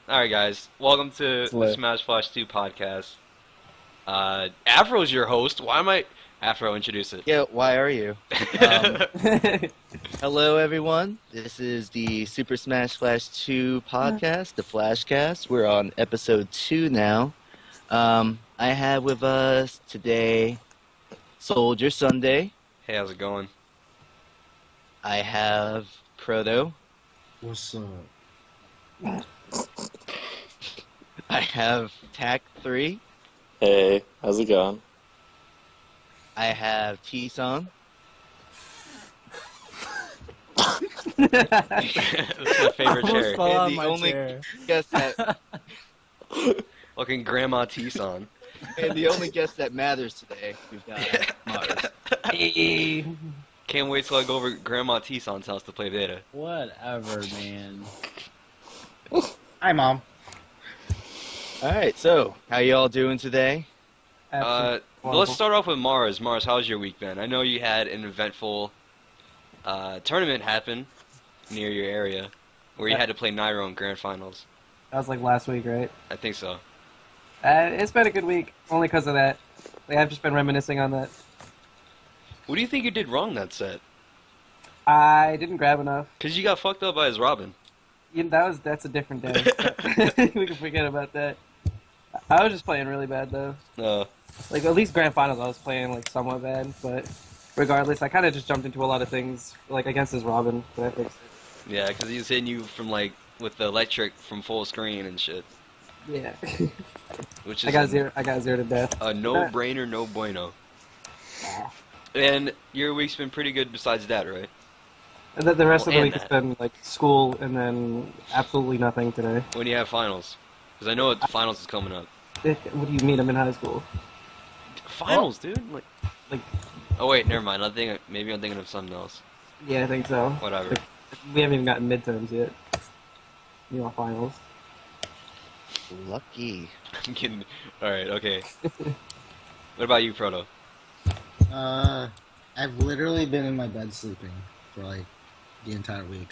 Alright, guys. Welcome to the Smash Flash 2 podcast. Afro's your host. Why am I... Afro, introduce it. Yeah, why are you? Um, hello, everyone. This is the Super Smash Flash 2 podcast, the Flashcast. We're on episode 2 now. I have with us today Soldier Sunday. Hey, how's it going? I have Proto. What's up? I have Tac 3. Hey, how's it going? I have T-Song. That's my favorite chair. And the only guest that Fucking Grandma T-Son. and the only guest that matters today, we've got Mars. Can't wait till I go over to Grandma T-Son's house to play beta. Whatever, man. Hi, Mom. All right, so how y'all doing today? Let's start off with Mars. Mars, how's your week been? I know you had an eventful tournament happen near your area where you had to play Nairo in Grand Finals. That was like last week, right? I think so. It's been a good week, only because of that. Like, I've just been reminiscing on that. What do you think you did wrong that set? I didn't grab enough. Because you got fucked up by his Robin. That's a different day. We can forget about that. I was just playing really bad, though. Like, at least Grand Finals I was playing, like, somewhat bad, but regardless, I kind of just jumped into a lot of things, like, against his Robin, but I fixed it. Yeah, because he was hitting you from, like, with the electric from full screen and shit. Yeah. Which is I got zero to death. a no-brainer, no bueno. And your week's been pretty good besides that, right? And then the rest of the and week has been, like, school, and then absolutely nothing today. When you have finals. Because I know the finals is coming up. What do you mean? I'm in high school. Finals, dude? Like, Oh, wait, never mind. Maybe I'm thinking of something else. yeah, I think so. Whatever. Like, we haven't even gotten midterms yet. You know, finals. Lucky. I'm kidding. Alright, okay. What about you, Proto? I've literally been in my bed sleeping for like the entire week.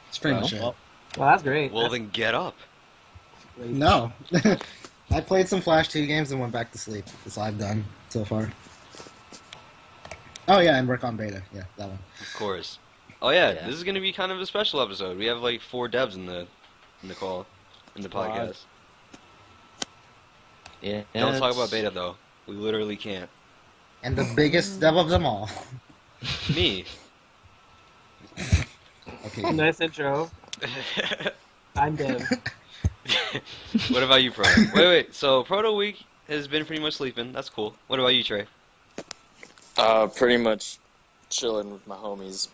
It's pretty much it. Well, that's great. Well, then get up. No. I played some Flash 2 games and went back to sleep. That's all I've done so far. Oh yeah, and work on beta. Yeah, that one. Of course. Oh, yeah, Yeah. this is going to be kind of a special episode. We have, like, 4 devs in the podcast. Yeah. Don't talk about beta, though. We literally can't. And the biggest dev of them all. Me. Okay. Nice intro. I'm Dev. What about you, Proto? Wait. So, Proto week has been pretty much sleeping. That's cool. What about you, Trey? Pretty much chilling with my homies.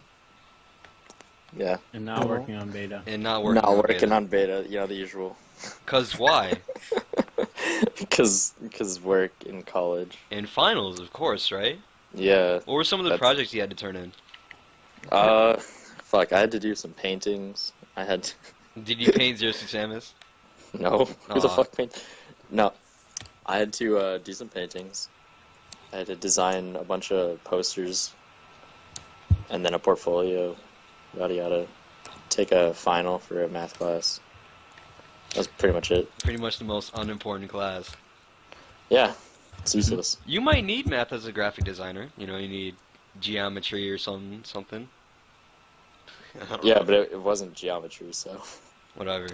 Yeah. And not working on beta. And not working Not on working beta. on beta, yeah, the usual. Cause why? Because work in college. In finals, of course, right? Yeah. What were some of the That's- projects you had to turn in? Fuck, I had to do some paintings. I had to... Did you paint Zero Six Samus? No. Who the Aw. fuck paint? No. I had to, do some paintings. I had to design a bunch of posters. And then a portfolio. Yada yada. Take a final for a math class. That's pretty much it. Pretty much the most unimportant class. Yeah. It's useless. You might need math as a graphic designer. You know, you need geometry or something. I don't Yeah, know. but it wasn't geometry, so... Whatever.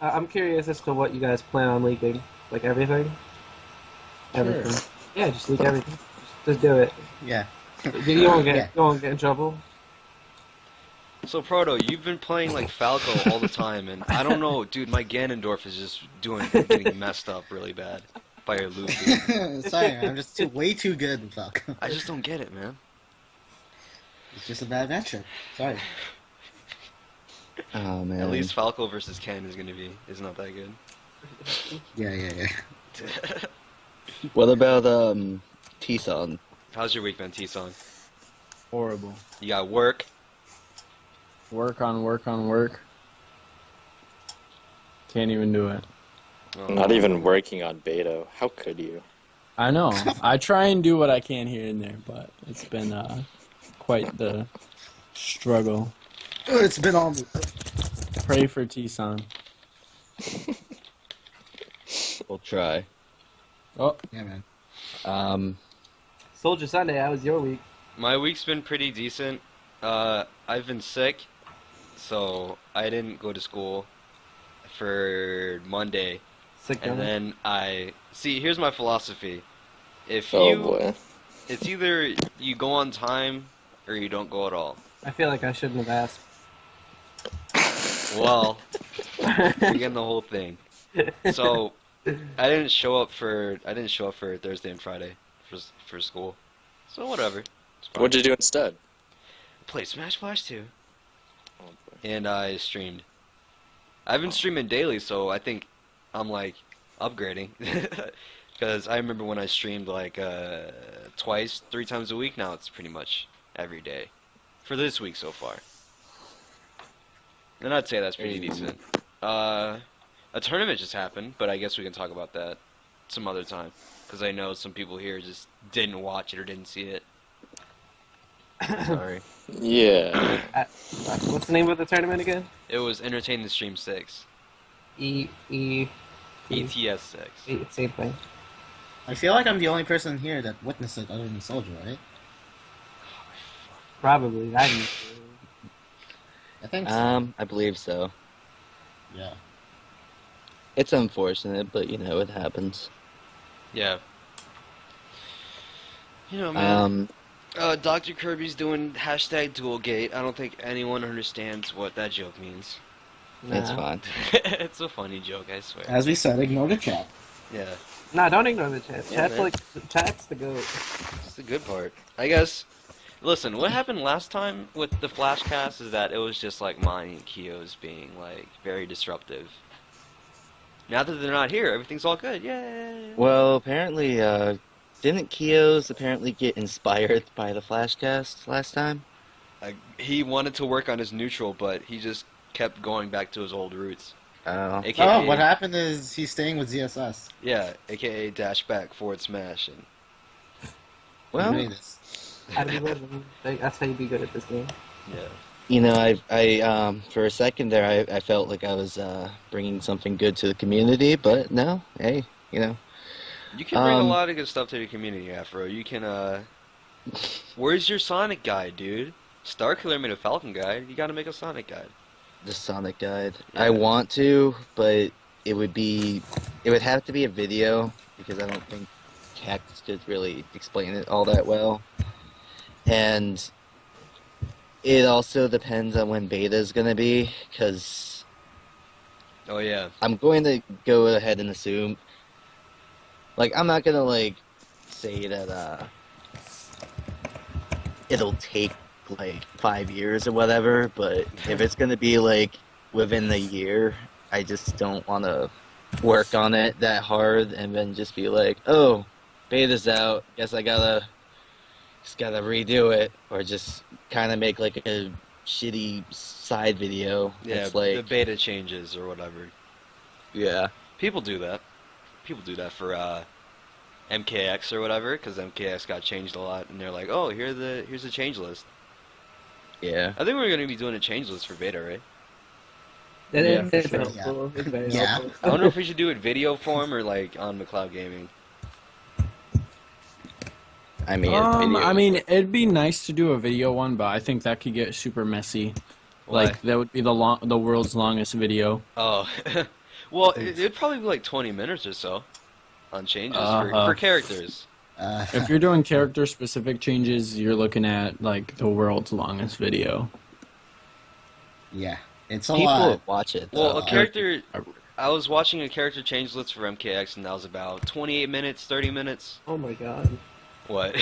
I'm curious as to what you guys plan on leaking. Like everything? Everything. Yeah, just leak everything. Just do it. Yeah. You won't Yeah. get in trouble. So, Proto, you've been playing, like, Falco all the time, and I don't know, dude, my Ganondorf is just getting messed up really bad by your Luffy. Sorry, I'm just way too good in Falco. I just don't get it, man. It's just a bad matchup. Sorry. Oh man. At least Falco versus Ken is not that good. Yeah. What about T-Song? How's your week been, T-Song? Horrible. You got work? Work on work. Can't even do it. Oh. Not even working on beta. How could you? I know. I try and do what I can here and there, but it's been quite the struggle. It's been all... pray for T-San. We'll try. Oh, Yeah, man. Soldier Sunday, how was your week? My week's been pretty decent. I've been sick, so I didn't go to school for Monday. Sick And man. then here's my philosophy. If Oh you, boy. it's either you go on time or you don't go at all. I feel like I shouldn't have asked. Well, you're getting the whole thing. So, I didn't show up for Thursday and Friday for school. So whatever. It's fine. What'd you do instead? Played Smash Flash 2. Oh, boy. And I streamed. I've been streaming daily, so I think I'm like upgrading. Because I remember when I streamed like twice, 3 times a week. Now it's pretty much every day for this week so far. And I'd say that's pretty decent. A tournament just happened, but I guess we can talk about that some other time. Because I know some people here just didn't watch it or didn't see it. Sorry. Yeah. What's the name of the tournament again? It was Entertain the Stream 6. E. ETS 6. Same thing. I feel like I'm the only person here that witnessed it other than Soldier, right? Probably. I didn't. I think so. I believe so. Yeah. It's unfortunate, but you know, it happens. Yeah. You know, man. Um, Dr. Kirby's doing hashtag Duelgate. I don't think anyone understands what that joke means. it's Nah. fine. It's a funny joke, I swear. As we said, ignore the chat. Yeah, Nah, don't ignore the chat. Yeah, man. Chat's the goat. it's the good part. I guess, listen, what happened last time with the Flashcast is that it was just like mine and Kyo's being like very disruptive. Now that they're not here, everything's all good. Yay! Well, apparently, didn't Kios apparently get inspired by the Flashcast last time? He wanted to work on his neutral, but he just kept going back to his old roots. Oh. AKA, Oh, what happened is he's staying with ZSS. Yeah, AKA dash back forward smash and Well, He made this. How do you live? That's how you be good at this game. yeah. you know, I for a second there, I felt like I was bringing something good to the community, but no, hey, you know. You can bring a lot of good stuff to the community, Afro. You can, where's your Sonic guide, dude? Starkiller made a Falcon guide. You gotta make a Sonic guide. The Sonic Guide. Yeah. I want to, but it would have to be a video because I don't think text could really explain it all that well. And it also depends on when beta is going to be, because Oh, yeah. I'm going to go ahead and assume, like, I'm not going to, like, say that it'll take like 5 years or whatever, but if it's gonna be like within the year, I just don't want to work on it that hard and then just be like, oh, beta's out, guess I gotta redo it, or just kind of make like a shitty side video. Yeah, It's like, the beta changes or whatever. yeah, People do that. People do that for MKX or whatever, because MKX got changed a lot, and they're like, oh, here's the change list. yeah. I think we're going to be doing a change list for beta, right? Yeah, It's for sure. helpful. It's very Yeah. helpful. I don't know if we should do it video form or like on McLeod Gaming. I mean, video. I mean, it'd be nice to do a video one, but I think that could get super messy. Why? Like that would be the world's longest video. Oh, well, it'd probably be like 20 minutes or so on changes Uh-huh. for characters. If you're doing character-specific changes, you're looking at like the world's longest video. Yeah, it's a people lot. watch it. Well, though. a character. I was watching a character change list for MKX, and that was about 28 minutes, 30 minutes. Oh my god. What?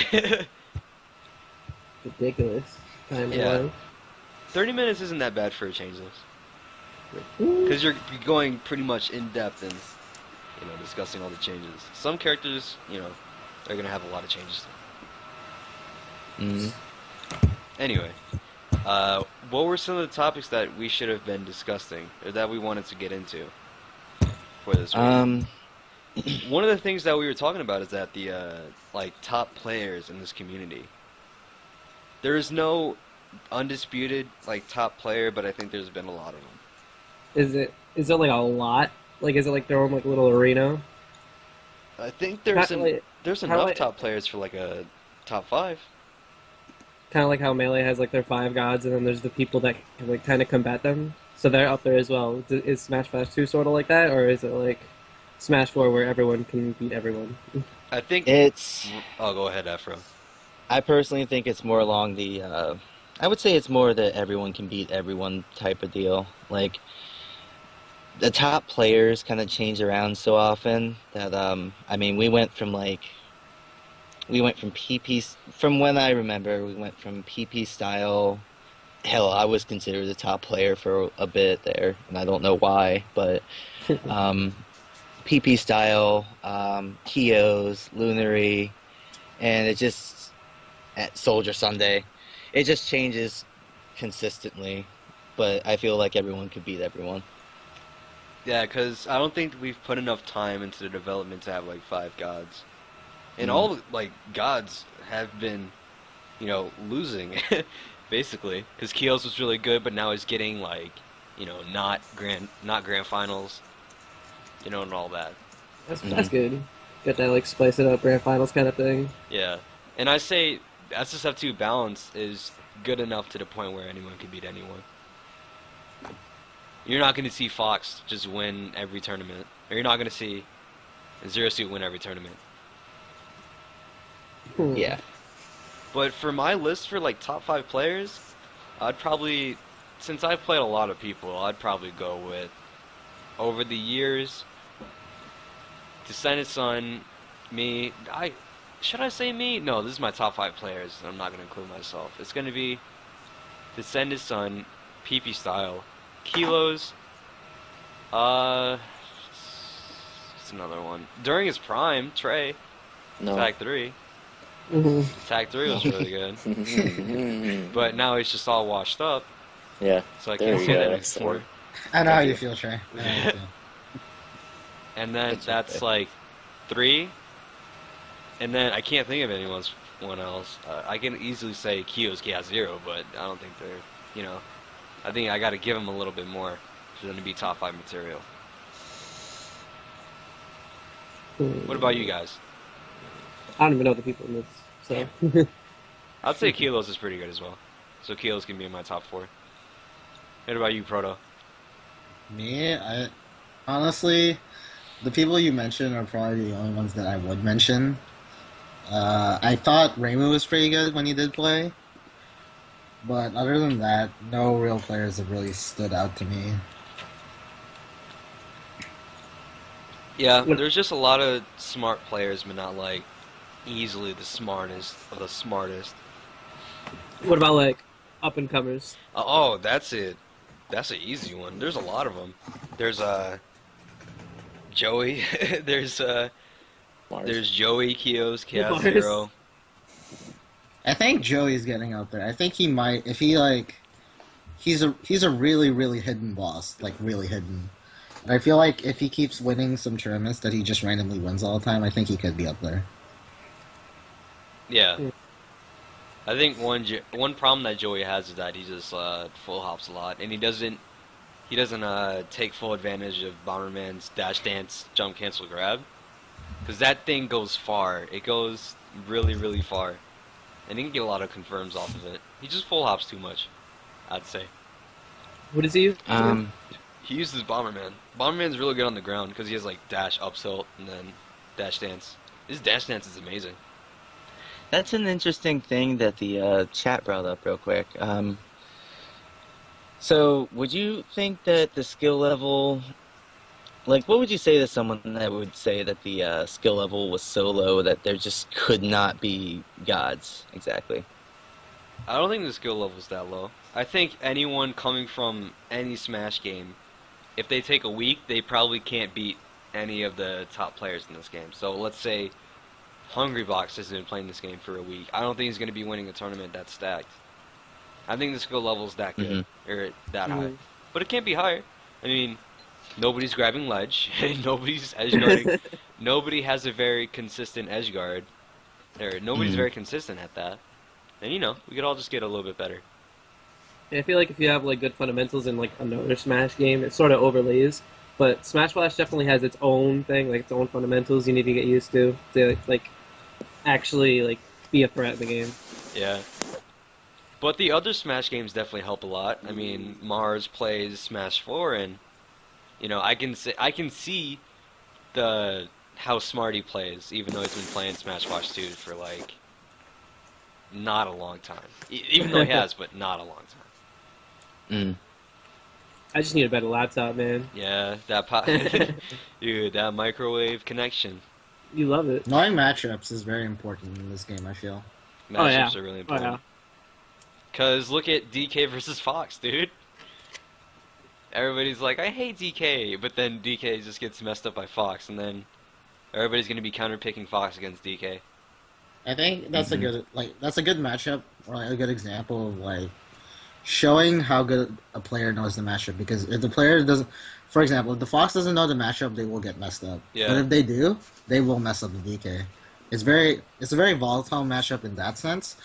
Ridiculous. Time Yeah. away. 30 minutes isn't that bad for a change list. Because you're going pretty much in depth and, discussing all the changes. Some characters, are going to have a lot of changes. Mhm. Anyway, what were some of the topics that we should have been discussing, or that we wanted to get into for this week? One of the things that we were talking about is that the top players in this community. There is no undisputed top player, but I think there's been a lot of them. Is it like a lot? Like, is it like their own like little arena? I think Not there's kinda enough like- top players for like a top 5. Kind of like how Melee has like their 5 gods, and then there's the people that can like kind of combat them. So they're up there as well. Is Smash Flash 2 sort of like that, or is it like Smash 4 where everyone can beat everyone? I think It's. I'll go ahead, Afro. I personally think it's more along the. I would say it's more that everyone can beat everyone type of deal. Like, the top players kind of change around so often that I mean, we went from PP from when I remember, we went from PP style. Hell, I was considered the top player for a bit there, and I don't know why, but PP style, Kios, Lunary, and it just at Soldier Sunday, it just changes consistently. But I feel like everyone could beat everyone. Yeah, because I don't think we've put enough time into the development to have like 5 gods. And all like gods have been, losing basically. Because Kios was really good, but now he's getting like, not grand finals, and all that. That's good. Get that like spice it up grand finals kind of thing. Yeah, and I say SSF2 balance is good enough to the point where anyone can beat anyone. You're not going to see Fox just win every tournament, or you're not going to see Zero Suit win every tournament. Yeah. But for my list for like top 5 players, I'd probably, since I've played a lot of people, I'd probably go with, over the years, Descended Sun, me. Should I say me? No, this is my top 5 players. I'm not going to include myself. It's going to be Descended Sun, PP Style, Kilos, it's another one. During his prime, Trey, No. Tag 3. Tag 3 was really good. But now he's just all washed up, Yeah. so I There can't we say go, that excellent. anymore. I know how you feel, Trey. I know how you feel. And then It's that's okay. like 3. And then I can't think of anyone else. I can easily say Kiyo's has 0, but I don't think they're, I think I got to give them a little bit more for them to be top 5 material. What about you guys? I don't even know the people in this. So I'd say Kilos is pretty good as well. So Kilos can be in my top 4. What about you, Proto? Me, honestly, the people you mentioned are probably the only ones that I would mention. I thought Reimu was pretty good when he did play, but other than that, no real players have really stood out to me. Yeah, there's just a lot of smart players, but not like easily the smartest of the smartest. what about like up and comers? Oh, that's it. That's an easy one. There's a lot of them. There's Joey. there's Mars. Joey, Kios, Chaos Mars. Zero. I think Joey's getting out there. I think he might, if he he's a really, really hidden boss, like really hidden. And I feel like if he keeps winning some tournaments that he just randomly wins all the time, I think he could be up there. Yeah. I think one problem that Joey has is that he just full hops a lot, and he doesn't take full advantage of Bomberman's dash dance, jump, cancel, grab, because that thing goes far. It goes really, really far, and he can get a lot of confirms off of it. He just full hops too much, I'd say. What does he use? He uses Bomberman. Bomberman's really good on the ground because he has like dash, up tilt, and then dash dance. His dash dance is amazing. That's an interesting thing that the chat brought up real quick. So, would you think that the skill level, like, what would you say to someone that would say that the skill level was so low that there just could not be gods, exactly? I don't think the skill level's that low. I think anyone coming from any Smash game, if they take a week, they probably can't beat any of the top players in this game. So let's say Hungrybox has been playing this game for a week. I don't think he's going to be winning a tournament that's stacked. I think the skill level's that good, or that high. But it can't be higher. I mean, nobody's grabbing ledge, nobody's edge guarding, nobody has a very consistent edge guard, or nobody's very consistent at that. And we could all just get a little bit better. I feel like if you have like good fundamentals in like another Smash game, it sort of overlays. But Smash Flash definitely has its own thing, like its own fundamentals you need to get used to like actually like be a threat in the game. Yeah. But the other Smash games definitely help a lot. I mean, Mars plays Smash 4, and I can see the how smart he plays, even though he's been playing Smash Watch 2 for like not a long time. Even though he has, but not a long time. I just need a better laptop, man. Yeah, dude, that microwave connection. You love it. Knowing matchups is very important in this game, I feel. Matchups are really important. Oh, yeah. Cause look at DK versus Fox, dude. Everybody's like, I hate DK, but then DK just gets messed up by Fox, and then everybody's gonna be counterpicking Fox against DK. I think that's a good matchup, or like a good example of like showing how good a player knows the matchup. Because if the player doesn't, for example, if the Fox doesn't know the matchup, they will get messed up. Yeah. But if they do, they will mess up the DK. It's a very volatile matchup in that sense,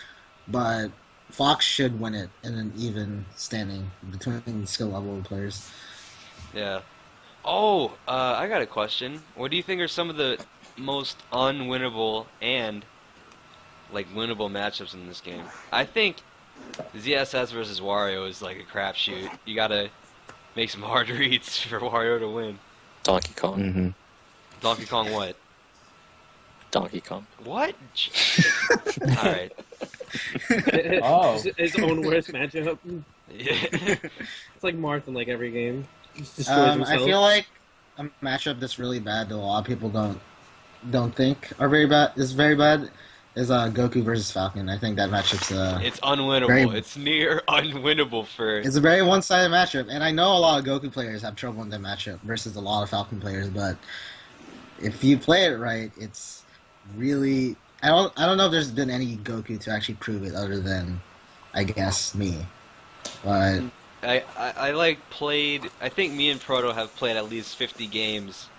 but Fox should win it in an even standing between skill level of players. Yeah. Oh, I got a question. What do you think are some of the most unwinnable and like winnable matchups in this game? I think ZSS versus Wario is like a crapshoot. You gotta make some hard reads for Wario to win. Donkey Kong. Donkey Kong what? Donkey Kong. What? Alright. Oh. His own worst matchup. Yeah. It's like Marth in like every game. Just destroys himself. I feel like a matchup that's really bad that a lot of people don't think are very bad is Goku versus Falcon. I think that matchup's It's unwinnable. It's near unwinnable for... It's a very one-sided matchup, and I know a lot of Goku players have trouble in that matchup versus a lot of Falcon players, but if you play it right, it's really... I don't know if there's been any Goku to actually prove it other than, I guess, me. But... I like played... I think me and Proto have played at least 50 games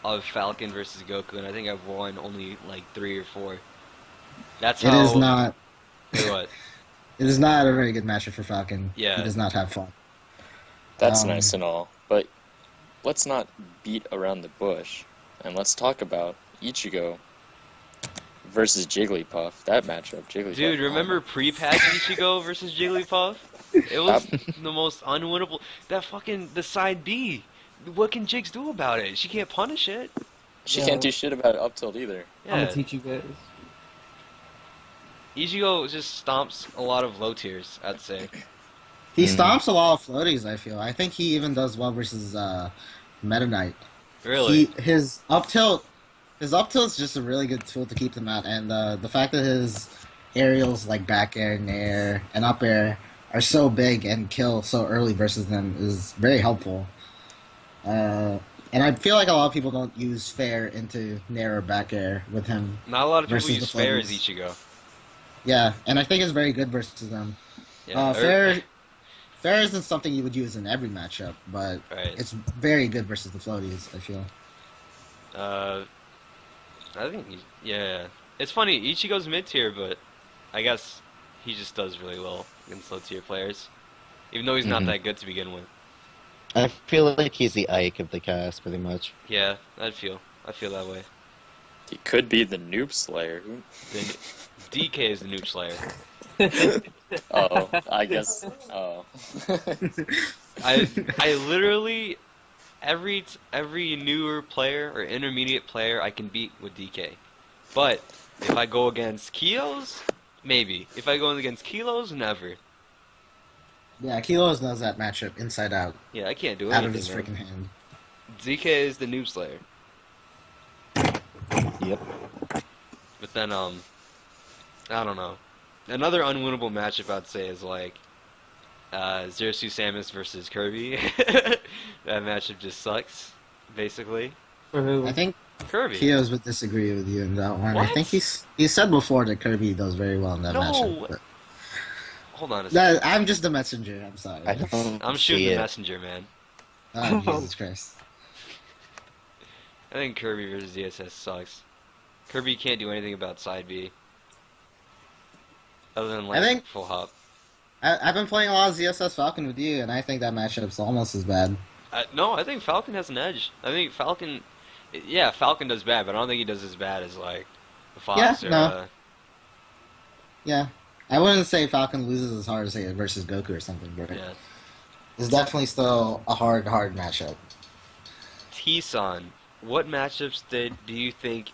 of Falcon versus Goku, and I think I've won only like 3 or 4. That's how... It is not... What? It is not a very good matchup for Falcon. Yeah. He does not have fun. That's nice and all, but let's not beat around the bush, and let's talk about Ichigo versus Jigglypuff. That matchup, Jigglypuff. Dude, remember pre-patch Ichigo versus Jigglypuff? It was the most unwinnable... the side B. What can Jigs do about it? She can't punish it. She can't do shit about it up tilt either. I'm Yeah. gonna teach you guys. Ichigo just stomps a lot of low tiers, I'd say. He stomps a lot of floaties, I feel. I think he even does well versus Meta Knight. Really? His up tilt is just a really good tool to keep them out, and the fact that his aerials like back air, nair, and up air are so big and kill so early versus them is very helpful. And I feel like a lot of people don't use fair into nair or back air with him. Not a lot of people versus use the fair as floaties. Ichigo. Yeah, and I think it's very good versus them. Yeah, Fair isn't something you would use in every matchup, but Right. it's very good versus the floaties, I feel. I think, yeah. It's funny, Ichigo's mid-tier, but I guess he just does really well against low-tier players. Even though he's not that good to begin with. I feel like he's the Ike of the cast, pretty much. Yeah, I feel that way. He could be the Noob Slayer. Then DK is the Noob Slayer. Oh, I guess. Oh. I literally every newer player or intermediate player I can beat with DK. But if I go against Kilos, maybe. If I go against Kilos, never. Yeah, Kilos knows that matchup inside out. Yeah, I can't do Out anything. of his man. freaking hand. DK is the Noob Slayer. Yep. But then I don't know. Another unwinnable matchup I'd say is like Zero Suit Samus versus Kirby. That matchup just sucks, basically. For who? I think Kirby. Kios would disagree with you in that one. What? I think he said before that Kirby does very well in that No. matchup. But Hold on a second. I'm just the messenger. I'm sorry. I don't I'm see shooting the it. messenger, man. Oh, Jesus Christ. I think Kirby versus DSS sucks. Kirby can't do anything about side B. Other than like I think- full hop. I've been playing a lot of ZSS Falcon with you, and I think that matchup's almost as bad. No, I think Falcon has an edge. I think Falcon, yeah, Falcon does bad, but I don't think he does as bad as like Fox Yeah, or. no. Yeah, I wouldn't say Falcon loses as hard as say versus Goku or something, but Yeah. it's definitely still a hard matchup. T-San, what matchups do you think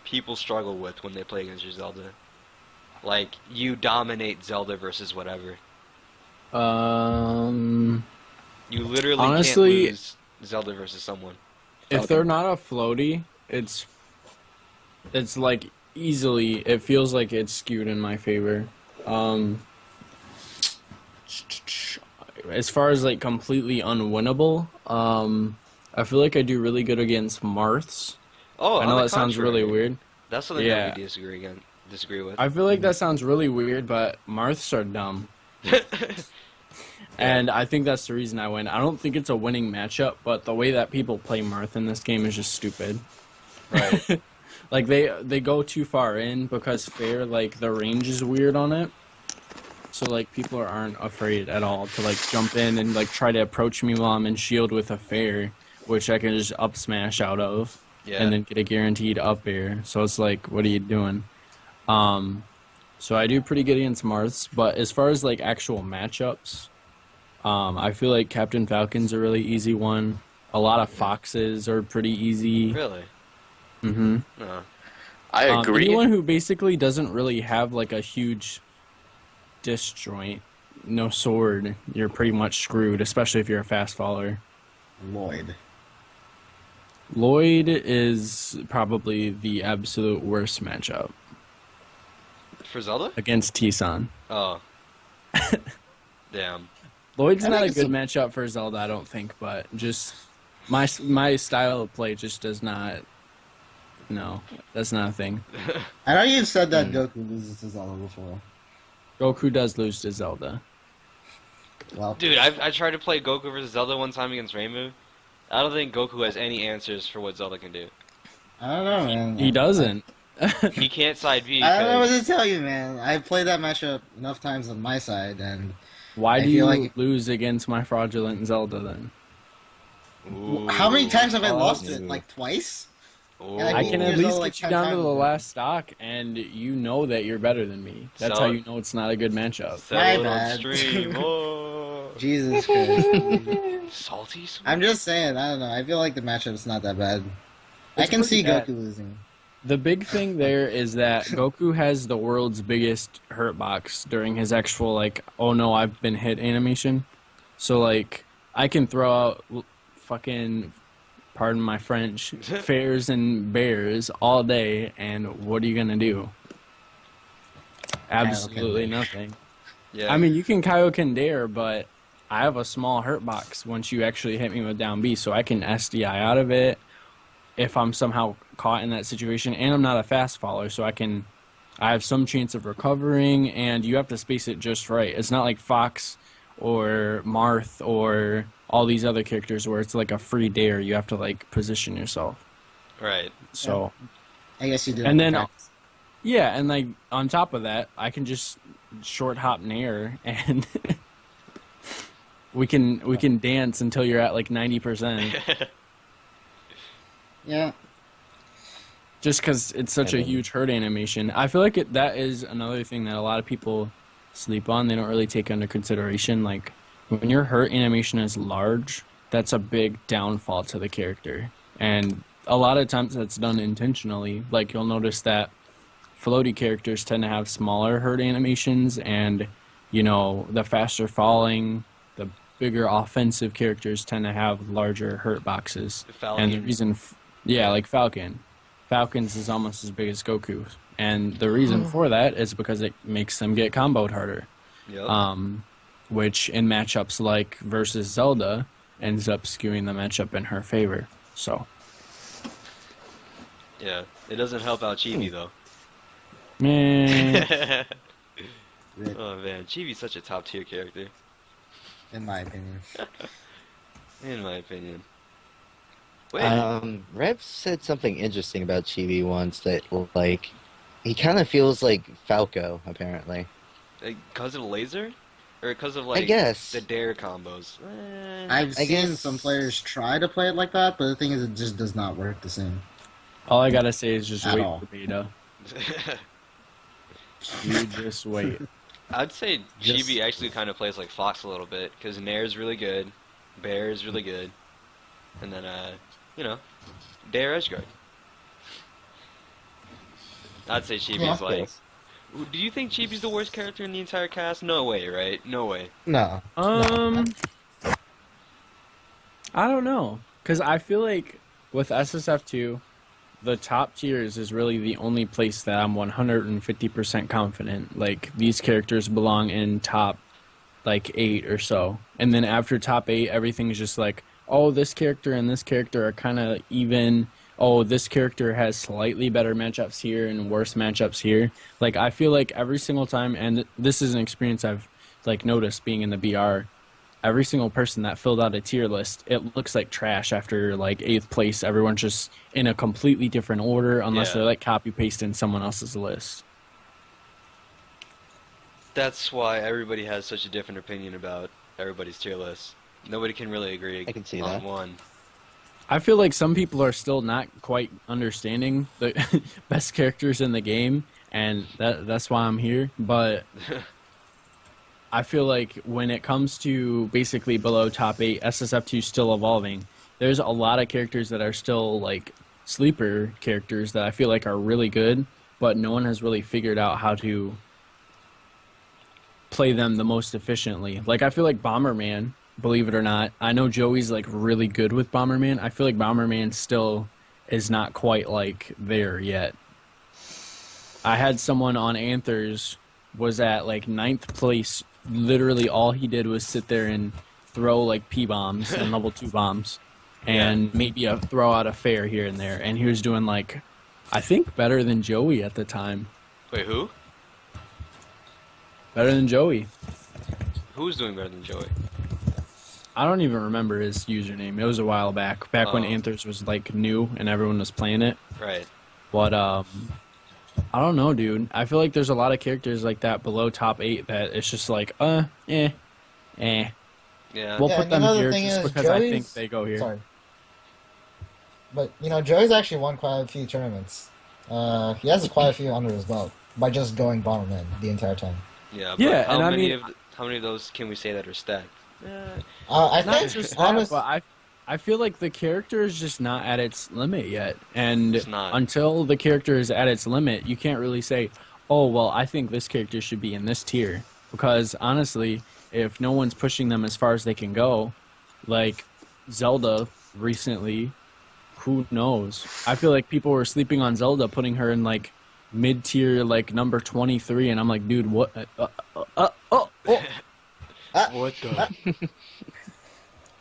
people struggle with when they play against your Zelda? Like, you dominate Zelda versus whatever. You literally honestly, can't lose Zelda versus someone. if they're not a floaty, it's like easily. It feels like it's skewed in my favor. As far as like completely unwinnable, I feel like I do really good against Marths. Oh, I know that sounds really weird. That's something Yeah. that we disagree with. I feel like that sounds really weird, but Marths are dumb. And I think that's the reason I win. I don't think it's a winning matchup, but the way that people play Marth in this game is just stupid. Right. Like they go too far in because fair, like the range is weird on it. So like people aren't afraid at all to like jump in and like try to approach me while I'm in shield with a fair, which I can just up smash out of, and then get a guaranteed up air. So it's like, what are you doing? So I do pretty good against Marths, but as far as like actual matchups, I feel like Captain Falcon's a really easy one. A lot of Foxes are pretty easy. Really? Mm-hmm. No. I agree. Anyone who basically doesn't really have like a huge disjoint, no sword, you're pretty much screwed, especially if you're a fast faller. Lloyd is probably the absolute worst matchup For Zelda? against T-San. Oh. Damn. Lloyd's I not a think good matchup for Zelda, I don't think, but just my style of play just does not. No, that's not a thing. I know you've said that Goku loses to Zelda before. Goku does lose to Zelda. Well, Dude, I tried to play Goku versus Zelda one time against Reimu. I don't think Goku has any answers for what Zelda can do. I don't know, man. He doesn't. He can't side B. I don't know what because- to tell you, man. I've played that matchup enough times on my side, and Why I do feel you like- lose against my fraudulent Zelda then? Ooh. how many times have I Oh, lost that's it? new. Like twice? Ooh. Yeah, I can at years least old, like, get you 10 down to times the ago. last stock, and you know that you're better than me. That's So- how you know it's not a good matchup. Sell My it on bad. stream. Oh. Jesus Christ. Salty sweet. I'm just saying, I don't know. I feel like the matchup's not that bad. I It's can see pretty bad. Goku losing. The big thing there is that Goku has the world's biggest hurt box during his actual, like, oh no, I've been hit animation. So, like, I can throw out fucking, pardon my French, fairs and bears all day, and what are you gonna do? Absolutely nothing. Yeah. I mean, you can Kaioken Dare, but I have a small hurt box once you actually hit me with down B, so I can SDI out of it if I'm somehow caught in that situation, and I'm not a fast faller, so I have some chance of recovering, and you have to space it just right. It's not like Fox or Marth or all these other characters where it's like a free dare. You have to like position yourself. Right. So I guess you did. And then- yeah, and like on top of that, I can just short hop Nair and we can dance until you're at like 90%. Yeah. Just because it's such a huge hurt animation. I feel like that is another thing that a lot of people sleep on. They don't really take under consideration. Like, when your hurt animation is large, that's a big downfall to the character. And a lot of times that's done intentionally. Like, you'll notice that floaty characters tend to have smaller hurt animations, and, you know, the faster falling, the bigger offensive characters tend to have larger hurt boxes. Falcon. And the reason... Yeah, like Falcon. Falcon's is almost as big as Goku. And the reason for that is because it makes them get comboed harder. Yep. Which in matchups like versus Zelda ends up skewing the matchup in her favor. So, Yeah. It doesn't help out Chibi though. man. Oh man, Chibi's such a top tier character, In my opinion. in my opinion. Wait. Rev said something interesting about Chibi once that, like, he kind of feels like Falco, apparently. Cause of the laser? or because of I guess. the dare combos? I've I seen guess- some players try to play it like that, but the thing is, it just does not work the same. All I gotta say is just At wait all. for beta. You just wait. I'd say Just- Chibi actually kind of plays like Fox a little bit, because Nair's really good, Bear is really good, and then, Dare Edgeguard. I'd say Chibi's like... Do you think Chibi's the worst character in the entire cast? No way, right? No way. No. I don't know, cause I feel like with SSF2, the top tiers is really the only place that I'm 150% confident. Like these characters belong in top, 8 or so, and then after top 8, everything's just like, oh, this character and this character are kind of even. Oh, this character has slightly better matchups here and worse matchups here. Like, I feel like every single time, and this is an experience I've, noticed being in the BR, every single person that filled out a tier list, it looks like trash after, 8th place. Everyone's just in a completely different order unless Yeah. they're, copy-pasting someone else's list. That's why everybody has such a different opinion about everybody's tier list. Nobody can really agree I can see on that. one. I feel like some people are still not quite understanding the best characters in the game, and that's why I'm here. But I feel like when it comes to basically below top 8, SSF2 is still evolving. There's a lot of characters that are still sleeper characters that I feel like are really good, but no one has really figured out how to play them the most efficiently. I feel like Bomberman, believe it or not, I know Joey's really good with Bomberman. I feel like Bomberman still is not quite there yet. I had someone on Anthers was at 9th place. Literally all he did was sit there and throw P-bombs and level 2 bombs and maybe throw out a fair here and there, and he was doing I think better than Joey at the time. Wait, who? Better than Joey. Who's doing better than Joey? I don't even remember his username. It was a while back when Oh. Anthers was new and everyone was playing it. Right. But I don't know, dude. I feel like there's a lot of characters like that below top 8 that it's just eh. Yeah. We'll Yeah, put and them another here thing just is because I think Joey's- they go here. Sorry. But, Joey's actually won quite a few tournaments. He has quite a few under his belt by just going Bomberman the entire time. Yeah, but Yeah, how and I many mean- how many of those can we say that are stacked? I Not think, just that, honest, but I feel like the character is just not at its limit yet. And It's not. until the character is at its limit, you can't really say, oh, well, I think this character should be in this tier. Because honestly, if no one's pushing them as far as they can go, like Zelda recently, who knows? I feel like people were sleeping on Zelda, putting her in mid-tier, number 23, and I'm like, dude, what? What the?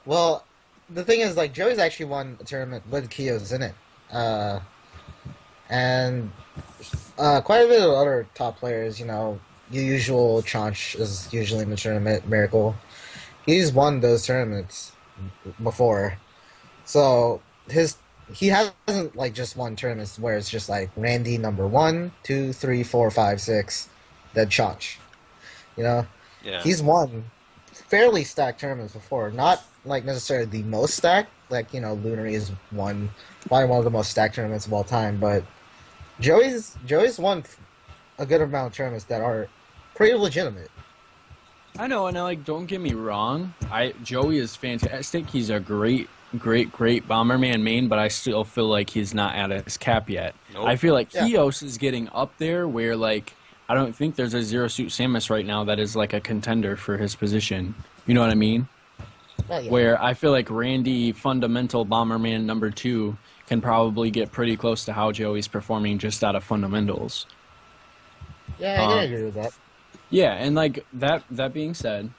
well, the thing is, Joey's actually won a tournament with Kiyo's in it. And quite a bit of other top players, your usual Chaunch is usually in the tournament, Miracle. He's won those tournaments before. So, he hasn't, just won tournaments where it's just, Randy number 1, 2, 3, 4, 5, 6, then Chaunch. Yeah. He's won fairly stacked tournaments before. Not necessarily the most stacked. Lunary is probably one of the most stacked tournaments of all time. But Joey's won a good amount of tournaments that are pretty legitimate. I know, and don't get me wrong. Joey is fantastic. He's a great Bomberman main, but I still feel like he's not at his cap yet. Nope. I feel like Yeah. Kios is getting up there where I don't think there's a Zero Suit Samus right now that is a contender for his position. You know what I mean? Well, yeah. Where I feel like Randy, fundamental Bomberman number 2, can probably get pretty close to how Joey's performing just out of fundamentals. Yeah, I can agree with that. Yeah, and that being said,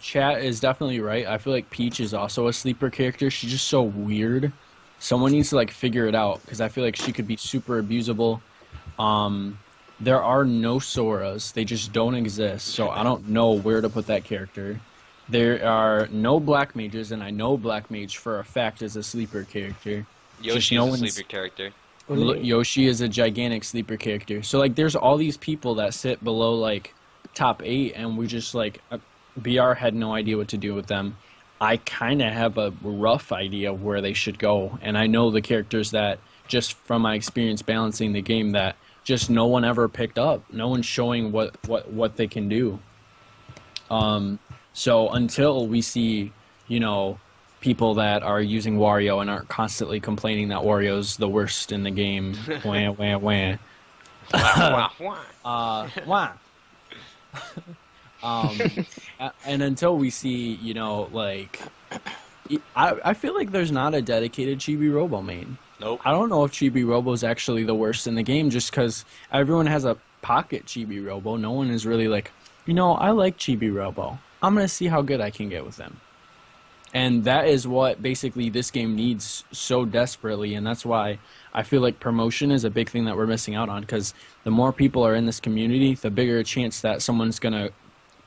chat is definitely right. I feel like Peach is also a sleeper character. She's just so weird. Someone needs to figure it out because I feel like she could be super abusable. There are no Soras. They just don't exist. So I don't know where to put that character. There are no Black Mages, and I know Black Mage for a fact is a sleeper character. Yoshi no is a one's- sleeper character. Yoshi is a gigantic sleeper character. So there's all these people that sit below top 8 and we just like BR had no idea what to do with them. I kind of have a rough idea of where they should go, and I know the characters that, just from my experience balancing the game, that just no one ever picked up. No one's showing what they can do. So until we see, people that are using Wario and aren't constantly complaining that Wario's the worst in the game, wah, wah, wah. Wah. And until we see, I feel like there's not a dedicated Chibi Robo main. Nope. I don't know if Chibi Robo is actually the worst in the game, just because everyone has a pocket Chibi Robo. No one is really like, I like Chibi Robo. I'm going to see how good I can get with them. And that is what basically this game needs so desperately, and that's why I feel like promotion is a big thing that we're missing out on, because the more people are in this community, the bigger a chance that someone's going to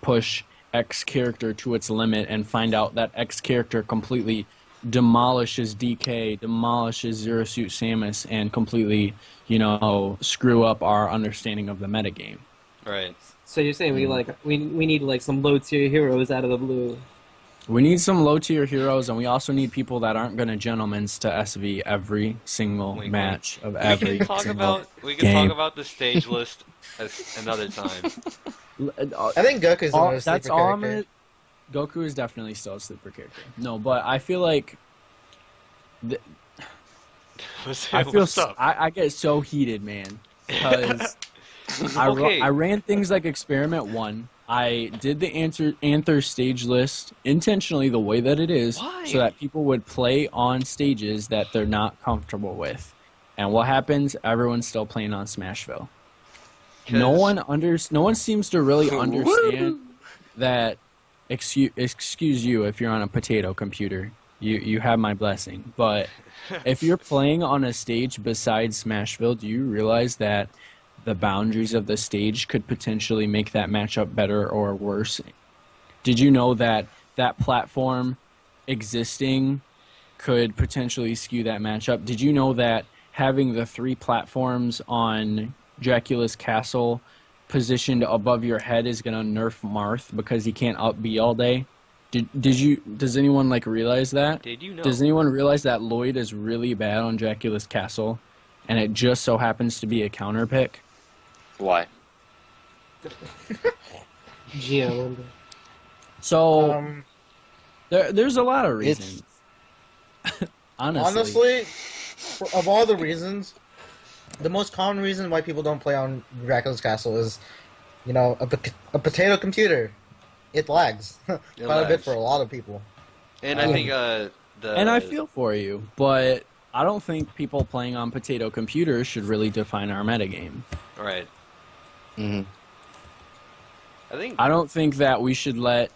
push X character to its limit and find out that X character completely demolishes DK, demolishes Zero Suit Samus, and completely, screw up our understanding of the metagame. Right. So you're saying we need like some low tier heroes out of the blue. We need some low-tier heroes, and we also need people that aren't going to gentlemen's to SV every single match of every We can talk about the stage list another time. I think Goku's the most that's sleeper all character. Goku is definitely still a sleeper character. No, but I feel like I get so heated, man, because I ran things like Experiment 1. I did the Anther stage list intentionally the way that it is. Why? So that people would play on stages that they're not comfortable with. And what happens? Everyone's still playing on Smashville. No one seems to really understand that. Excuse you if you're on a potato computer. You have my blessing. But if you're playing on a stage besides Smashville, do you realize that the boundaries of the stage could potentially make that matchup better or worse? Did you know that platform existing could potentially skew that matchup? Did you know that having the 3 platforms on Dracula's castle positioned above your head is going to nerf Marth because he can't up B all day? Does anyone realize that? Did you know? Does anyone realize that Lloyd is really bad on Dracula's castle and it just so happens to be a counter pick? Why? Geo. So there's a lot of reasons. Honestly, of all the reasons, the most common reason why people don't play on Dracula's Castle is, a potato computer. It lags quite a bit for a lot of people. And I think And I feel for you, but I don't think people playing on potato computers should really define our metagame. Right. Mm-hmm. I don't think that we should let,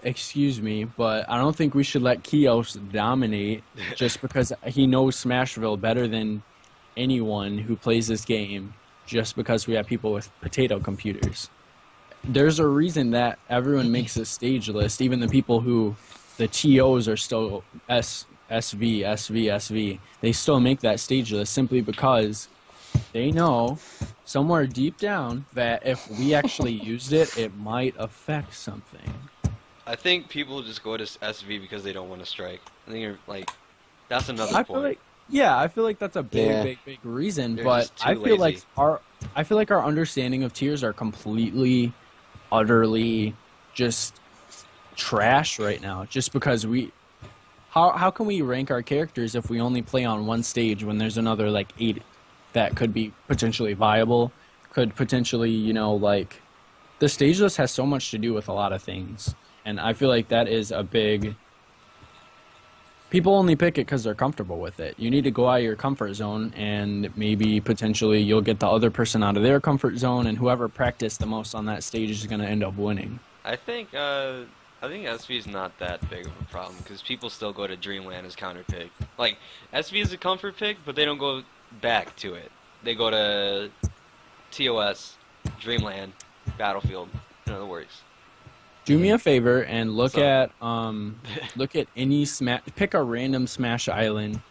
excuse me, but I don't think we should let Kios dominate just because he knows Smashville better than anyone who plays this game, just because we have people with potato computers. There's a reason that everyone makes a stage list, even the people who, the TOs are still SV. They still make that stage list simply because they know somewhere deep down that if we actually used it, it might affect something. I think people just go to SV because they don't want to strike. I think that's another point. I feel like that's a big reason. They're but I feel lazy. like our understanding of tiers are completely, utterly, just trash right now. Just because how can we rank our characters if we only play on one stage when there's another 8 that could be potentially viable? Could potentially, the stage list has so much to do with a lot of things. And I feel like that is a big... People only pick it because they're comfortable with it. You need to go out of your comfort zone, and maybe potentially you'll get the other person out of their comfort zone, and whoever practiced the most on that stage is going to end up winning. I think SV is not that big of a problem because people still go to Dreamland as counter pick. SV is a comfort pick, but they don't go back to it. They go to TOS, Dreamland, Battlefield, in other words. Do me a favor and look at any pick a random Smash Island,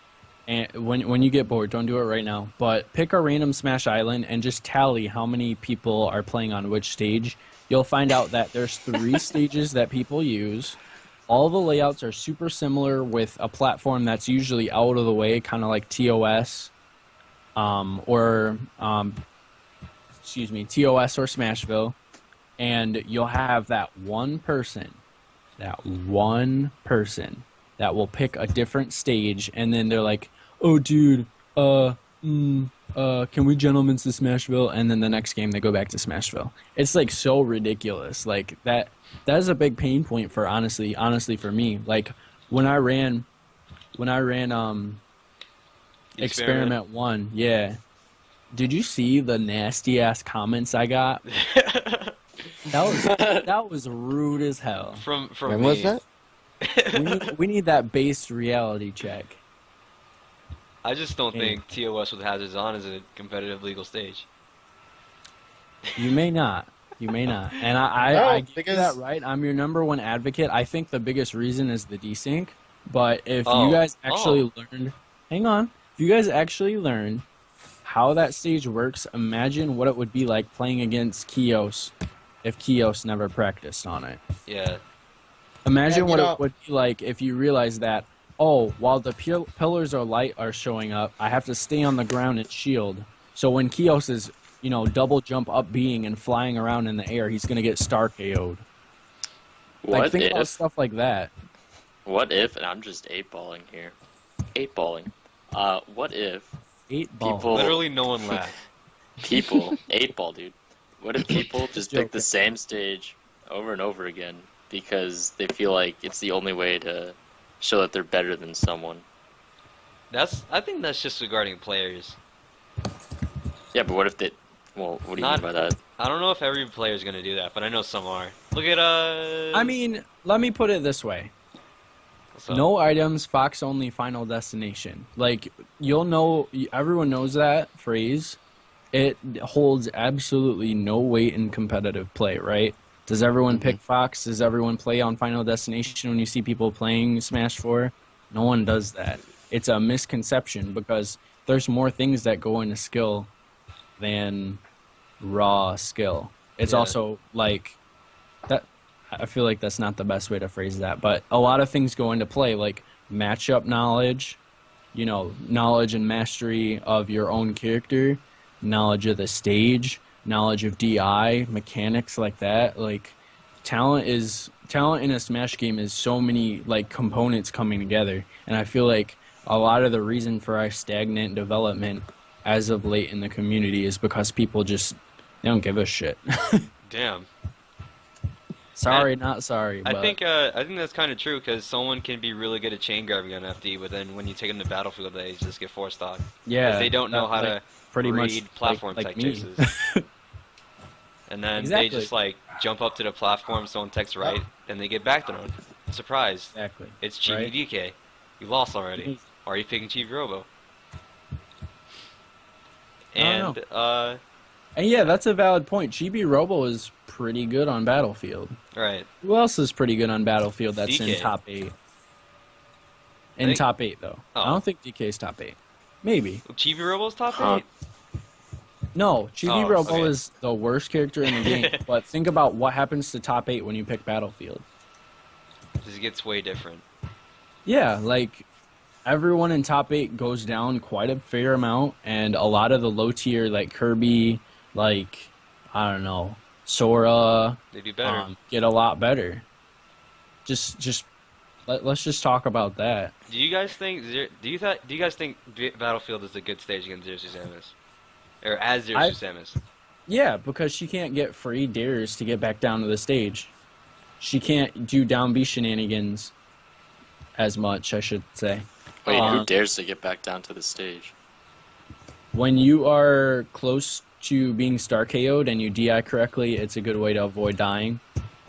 and when you get bored, don't do it right now, but pick a random Smash Island and just tally how many people are playing on which stage, you'll find out that there's 3 stages that people use. All the layouts are super similar with a platform that's usually out of the way, kind of like TOS, TOS or Smashville. And you'll have that one person that will pick a different stage, and then they're like, "Oh, dude, can we gentlemen's to Smashville?" And then the next game they go back to Smashville. It's like so ridiculous. Like that is a big pain point for honestly for me. Like when I ran Experiment 1, yeah. Did you see the nasty ass comments I got? That was rude as hell. From When me. was that? We need that base reality check. I just don't think TOS with hazards on is a competitive legal stage. You may not. And I give you that right. I'm your number one advocate. I think the biggest reason is the desync. But if you guys actually learned... Hang on. If you guys actually learned how that stage works, imagine what it would be like playing against Kios if Kios never practiced on it. Yeah. Imagine what it would be like if you realize that, while the pillars are showing up, I have to stay on the ground and shield. So when Kios is, double jump up being and flying around in the air, he's going to get star KO'd. Think about stuff like that. What if, and I'm just 8-balling here. 8-balling. What if 8-ball. people... Literally no one laughed. People, 8-ball, dude. What if people just pick the same stage over and over again because they feel like it's the only way to show that they're better than someone? I think that's just regarding players. Yeah, but what if they... Well, what do you mean by that? I don't know if every player is going to do that, but I know some are. Look at, I mean, let me put it this way. No items, Fox only, final destination. Like, everyone knows that phrase. It holds absolutely no weight in competitive play, right? Does everyone pick Fox? Does everyone play on Final Destination when you see people playing Smash 4? No one does that. It's a misconception because there's more things that go into skill than raw skill. It's also like that. I feel like that's not the best way to phrase that, but a lot of things go into play, like matchup knowledge, knowledge and mastery of your own character, knowledge of the stage, knowledge of DI, mechanics like that. Like talent in a Smash game is so many like components coming together, and I feel like a lot of the reason for our stagnant development as of late in the community is because people they don't give a shit. Damn. Sorry, not sorry. But... I think that's kind of true because someone can be really good at chain grabbing on FD, but then when you take them to Battlefield, they just get force stock. Yeah, because they don't know how to pretty read much platform like tech me. chases. And then they just jump up to the platform, someone texts right, and they get backthrown. Surprise! Exactly. It's Chibi DK. You lost already. Or are you picking Chibi Robo? And yeah, that's a valid point. Chibi Robo is pretty good on Battlefield. Right. Who else is pretty good on Battlefield that's DK. in top 8? Top 8, though. I don't think DK's top 8. Maybe. Chibi Robo's top 8? No, Chibi Robo is the worst character in the game. But think about what happens to top 8 when you pick Battlefield. This gets way different. Yeah, like everyone in top 8 goes down quite a fair amount, and a lot of the low tier, like Kirby, like, I don't know, Sora, they do better. Get a lot better. Let's just talk about that. Do you guys think Battlefield is a good stage against Zero Samus? Or as Zero Samus? Yeah, because she can't get free dares to get back down to the stage. She can't do down B shenanigans as much, I should say. Wait, who dares to get back down to the stage? When you are close to being star KO'd and you DI correctly, it's a good way to avoid dying.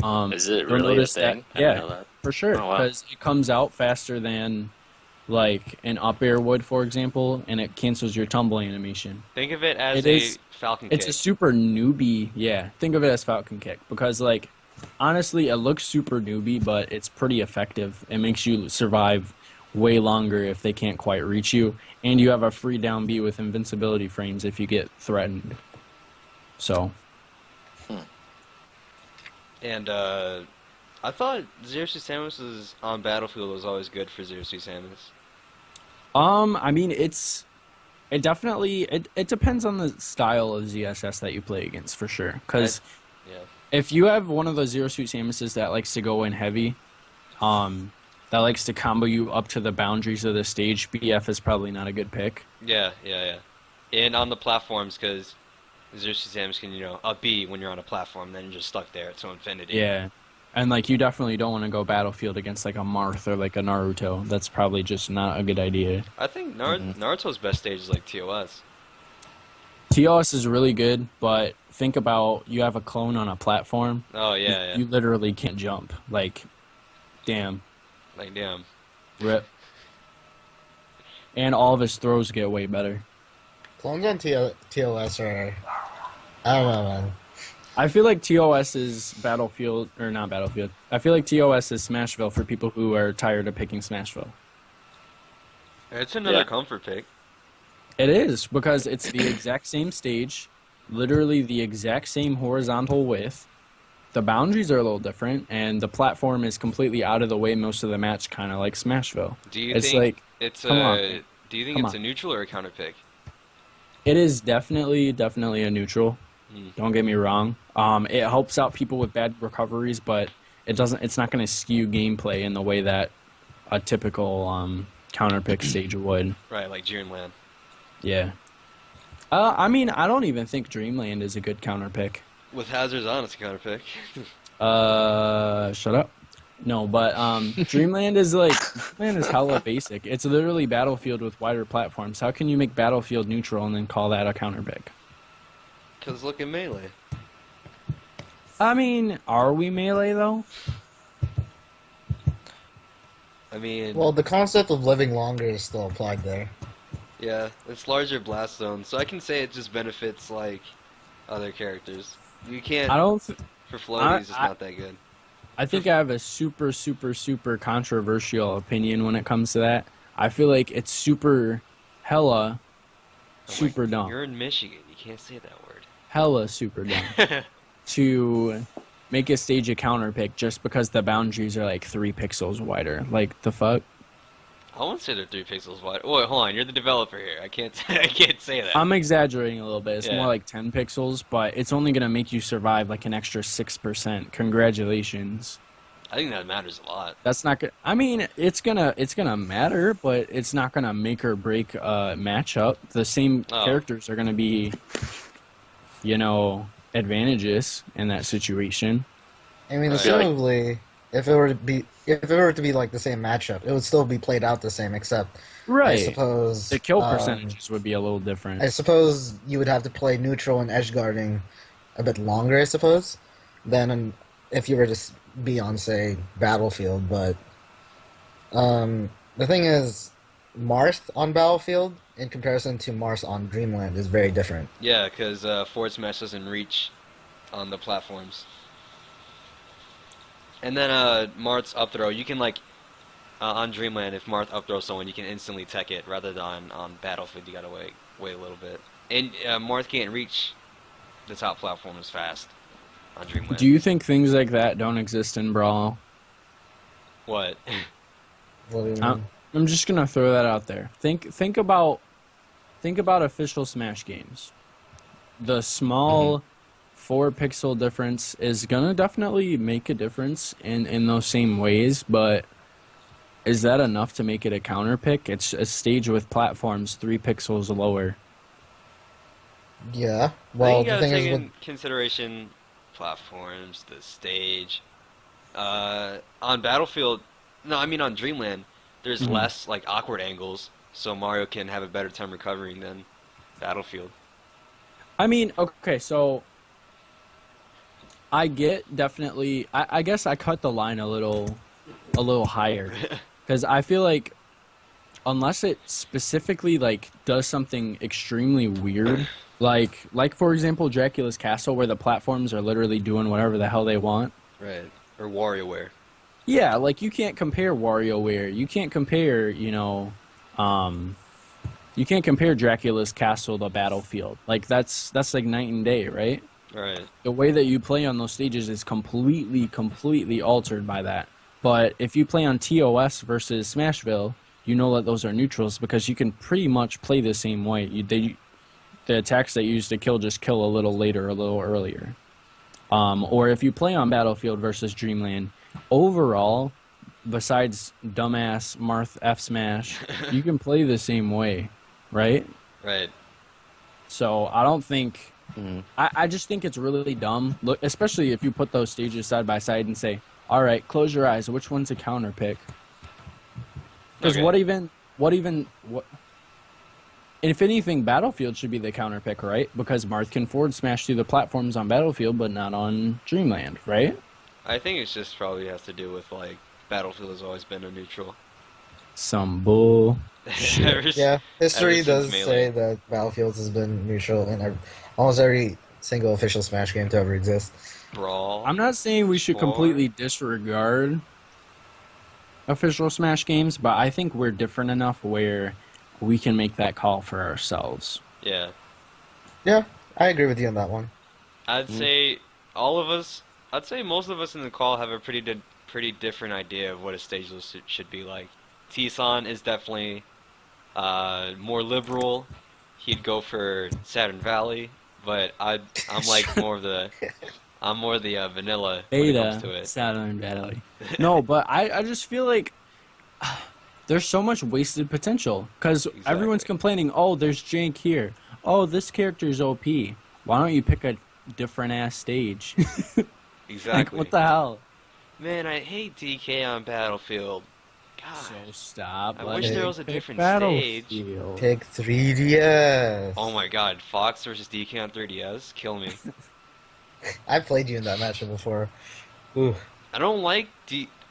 Is it really a thing? Yeah, for sure, because it comes out faster than like an up air would, for example, and it cancels your tumble animation. Think of it as a Falcon Kick. It's a super newbie, think of it as Falcon Kick, because like, honestly, it looks super newbie, but it's pretty effective. It makes you survive way longer if they can't quite reach you, and you have a free down B with invincibility frames if you get threatened. So, And I thought Zero Suit Samus was on Battlefield was always good for Zero Suit Samus. I mean, it definitely it depends on the style of ZSS that you play against for sure. Because Yeah. if you have one of those Zero Suit Samuses that likes to go in heavy, that likes to combo you up to the boundaries of the stage, BF is probably not a good pick. Yeah. And on the platforms, because Zero Suit Samus can, up B when you're on a platform, then you're just stuck there to infinity. Yeah. And, like, you definitely don't want to go Battlefield against, like, a Marth or, like, a Naruto. That's probably just not a good idea. I think Naruto's best stage is, like, TOS. TOS is really good, but think about you have a clone on a platform. Oh, yeah. You literally can't jump. Like, damn. Rip. And all of his throws get way better. Clones on TOS are... I don't know, man. I feel like TOS is Battlefield, or not Battlefield. I feel like TOS is Smashville for people who are tired of picking Smashville. It's another comfort pick. It is, because it's the exact same stage, literally the exact same horizontal width. The boundaries are a little different, and the platform is completely out of the way most of the match, kind of like Smashville. Do you it's think like, it's come on. Do you think Come it's on. a neutral or a counter pick? It is definitely a neutral. Don't get me wrong. It helps out people with bad recoveries, but it's not going to skew gameplay in the way that a typical counter pick stage would. Right, like Dreamland. Yeah. I mean, I don't even think Dreamland is a good counter pick. With hazards on, it's a counter pick. Shut up. No, but Dreamland is hella basic. It's literally Battlefield with wider platforms. How can you make Battlefield neutral and then call that a counter pick? Because look at Melee. I mean, are we Melee though? I mean... Well, the concept of living longer is still applied there. Yeah, it's larger blast zone, so I can say it just benefits, like, other characters. You can't... For floaties, it's not that good. I think I have a super, super, super controversial opinion when it comes to that. I feel like it's super hella super dumb. You're in Michigan. You can't say that word. Hella super dumb. To make a stage a counter pick just because the boundaries are like 3 pixels wider. Like, the fuck? I won't say they're 3 pixels wide. Oh, wait, hold on. You're the developer here. I can't say that. I'm exaggerating a little bit. It's Yeah. more like 10 pixels, but it's only going to make you survive like an extra 6%. Congratulations. I think that matters a lot. That's not good. I mean, it's gonna matter, but it's not gonna make or break a matchup. The same characters are gonna be, advantageous in that situation. I mean, Right. assumably, if it were to be like the same matchup, it would still be played out the same, except Right. I suppose The kill percentages would be a little different. I suppose you would have to play neutral and edge guarding a bit longer, I suppose, than if you were to be on, say, Battlefield. But the thing is, Marth on Battlefield in comparison to Marth on Dreamland is very different. Yeah, because forward smash doesn't reach on the platforms. And then Marth's up throw, you can on Dreamland, if Marth up throws someone, you can instantly tech it, rather than on Battlefield, you gotta wait a little bit. And Marth can't reach the top platform as fast on Dreamland. Do you think things like that don't exist in Brawl? What? What do you mean? I'm just gonna throw that out there. Think about official Smash games. The small 4-pixel difference is gonna definitely make a difference in those same ways, but is that enough to make it a counter pick? It's a stage with platforms 3 pixels lower. Yeah. I Well, think you the gotta thing take is, in consideration platforms, the stage. On Battlefield, no, I mean on Dreamland, there's less awkward angles, so Mario can have a better time recovering than Battlefield. I mean, okay, so I get definitely. I guess I cut the line a little higher because I feel like unless it specifically does something extremely weird, like for example Dracula's Castle, where the platforms are literally doing whatever the hell they want. Right. Or WarioWare. Yeah, you can't compare WarioWare. You can't compare, you can't compare Dracula's Castle to Battlefield. That's night and day, right? Right. The way that you play on those stages is completely altered by that. But if you play on TOS versus Smashville, you know that those are neutrals because you can pretty much play the same way. The attacks that you use to kill just kill a little later, a little earlier. Or if you play on Battlefield versus Dreamland, overall, besides dumbass Marth F Smash, you can play the same way, right? Right. So I don't think... I just think it's really dumb, look, especially if you put those stages side by side and say, all right, close your eyes, which one's a counter pick? Because Okay. if anything, Battlefield should be the counter pick, right? Because Marth can forward smash through the platforms on Battlefield, but not on Dreamland, right? I think it's just probably has to do with, like, Battlefield has always been a neutral. Some bull. Yeah, history since does Melee. say that Battlefield has been neutral in almost every single official Smash game to ever exist. Brawl. I'm not saying we should Or- completely disregard official Smash games, but I think we're different enough where we can make that call for ourselves. Yeah. Yeah, I agree with you on that one. I'd say I'd say most of us in the call have a pretty different idea of what a stage list should be like. T-San is definitely more liberal. He'd go for Saturn Valley, but I'm like more the vanilla when it comes to Beta, it. Saturn Valley. No, but I just feel like there's so much wasted potential because everyone's Exactly. complaining, oh, there's jank here. Oh, this character's OP. Why don't you pick a different ass stage? Exactly. Like, what the hell? Man, I hate DK on Battlefield. God. So stop. I let wish me there was a pick different Battlefield. Pick 3DS. Oh my God, Fox versus DK on 3DS, kill me. I played you in that matchup before. Ooh. I don't like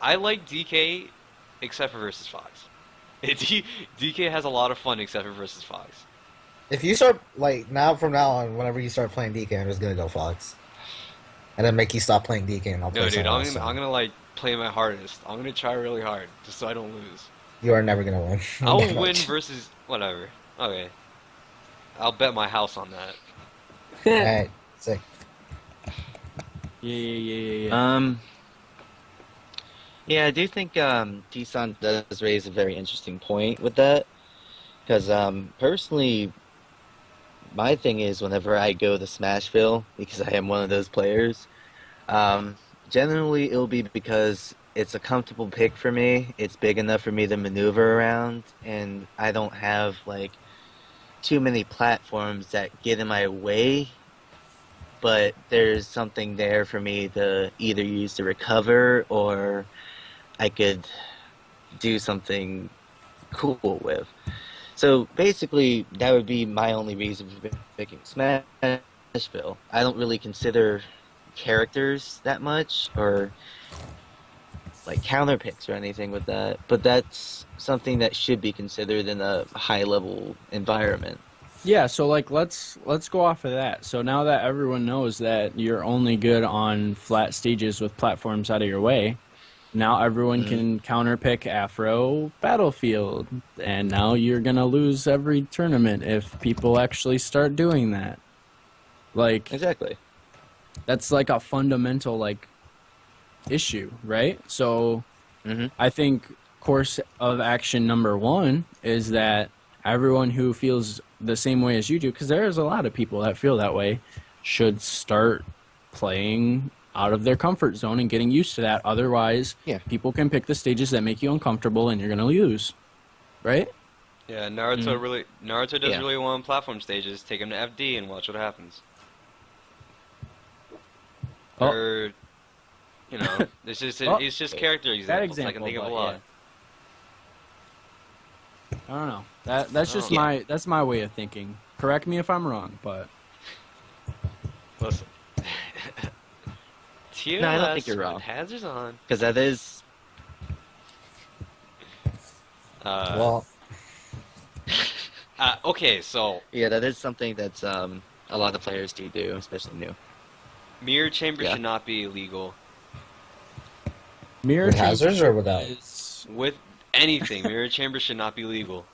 I like DK except for versus Fox. DK has a lot of fun except for versus Fox. If you start, like, from now on, whenever you start playing DK, I'm just gonna go Fox. And then make you stop playing DK and I'll play No, dude, someone I'm else. gonna like play my hardest. I'm gonna try really hard just so I don't lose. You are never gonna win. I'll That win much. versus whatever. Okay, I'll bet my house on that. Alright, sick. Yeah. Yeah, I do think T-San does raise a very interesting point with that. Because personally, my thing is whenever I go to Smashville, because I am one of those players, generally it'll be because it's a comfortable pick for me. It's big enough for me to maneuver around, and I don't have like too many platforms that get in my way. But there's something there for me to either use to recover, or I could do something cool with. So basically, that would be my only reason for picking Smashville. I don't really consider characters that much, or like counter picks or anything with that. But that's something that should be considered in a high level environment. Yeah, so like let's go off of that. So now that everyone knows that you're only good on flat stages with platforms out of your way, now everyone can counterpick Afro Battlefield, and now you're gonna lose every tournament if people actually start doing that. Like Exactly. that's like a fundamental like issue, right? So I think course of action number one is that everyone who feels the same way as you do, because there's a lot of people that feel that way, should start playing out of their comfort zone and getting used to that. Otherwise, people can pick the stages that make you uncomfortable and you're going to lose. Right? Yeah, Naruto does Yeah. really well on platform stages. Take him to FD and watch what happens. Oh. Or, you know, it's just character examples. I can think of a but lot. I don't know. That's just Yeah. my way of thinking. Correct me if I'm wrong, but Listen. TOS No, I don't think you're with wrong. hazards on. Because that is... Well, Okay, so Yeah, that is something that's a lot of players do, especially new. mirror chamber Yeah. should not be illegal. mirror with hazards chamber or without? is- With anything, mirror chamber should not be legal.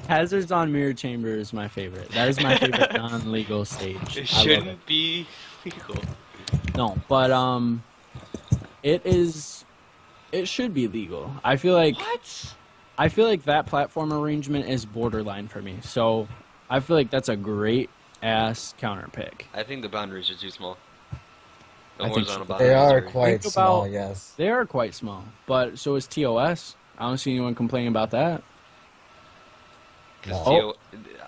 Hazards on Mirror Chamber is my favorite. That is my favorite non-legal stage. It I love shouldn't be legal. No, but it should be legal. I feel like What? I feel like that platform arrangement is borderline for me. So I feel like that's a great ass counter pick. I think the boundaries are too small. The I think so. horizontal boundaries They are quite Think small, about- yes. They are quite small, but so is TOS. I don't see anyone complaining about that. No.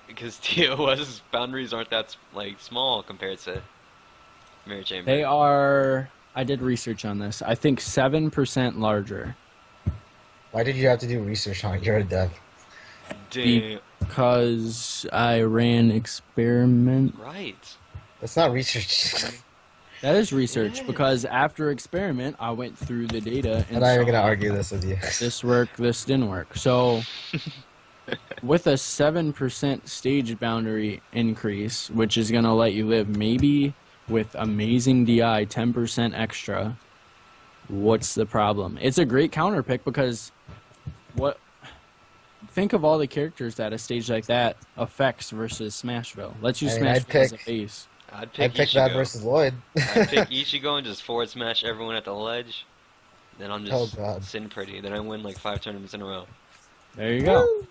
Because TOS's boundaries aren't that like small compared to Mirror Chamber. They are. I did research on this. I think 7% larger Why did you have to do research on it? You're a dev. Damn. because I ran experiment. Right. That's not research. That is research Yes. because after experiment, I went through the data I'm and not even saw gonna argue this with you. this worked, this didn't work. So, with a 7% stage boundary increase, which is gonna let you live maybe with amazing DI 10% extra, what's the problem? It's a great counter pick because think of all the characters that a stage like that affects versus Smashville. Let's use I mean, I'd Smashville as a pick- base. I'd pick I'd pick that Ichigo. versus Lloyd. I'd pick Ichigo and just forward smash everyone at the ledge. Then I'm Oh, just God. sitting pretty. Then I win like 5 tournaments in a row. There you go.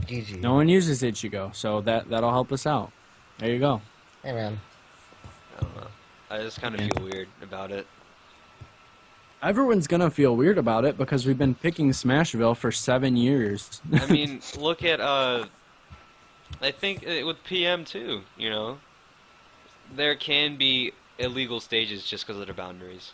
GG. No one uses Ichigo, so that'll help us out. There you go. Hey, man. I don't know. I just kind of Yeah. feel weird about it. Everyone's gonna feel weird about it because we've been picking Smashville for 7 years. I mean, look at I think with PM too. You know, there can be illegal stages just because of the boundaries.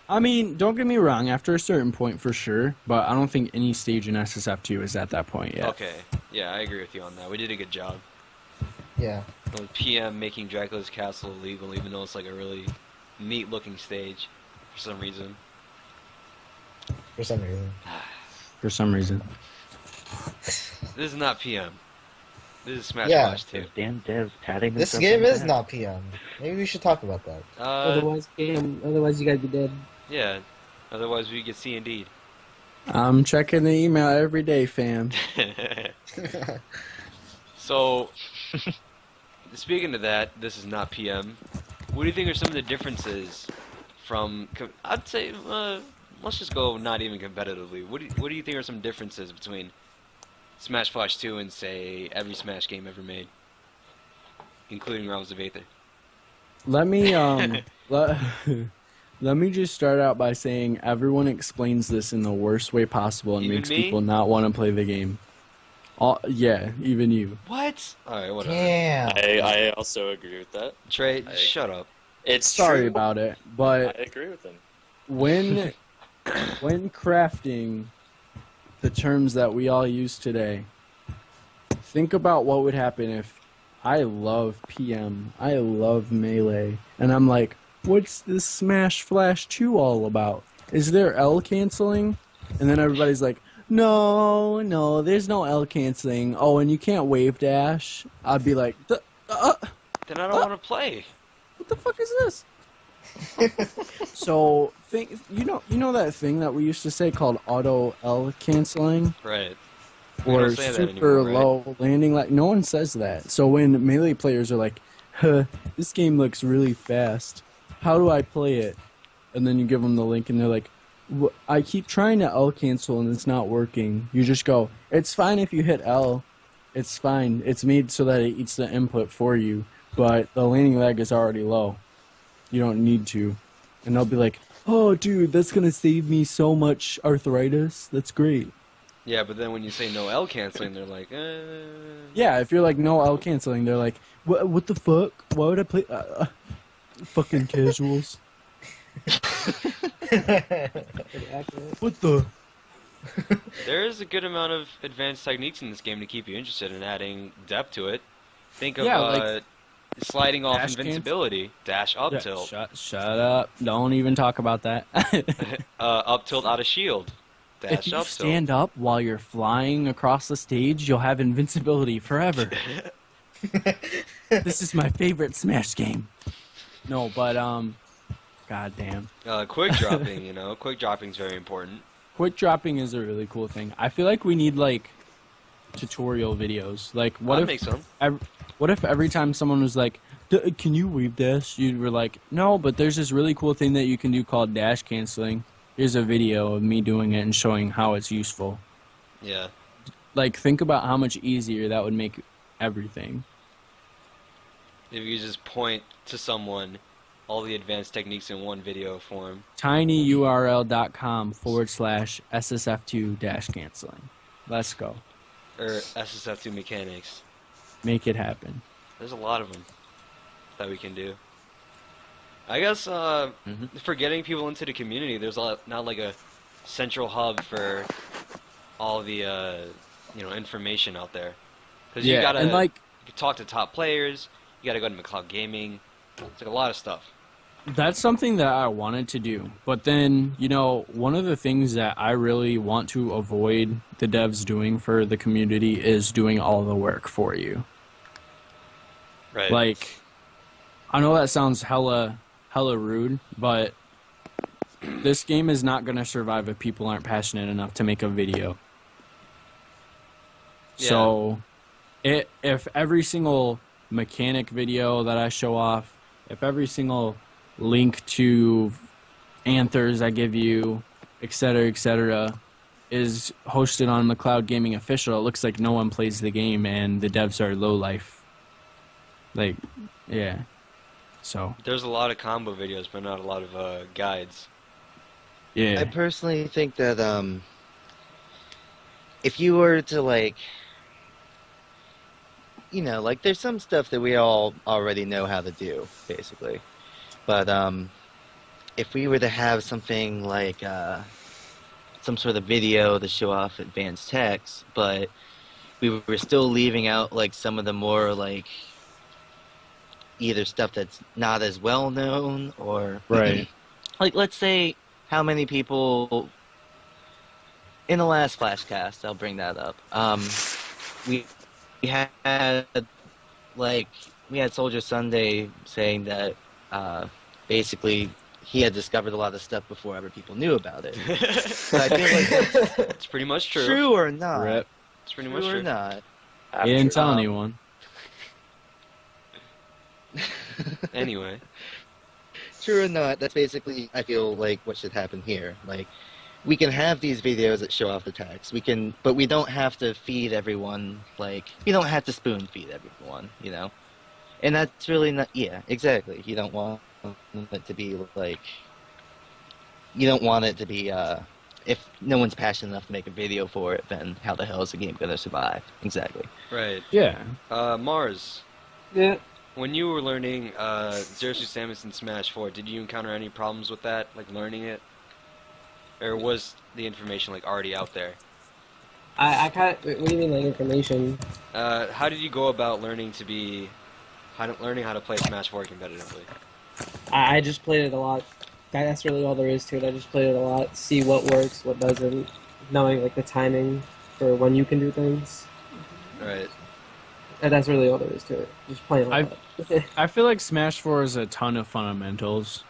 I mean, don't get me wrong, after a certain point for sure, but I don't think any stage in SSF2 is at that point yet. Okay, yeah, I agree with you on that. We did a good job. Yeah. With PM making Dracula's Castle illegal, even though it's like a really neat-looking stage for some reason. For some reason. For some reason. This is not PM. This is Smash Yeah. Flash 2. Damn devs patting This themselves game on the is back. not PM. Maybe we should talk about that. Otherwise, you guys be dead. Yeah. Otherwise, we get C and D. I'm checking the email every day, fam. So, speaking of that, this is not PM. What do you think are some of the differences from? I'd say, let's just go not even competitively. What do you think are some differences between Smash Flash 2 and say every Smash game ever made, including Realms of Aether? Let me let me just start out by saying everyone explains this in the worst way possible and Even makes me? people not want to play the game. Yeah, even you. What? All right, whatever. Damn. I also agree with that. Trey, I- shut up. It's Sorry true. about it, I but agree with him. when crafting the terms that we all use today, think about what would happen if I love PM, I love Melee, and I'm like, what's this Smash Flash 2 all about? Is there L canceling? And then everybody's like, no, there's no L canceling. Oh, and you can't wave dash. I'd be like, Then I don't want to play. what the fuck is this? So you know that thing that we used to say called auto L canceling Right. We or don't say that super anymore, right? low landing, like no one says that. So when Melee players are like, huh, this game looks really fast, how do I play it? And then you give them the link and they're like, I keep trying to L cancel and it's not working. You just go, it's fine if you hit L, it's fine, it's made so that it eats the input for you, but the landing lag is already low. You don't need to. And they'll be like, oh dude, that's gonna save me so much arthritis, that's great. Yeah, but then when you say no L canceling, they're like, Yeah, if you're like no L canceling, they're like, what the fuck? Why would I play? Fucking casuals. Pretty accurate. What the? There is a good amount of advanced techniques in this game to keep you interested in adding depth to it. Think of Yeah, like sliding off dash invincibility, dash up Yeah, tilt, shut up! Don't even talk about that. up tilt out of shield, If dash you up stand up while you're flying across the stage, you'll have invincibility forever. This is my favorite Smash game. No, but goddamn. tilt. Quick dropping, quick dropping is very important. Quick dropping is a really cool thing. I feel like we need like tutorial videos. Like, I'd make some. What if every time someone was like, "Can you weave dash?" You were like, "No, but there's this really cool thing that you can do called dash canceling. Here's a video of me doing it and showing how it's useful." Yeah. Like, think about how much easier that would make everything. If you just point to someone all the advanced techniques in one video form. tinyurl.com/ssf2 dash canceling. Let's go. Or SSF2 mechanics. Make it happen. There's a lot of them that we can do. I guess for getting people into the community, there's not like a central hub for all the information out there. Because you gotta and like, you talk to top players. You gotta go to McCloud Gaming. It's like a lot of stuff. that's something that I wanted to do. But then, one of the things that I really want to avoid the devs doing for the community is doing all the work for you. Right. Like, I know that sounds hella rude, but this game is not going to survive if people aren't passionate enough to make a video. Yeah. So, if every single mechanic video that I show off, if every single link to anthers I give you, etc., is hosted on McCloud Gaming Official, it looks like no one plays the game and the devs are low life. Like, yeah. So There's a lot of combo videos, but not a lot of guides. yeah. I personally think that if you were to like there's some stuff that we all already know how to do, basically. But if we were to have something like some sort of video to show off advanced techs, but we were still leaving out like some of the more like either stuff that's not as well known or Right. like, let's say how many people in the last Flashcast, I'll bring that up. We had Soldier Sunday saying that basically he had discovered a lot of stuff before other people knew about it. But I feel like that's It's pretty much true. true or not. Rip. It's pretty True much or true. not. He didn't tell Um, anyone. Anyway. True or not, that's basically, I feel like, what should happen here. Like, we can have these videos that show off the text. But we don't have to feed everyone, like, we don't have to spoon feed everyone, And that's really not, yeah, exactly. You don't want it to be, like, if no one's passionate enough to make a video for it, then how the hell is the game going to survive? Exactly. Right. Yeah. Mars, Yeah. when you were learning Zero Suit Samus in Smash 4, did you encounter any problems with that, like learning it? Or was the information like already out there? I kind of. What do you mean, like information? How did you go about learning how to play Smash 4 competitively? I just played it a lot. That's really all there is to it. I just played it a lot, see what works, what doesn't, knowing like the timing for when you can do things. Right. And that's really all there is to it. Just playing a lot. I feel like Smash 4 is a ton of fundamentals.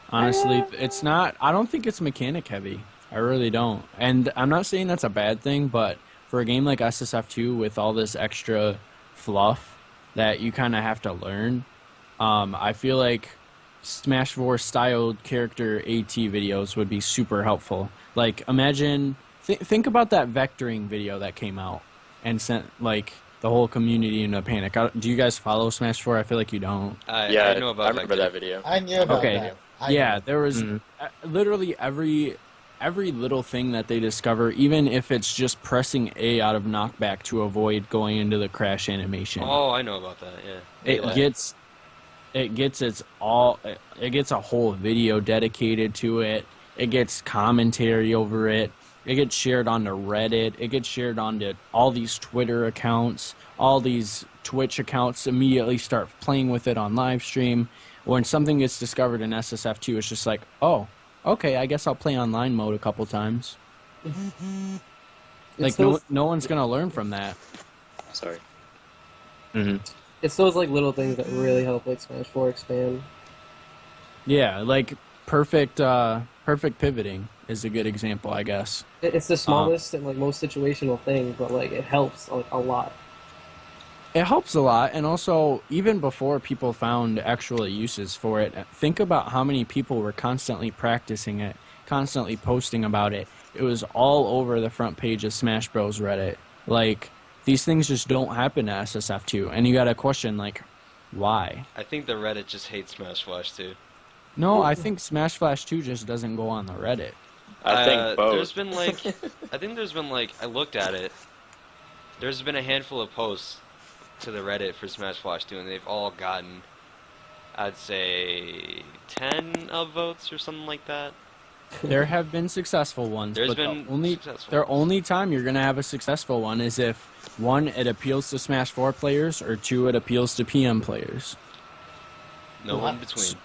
Honestly, it's not. I don't think it's mechanic heavy. I really don't. And I'm not saying that's a bad thing, but for a game like SSF2 with all this extra fluff that you kind of have to learn, I feel like Smash 4 styled character AT videos would be super helpful. Like, imagine, think about that vectoring video that came out and sent like the whole community into a panic. Do you guys follow Smash 4? I feel like you don't. I know about I remember Vector. that video. I knew about Okay. that. Yeah, there was literally every little thing that they discover, even if it's just pressing A out of knockback to avoid going into the crash animation. Oh, I know about that. Yeah. It gets a whole video dedicated to it. It gets commentary over it. It gets shared onto Reddit. It gets shared onto all these Twitter accounts. All these Twitch accounts immediately start playing with it on live stream. When something gets discovered in SSF2, it's just like, oh, okay, I guess I'll play online mode a couple times. Like, no one's going to learn from that. Sorry. It's those like little things that really help like Smash 4 expand. Yeah, like perfect Perfect pivoting is a good example, I guess. It's the smallest and like most situational thing, but like it helps like a lot. It helps a lot, and also, even before people found actual uses for it, think about how many people were constantly practicing it, constantly posting about it. It was all over the front page of Smash Bros. Reddit. Like, these things just don't happen to SSF2, and you gotta question, like, why? I think the Reddit just hates Smash Flash too. No, I think Smash Flash 2 just doesn't go on the Reddit. I think both. There's been like, I looked at it. There's been a handful of posts to the Reddit for Smash Flash 2, and they've all gotten, I'd say, 10 upvotes or something like that. There have been successful ones, There's but been the only time you're going to have a successful one is if, 1, it appeals to Smash 4 players, or 2, it appeals to PM players. No one between.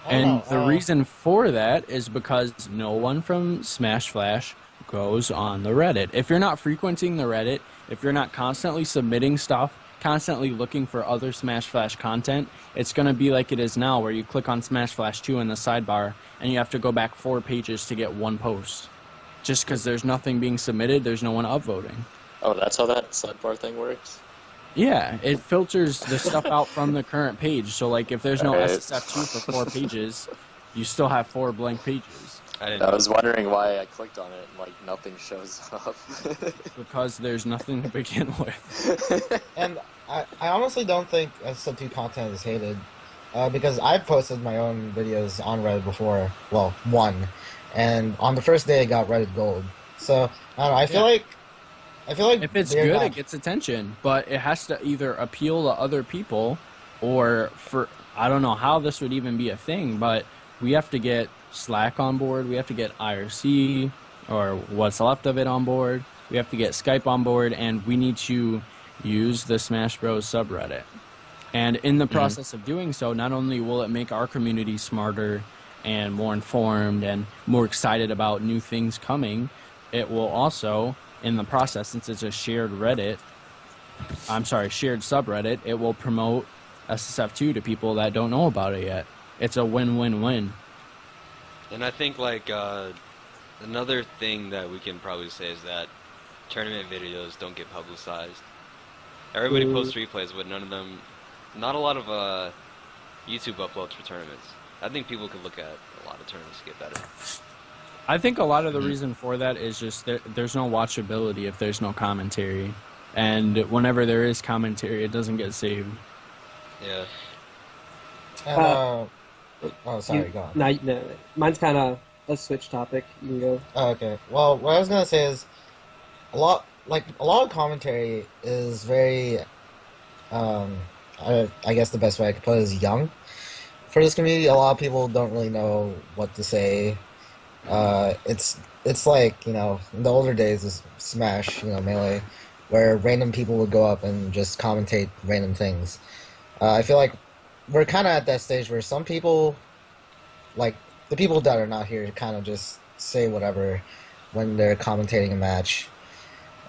And the reason for that is because no one from Smash Flash goes on the Reddit. If you're not frequenting the Reddit, if you're not constantly submitting stuff, constantly looking for other Smash Flash content, it's going to be like it is now, where you click on Smash Flash 2 in the sidebar, and you have to go back 4 pages to get one post. Just because there's nothing being submitted, there's no one upvoting. Oh, that's how that sidebar thing works? Yeah, it filters the stuff out from the current page. So, like, if there's no SSF2 for 4 pages, you still have 4 blank pages. I was wondering why I clicked on it and, like, nothing shows up. Because there's nothing to begin with. And I honestly don't think SSF2 content is hated, because I've posted my own videos on Reddit before. Well, one, and on the first day it got Reddit Gold. So I don't know. I feel like if it's good, it gets attention, but it has to either appeal to other people, or I don't know how this would even be a thing, but we have to get Slack on board, we have to get IRC, or what's left of it on board, we have to get Skype on board, and we need to use the Smash Bros. Subreddit. And in the process of doing so, not only will it make our community smarter and more informed and more excited about new things coming, it will also, in the process, since it's a shared subreddit, it will promote SSF2 to people that don't know about it yet. It's a win-win-win. And I think, like, another thing that we can probably say is that tournament videos don't get publicized. Everybody posts replays, but not a lot of YouTube uploads for tournaments. I think people could look at a lot of tournaments to get better. I think a lot of the reason for that is just there's no watchability if there's no commentary. And whenever there is commentary, it doesn't get saved. Yeah. And, oh, sorry, go on. No, mine's kind of a switch topic. You can go. Oh, okay. Well, what I was gonna say is a lot of commentary is very, I guess the best way I could put it is young. For this community, a lot of people don't really know what to say. It's like, in the older days of Smash, Melee, where random people would go up and just commentate random things. I feel like we're kind of at that stage where some people, like the people that are not here, kind of just say whatever when they're commentating a match.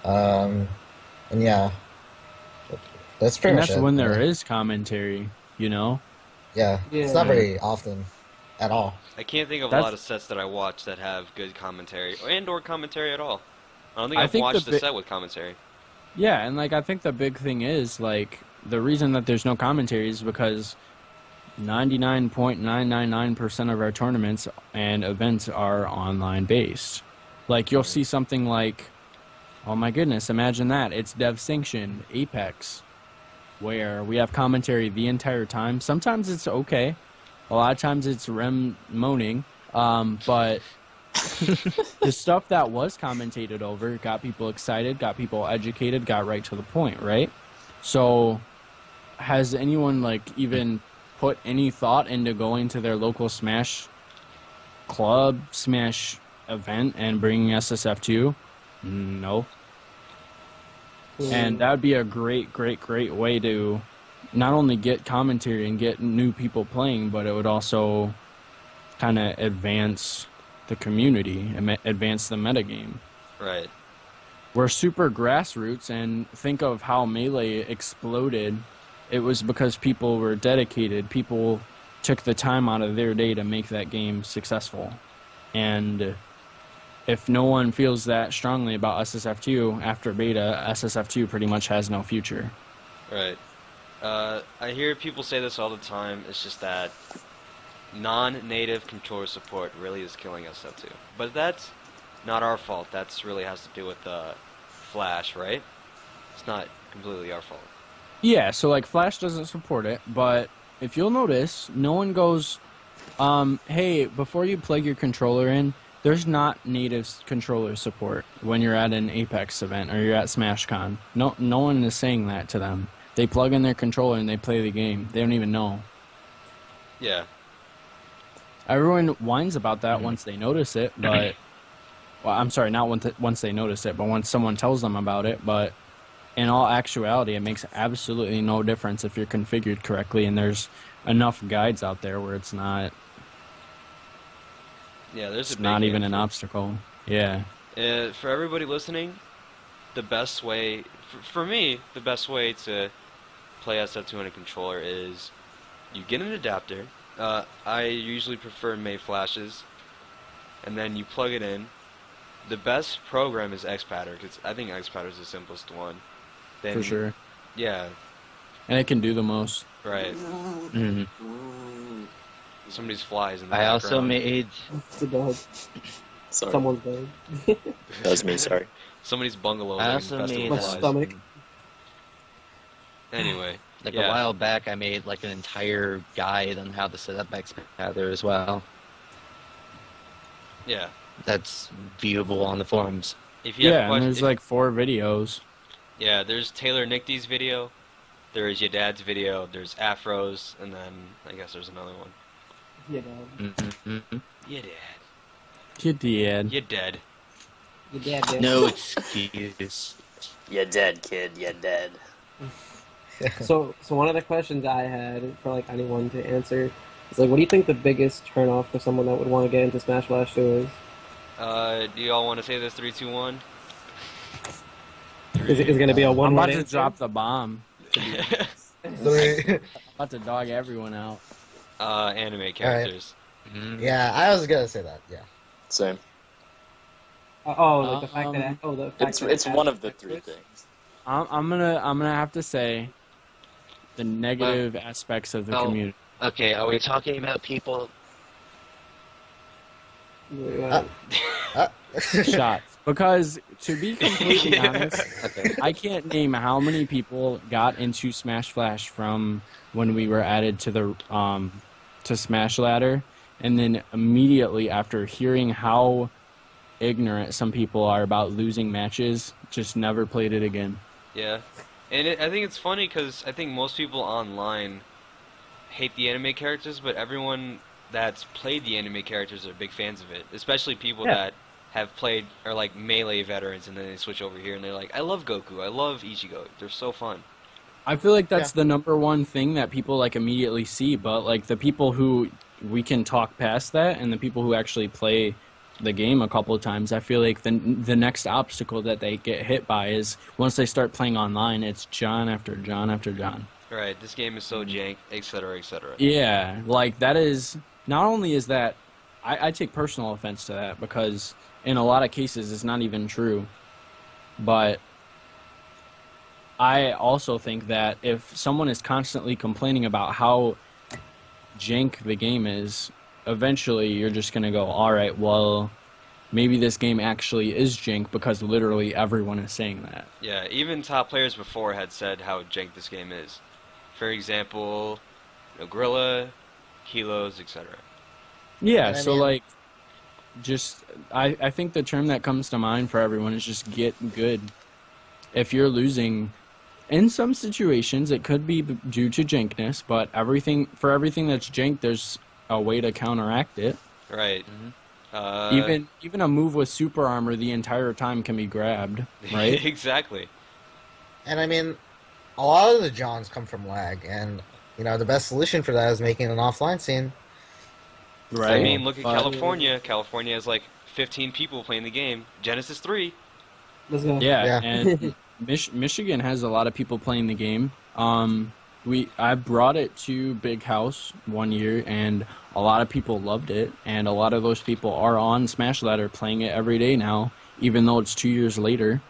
And yeah, that's pretty much it. That's when there is commentary, Yeah, it's not very often at all. I can't think of a lot of sets that I watch that have good commentary or commentary at all. I don't think I've watched a set with commentary. Yeah, and I think the big thing is the reason that there's no commentary is because 99.999% of our tournaments and events are online based. You'll see something like, oh my goodness, imagine that, it's dev sanctioned Apex, where we have commentary the entire time. Sometimes it's okay. A lot of times it's Rem moaning, but the stuff that was commentated over got people excited, got people educated, got right to the point, right? So has anyone even put any thought into going to their local Smash club, Smash event, and bringing SSF2? No. And that would be a great way to not only get commentary and get new people playing, but it would also kind of advance the community and advance the metagame. Right. We're super grassroots, and think of how Melee exploded. It was because people were dedicated. People took the time out of their day to make that game successful. And if no one feels that strongly about SSF2 after beta, SSF2 pretty much has no future. Right. I hear people say this all the time. It's just that non-native controller support really is killing SF2. But that's not our fault. That's really has to do with Flash, right? It's not completely our fault. Yeah, so like Flash doesn't support it, but if you'll notice, no one goes, hey, before you plug your controller in, there's not native controller support when you're at an Apex event or you're at SmashCon. No one is saying that to them. They plug in their controller and they play the game. They don't even know. Yeah. Everyone whines about that once they notice it, but... Well, I'm sorry, not once they notice it, but once someone tells them about it. But in all actuality, it makes absolutely no difference if you're configured correctly, and there's enough guides out there where it's not... Yeah, there's it's not even an obstacle. Yeah. For everybody listening, the best way... For me, the best way to play SF2 on a controller is you get an adapter. I usually prefer May flashes, and then you plug it in. The best program is Xpatter, because I think Xpatter is the simplest one. Then, for sure. Yeah. And it can do the most. Right. Mm-hmm. Somebody's flies in the I background. also made... It's a dog. Sorry. Someone's dog. That was me, sorry. Somebody's bungalow. I also made... My stomach. Anyway. Like yeah. a while back, I made like an entire guide on how to set up Xpatter as well. Yeah. That's viewable on the forums. If you have Yeah, and there's like 4 videos. Yeah, there's Taylor Nichty's video, there's your dad's video, there's Afro's, and then I guess there's another one. Yeah, dog. Mm-hmm. Your dad. You're dead. You're dead. Your dad did. No excuse. You're dead, kid. You're dead. So one of the questions I had for like anyone to answer is like, what do you think the biggest turnoff for someone that would want to get into Smash Flash 2 is? Do y'all want to say this 3, 2, 1? Is it going to be a I'm one about word to answer? drop the bomb. I'm about to dog everyone out. Anime characters. Mm-hmm. Yeah, I was gonna say that. Yeah. Same. Like the fact that the fact that It's it one has of the 3 characters? things. I'm gonna have to say the negative aspects of the community. Okay, are we talking about people? Shots. Because to be completely honest, Okay. I can't name how many people got into Smash Flash from when we were added to the to Smash Ladder, and then immediately after hearing how ignorant some people are about losing matches, just never played it again. Yeah. And I think it's funny because I think most people online hate the anime characters, but everyone that's played the anime characters are big fans of it. Especially people that have played, are like Melee veterans, and then they switch over here and they're like, I love Goku, I love Ichigo, they're so fun. I feel like that's the number one thing that people like immediately see, but like the people who we can talk past that and the people who actually play the game a couple of times, I feel like the next obstacle that they get hit by is once they start playing online, it's John after John after John. Right, this game is so jank, etc., etc. Yeah, like that is, not only is that, I take personal offense to that because in a lot of cases it's not even true, but I also think that if someone is constantly complaining about how jank the game is, eventually you're just going to go, alright, well, maybe this game actually is jank because literally everyone is saying that. Yeah, even top players before had said how jank this game is. For example, Gorilla, Kilos, etc. Yeah, And I so mean- like, just, I think the term that comes to mind for everyone is just get good. If you're losing, in some situations it could be due to jankness, but for everything that's jank, there's a way to counteract it. Right. Even a move with super armor the entire time can be grabbed, right? Exactly. And I mean, a lot of the Johns come from lag, and the best solution for that is making an offline scene. Right. I mean, look at But- California. California has like 15 people playing the game. Genesis 3. Let's go. Yeah, Yeah. and Michigan has a lot of people playing the game. I brought it to Big House one year, and a lot of people loved it, and a lot of those people are on Smash Ladder playing it every day now, even though it's 2 years later.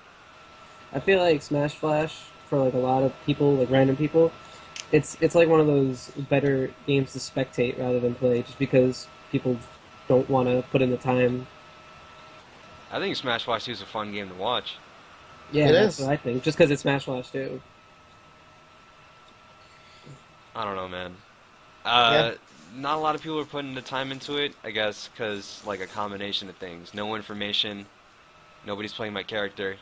I feel like Smash Flash, for like a lot of people, like random people, it's like one of those better games to spectate rather than play, just because people don't want to put in the time. I think Smash Flash 2 is a fun game to watch. Yeah, It that's is. what I think. Just because it's Smash Flash too. I don't know, man. Yeah. Not a lot of people are putting the time into it, I guess, because, like, a combination of things. No information, nobody's playing my character,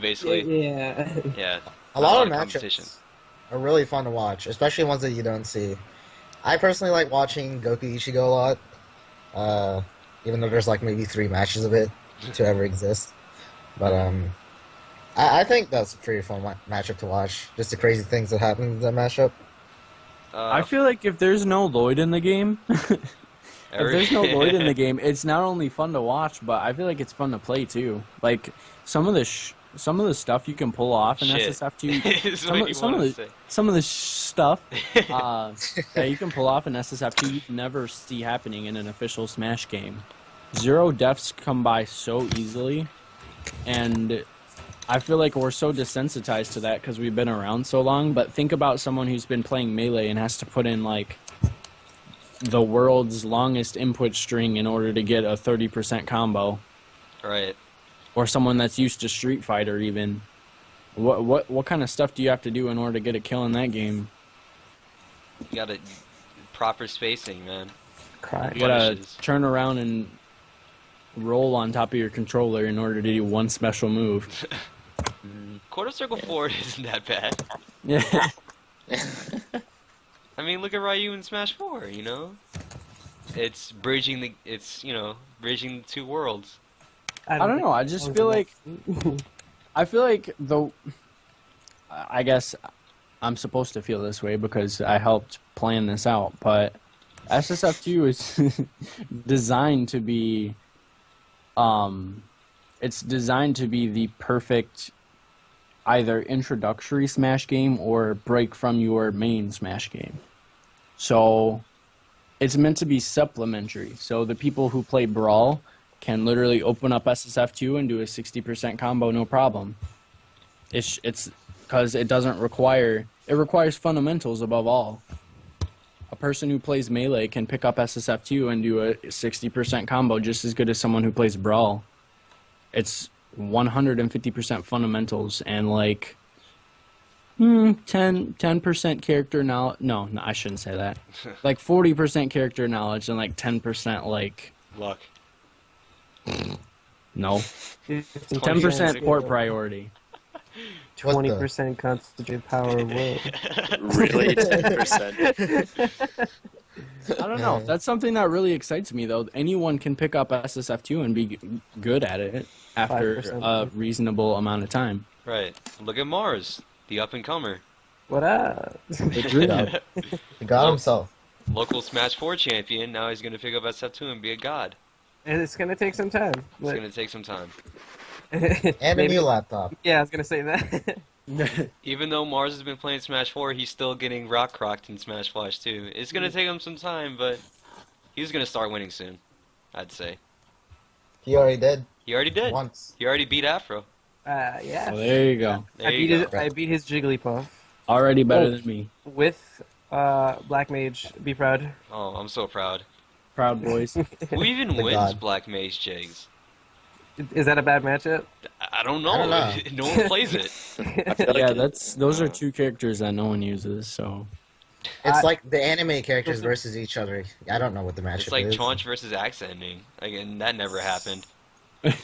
basically. Yeah. Yeah. A lot of competition. matchups are really fun to watch, especially ones that you don't see. I personally like watching Goku Ichigo a lot, even though there's like maybe 3 matches of it to ever exist. But I think that's a pretty fun matchup to watch. Just the crazy things that happen in that matchup. I feel like if there's no Lloyd in the game, if there's no Lloyd in the game, it's not only fun to watch, but I feel like it's fun to play too. Like some of the stuff you can pull off in Shit. SSF2, Is what you wanna say. some of the stuff that you can pull off in SSF2 you never see happening in an official Smash game. 0 deaths come by so easily, and I feel like we're so desensitized to that because we've been around so long, but think about someone who's been playing Melee and has to put in, like, the world's longest input string in order to get a 30% combo. Right. Or someone that's used to Street Fighter, even. What kind of stuff do you have to do in order to get a kill in that game? You gotta... proper spacing, man. Cry. You gotta Punishes. turn around and roll on top of your controller in order to do one special move. Quarter circle forward isn't that bad. Yeah. I mean, look at Ryu in Smash 4, you know? It's bridging the 2 worlds. I don't know, I just feel like... I feel like, though... I guess I'm supposed to feel this way because I helped plan this out, but SSF2 is designed to be... it's designed to be the perfect either introductory Smash game or break from your main Smash game. So it's meant to be supplementary. So the people who play Brawl can literally open up SSF2 and do a 60% combo no problem. It's because it doesn't require... It requires fundamentals above all. A person who plays Melee can pick up SSF2 and do a 60% combo just as good as someone who plays Brawl. It's 150% fundamentals and like 10% character knowledge. No, I shouldn't say that. Like 40% character knowledge and like 10% like Luck. no. 10% port priority. 20% concentrated power of will. Really, 10%. I don't know. That's something that really excites me, though. Anyone can pick up SSF2 and be good at it after 5%. a reasonable amount of time. Right. Look at Mars, the up-and-comer. What up? The dream. He got himself. Local Smash 4 champion, now he's going to pick up SF2 and be a god. And it's gonna take some time. It's going to take some time. And a Maybe- new laptop. Yeah, I was gonna say that. Even though Mars has been playing Smash 4, he's still getting rock crocked in Smash Flash 2. It's going to take him some time, but he's going to start winning soon, I'd say. He already did. He already did. Once. He already beat Afro. Yeah. Well, there you go. There you go. I beat his Jigglypuff Already better than me. with Black Mage. Be proud. Oh, I'm so proud. Proud boys. Who even The wins god. Black Mage Jigs? Is that a bad matchup? I don't know. I don't know. No one plays it. I feel like Yeah, it- those are two characters that no one uses, so... It's I- like the anime characters versus each other. I don't know what the matchup It's like is. Chaunch versus Axe Ending. Again, that never happened.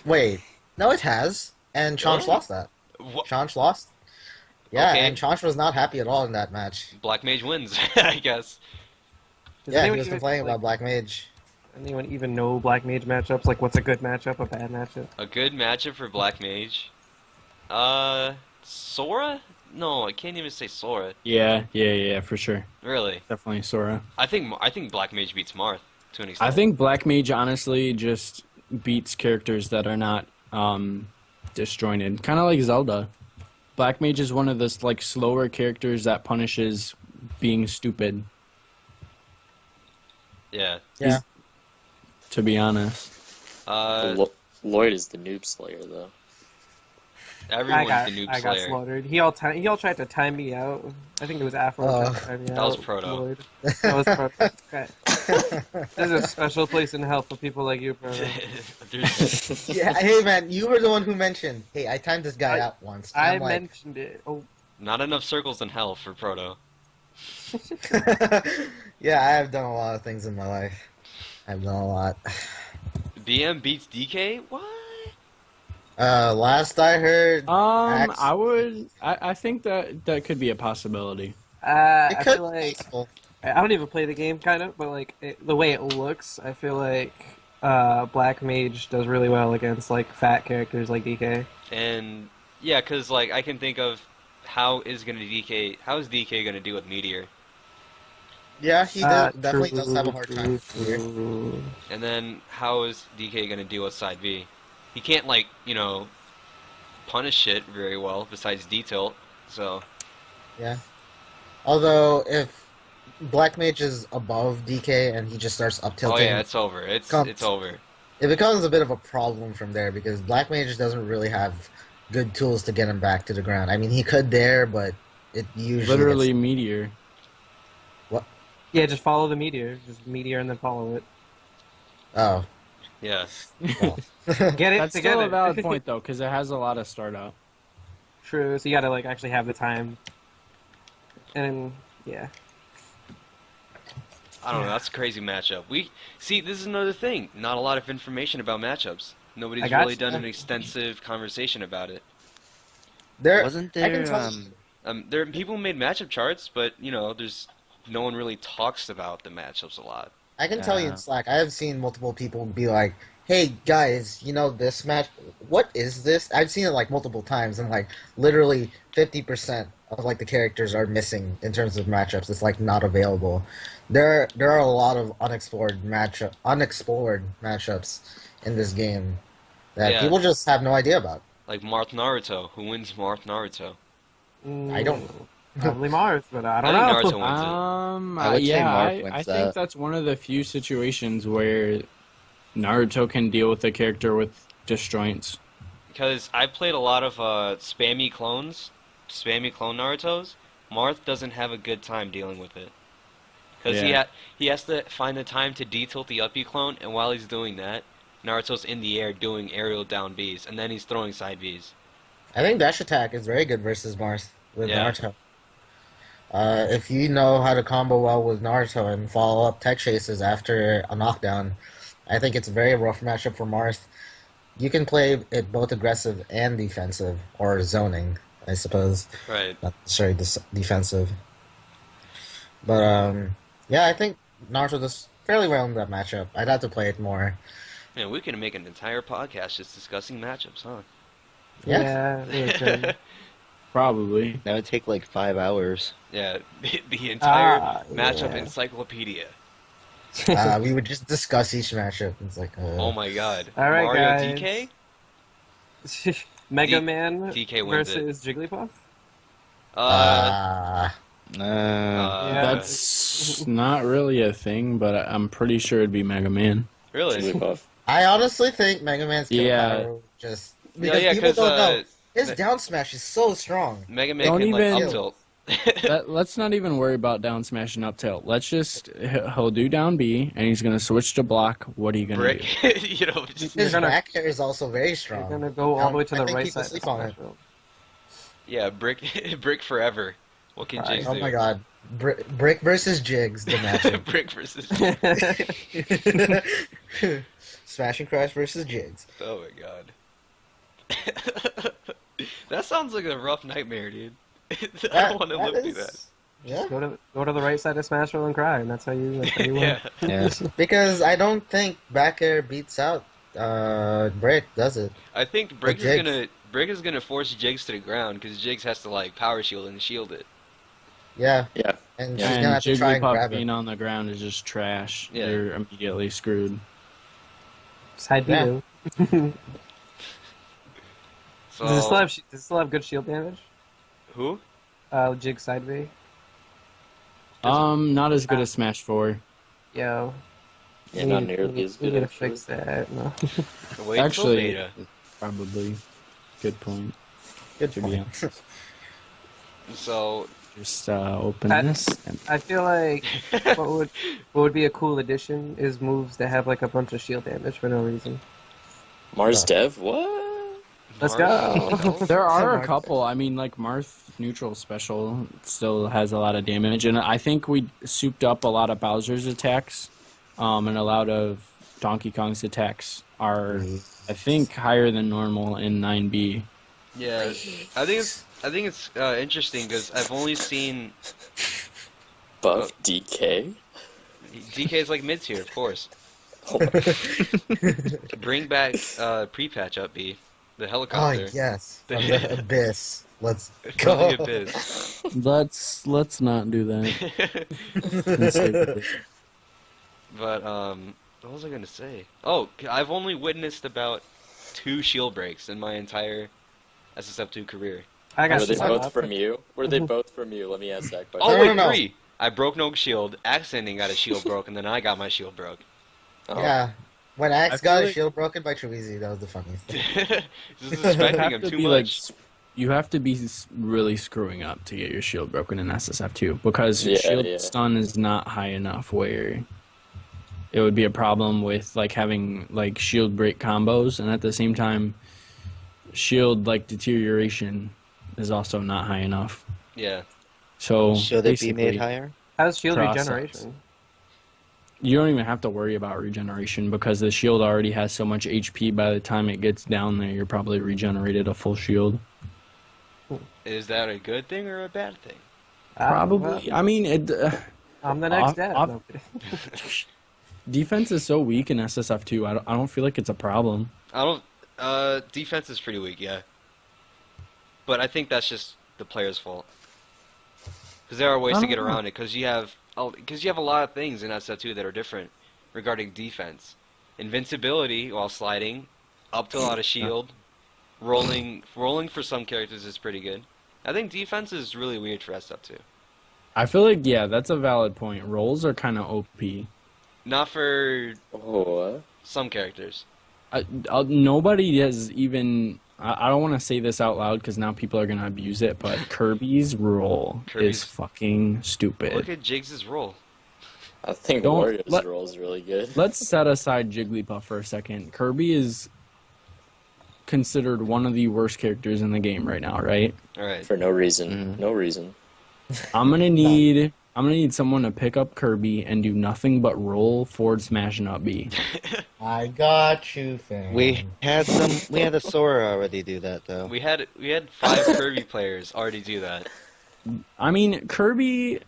Wait, no, it has. And Chaunch Really? lost that. What? Chaunch lost. Yeah, Okay. and Chaunch was not happy at all in that match. Black Mage wins, I guess. Does Yeah, he anyone was even, complaining like, about Black Mage. Anyone even know Black Mage matchups? Like, what's a good matchup, a bad matchup? A good matchup for Black Mage. Sora? No, I can't even say Sora. Yeah, for sure. Really? Definitely Sora. I think Black Mage beats Marth to an extent. I think Black Mage honestly just beats characters that are not disjointed. Kind of like Zelda. Black Mage is one of those like slower characters that punishes being stupid. Yeah. Yeah. To be honest. Lloyd is the noob slayer, though. Everyone's the noob I got slayer. slaughtered. He all tried to time me out. I think it was Afro tried to time me out. That was Proto. Lloyd. That was Proto. Okay. There's a special place in hell for people like you, Proto. Yeah, hey man, you were the one who mentioned, hey, I timed this guy out once. I mentioned it. Oh. Not enough circles in hell for Proto. Yeah, I have done a lot of things in my life. I've done a lot. BM beats DK? What? Last I heard, I think that could be a possibility. I could feel like possible. I don't even play the game, kind of, but like the way it looks, I feel like Black Mage does really well against like fat characters like DK. And yeah, because like I can think of how is DK gonna do with Meteor? Yeah, he definitely does have a hard time here. And then how is DK gonna deal with side B? He can't like, punish it very well besides D-tilt, so Yeah. Although if Black Mage is above DK and he just starts up tilting, oh yeah, it's over. It's over. It becomes a bit of a problem from there because Black Mage doesn't really have good tools to get him back to the ground. I mean, he could there, but it usually Literally Meteor. What? Yeah, just follow the meteor. Just meteor and then follow it. Oh. Yeah. Well. Get it That's together. still a valid point though, because it has a lot of startup. True. So you gotta like actually have the time. And yeah. I don't know. That's a crazy matchup. This is another thing. Not a lot of information about matchups. Nobody's really done an extensive conversation about it. Wasn't there There are people who made matchup charts, but there's no one really talks about the matchups a lot. I can tell you in Slack, I have seen multiple people be like, hey guys, this match, what is this? I've seen it like multiple times, and like literally 50% of like the characters are missing in terms of matchups. It's like not available. There are a lot of unexplored matchups in this game that people just have no idea about. Like Marth Naruto. Who wins Marth Naruto? I don't know. Probably Marth, but I don't I know. think Naruto wins I would say Marth wins I that. think that's one of the few situations where Naruto can deal with a character with disjoints. Because I played a lot of spammy clone Narutos. Marth doesn't have a good time dealing with it. Because he has to find the time to D-tilt the up B clone, and while he's doing that, Naruto's in the air doing aerial down Bs, and then he's throwing side Bs. I think dash attack is very good versus Marth with Naruto. If you know how to combo well with Naruto and follow up tech chases after a knockdown, I think it's a very rough matchup for Marth. You can play it both aggressive and defensive, or zoning, I suppose. Right. Not necessarily defensive. But, yeah, I think Naruto does fairly well in that matchup. I'd have to play it more. Man, we could make an entire podcast just discussing matchups, huh? Yeah. Yeah. Probably. That would take like 5 hours. Yeah, the entire matchup encyclopedia. We would just discuss each matchup. It's like, Oh my god. All right, Mario guys. DK? Mega Man DK wins versus Jigglypuff? That's not really a thing, but I'm pretty sure it'd be Mega Man. Really? I honestly think Mega Man's kill power just because people don't know. His down smash is so strong. Mega Man can like up tilt. Let's not even worry about down smash and up tilt. Let's just he'll do down B and he's gonna switch to block. What are you gonna Brick. do? His back air is also very strong. You're gonna go all the way to the right people side. sleep on it. Yeah, brick forever. What can Jigs do? Oh my god. Brick versus Jigs, the matchup. Brick versus Smash and Crash versus Jigs. Oh my god. That sounds like a rough nightmare, dude. I don't want to live through that. Yeah. Go to the right side of Smash Roll and cry, and that's how you win. Yeah. Because I don't think back air beats out Brick, does it? I think Brick is gonna force Jigs to the ground because Jigs has to like power shield and shield it. Yeah. Yeah. And she's gonna have to try and Jigglypuff grab being it. on the ground is just trash. Yeah. They're immediately screwed. Side B. Yeah. So Does it still have good shield damage? who? Jig side B. Not as good as Smash 4. Yo. Yeah, not nearly as We good. need to Actually. fix that. No. Wait till Actually, beta. probably. Good point. Good To be point. honest. So, Just open I- this. And I feel like what would be a cool addition is moves that have like a bunch of shield damage for no reason. Mars Yeah. Dev? What? Let's Mars- go. there are a Marth. couple. I mean, like Marth neutral special still has a lot of damage, and I think we souped up a lot of Bowser's attacks, and a lot of Donkey Kong's attacks are, I think, higher than normal in 9B. yeah, I think it's interesting because I've only seen Buff DK? DK is like mid tier, of course. Bring back pre-patch up B, the Oh helicopter. yes, from the abyss. Let's From go. the abyss. Let's not do that. Let's save it. But what was I gonna say? Oh, I've only witnessed about 2 shield breaks in my entire SSF2 career. I got Were they some both stuff. from you? Were they both from you? Let me ask that question. Oh No, wait, no, no. 3. I broke no shield. Accidentally got a shield broke, and then I got my shield broke. Oh. Yeah. When I Axe feel got his like- shield broken by Trevizy, that was the funniest thing. Just You suspecting have him to too be like, much. you have to be really screwing up to get your shield broken in SSF2 because Yeah, shield yeah. stun is not high enough where it would be a problem with like having like shield break combos, and at the same time, shield like deterioration is also not high enough. Yeah. So Should it be made basically, higher? How's shield Process. regeneration? you don't even have to worry about regeneration because the shield already has so much HP. By the time it gets down there, you're probably regenerated a full shield. Is that a good thing or a bad thing? Probably. I mean, it. I'm the next Off- dad. off- No, Defense is so weak in SSF2. I don't feel like it's a problem. I don't. Defense is pretty weak, yeah. But I think that's just the player's fault. Because there are ways I to don't get know. around it. Because you have a lot of things in SF2 that are different regarding defense. Invincibility while sliding, up to a lot of shield, rolling for some characters is pretty good. I think defense is really weird for SF2. I feel like, yeah, that's a valid point. Rolls are kind of OP. Not for Oh, what? some characters. Nobody has even. I don't want to say this out loud because now people are going to abuse it, but Kirby's roll Kirby's- is fucking stupid. Look at Jigs' roll. I think Don't- Warriors let- roll is really good. Let's set aside Jigglypuff for a second. Kirby is considered one of the worst characters in the game right now, right? Alright. For no reason. Mhm. No reason. I'm gonna need someone to pick up Kirby and do nothing but roll forward smash and up B. I got you, fam. We had a Sora already do that though. We had 5 Kirby players already do that. I mean, Kirby.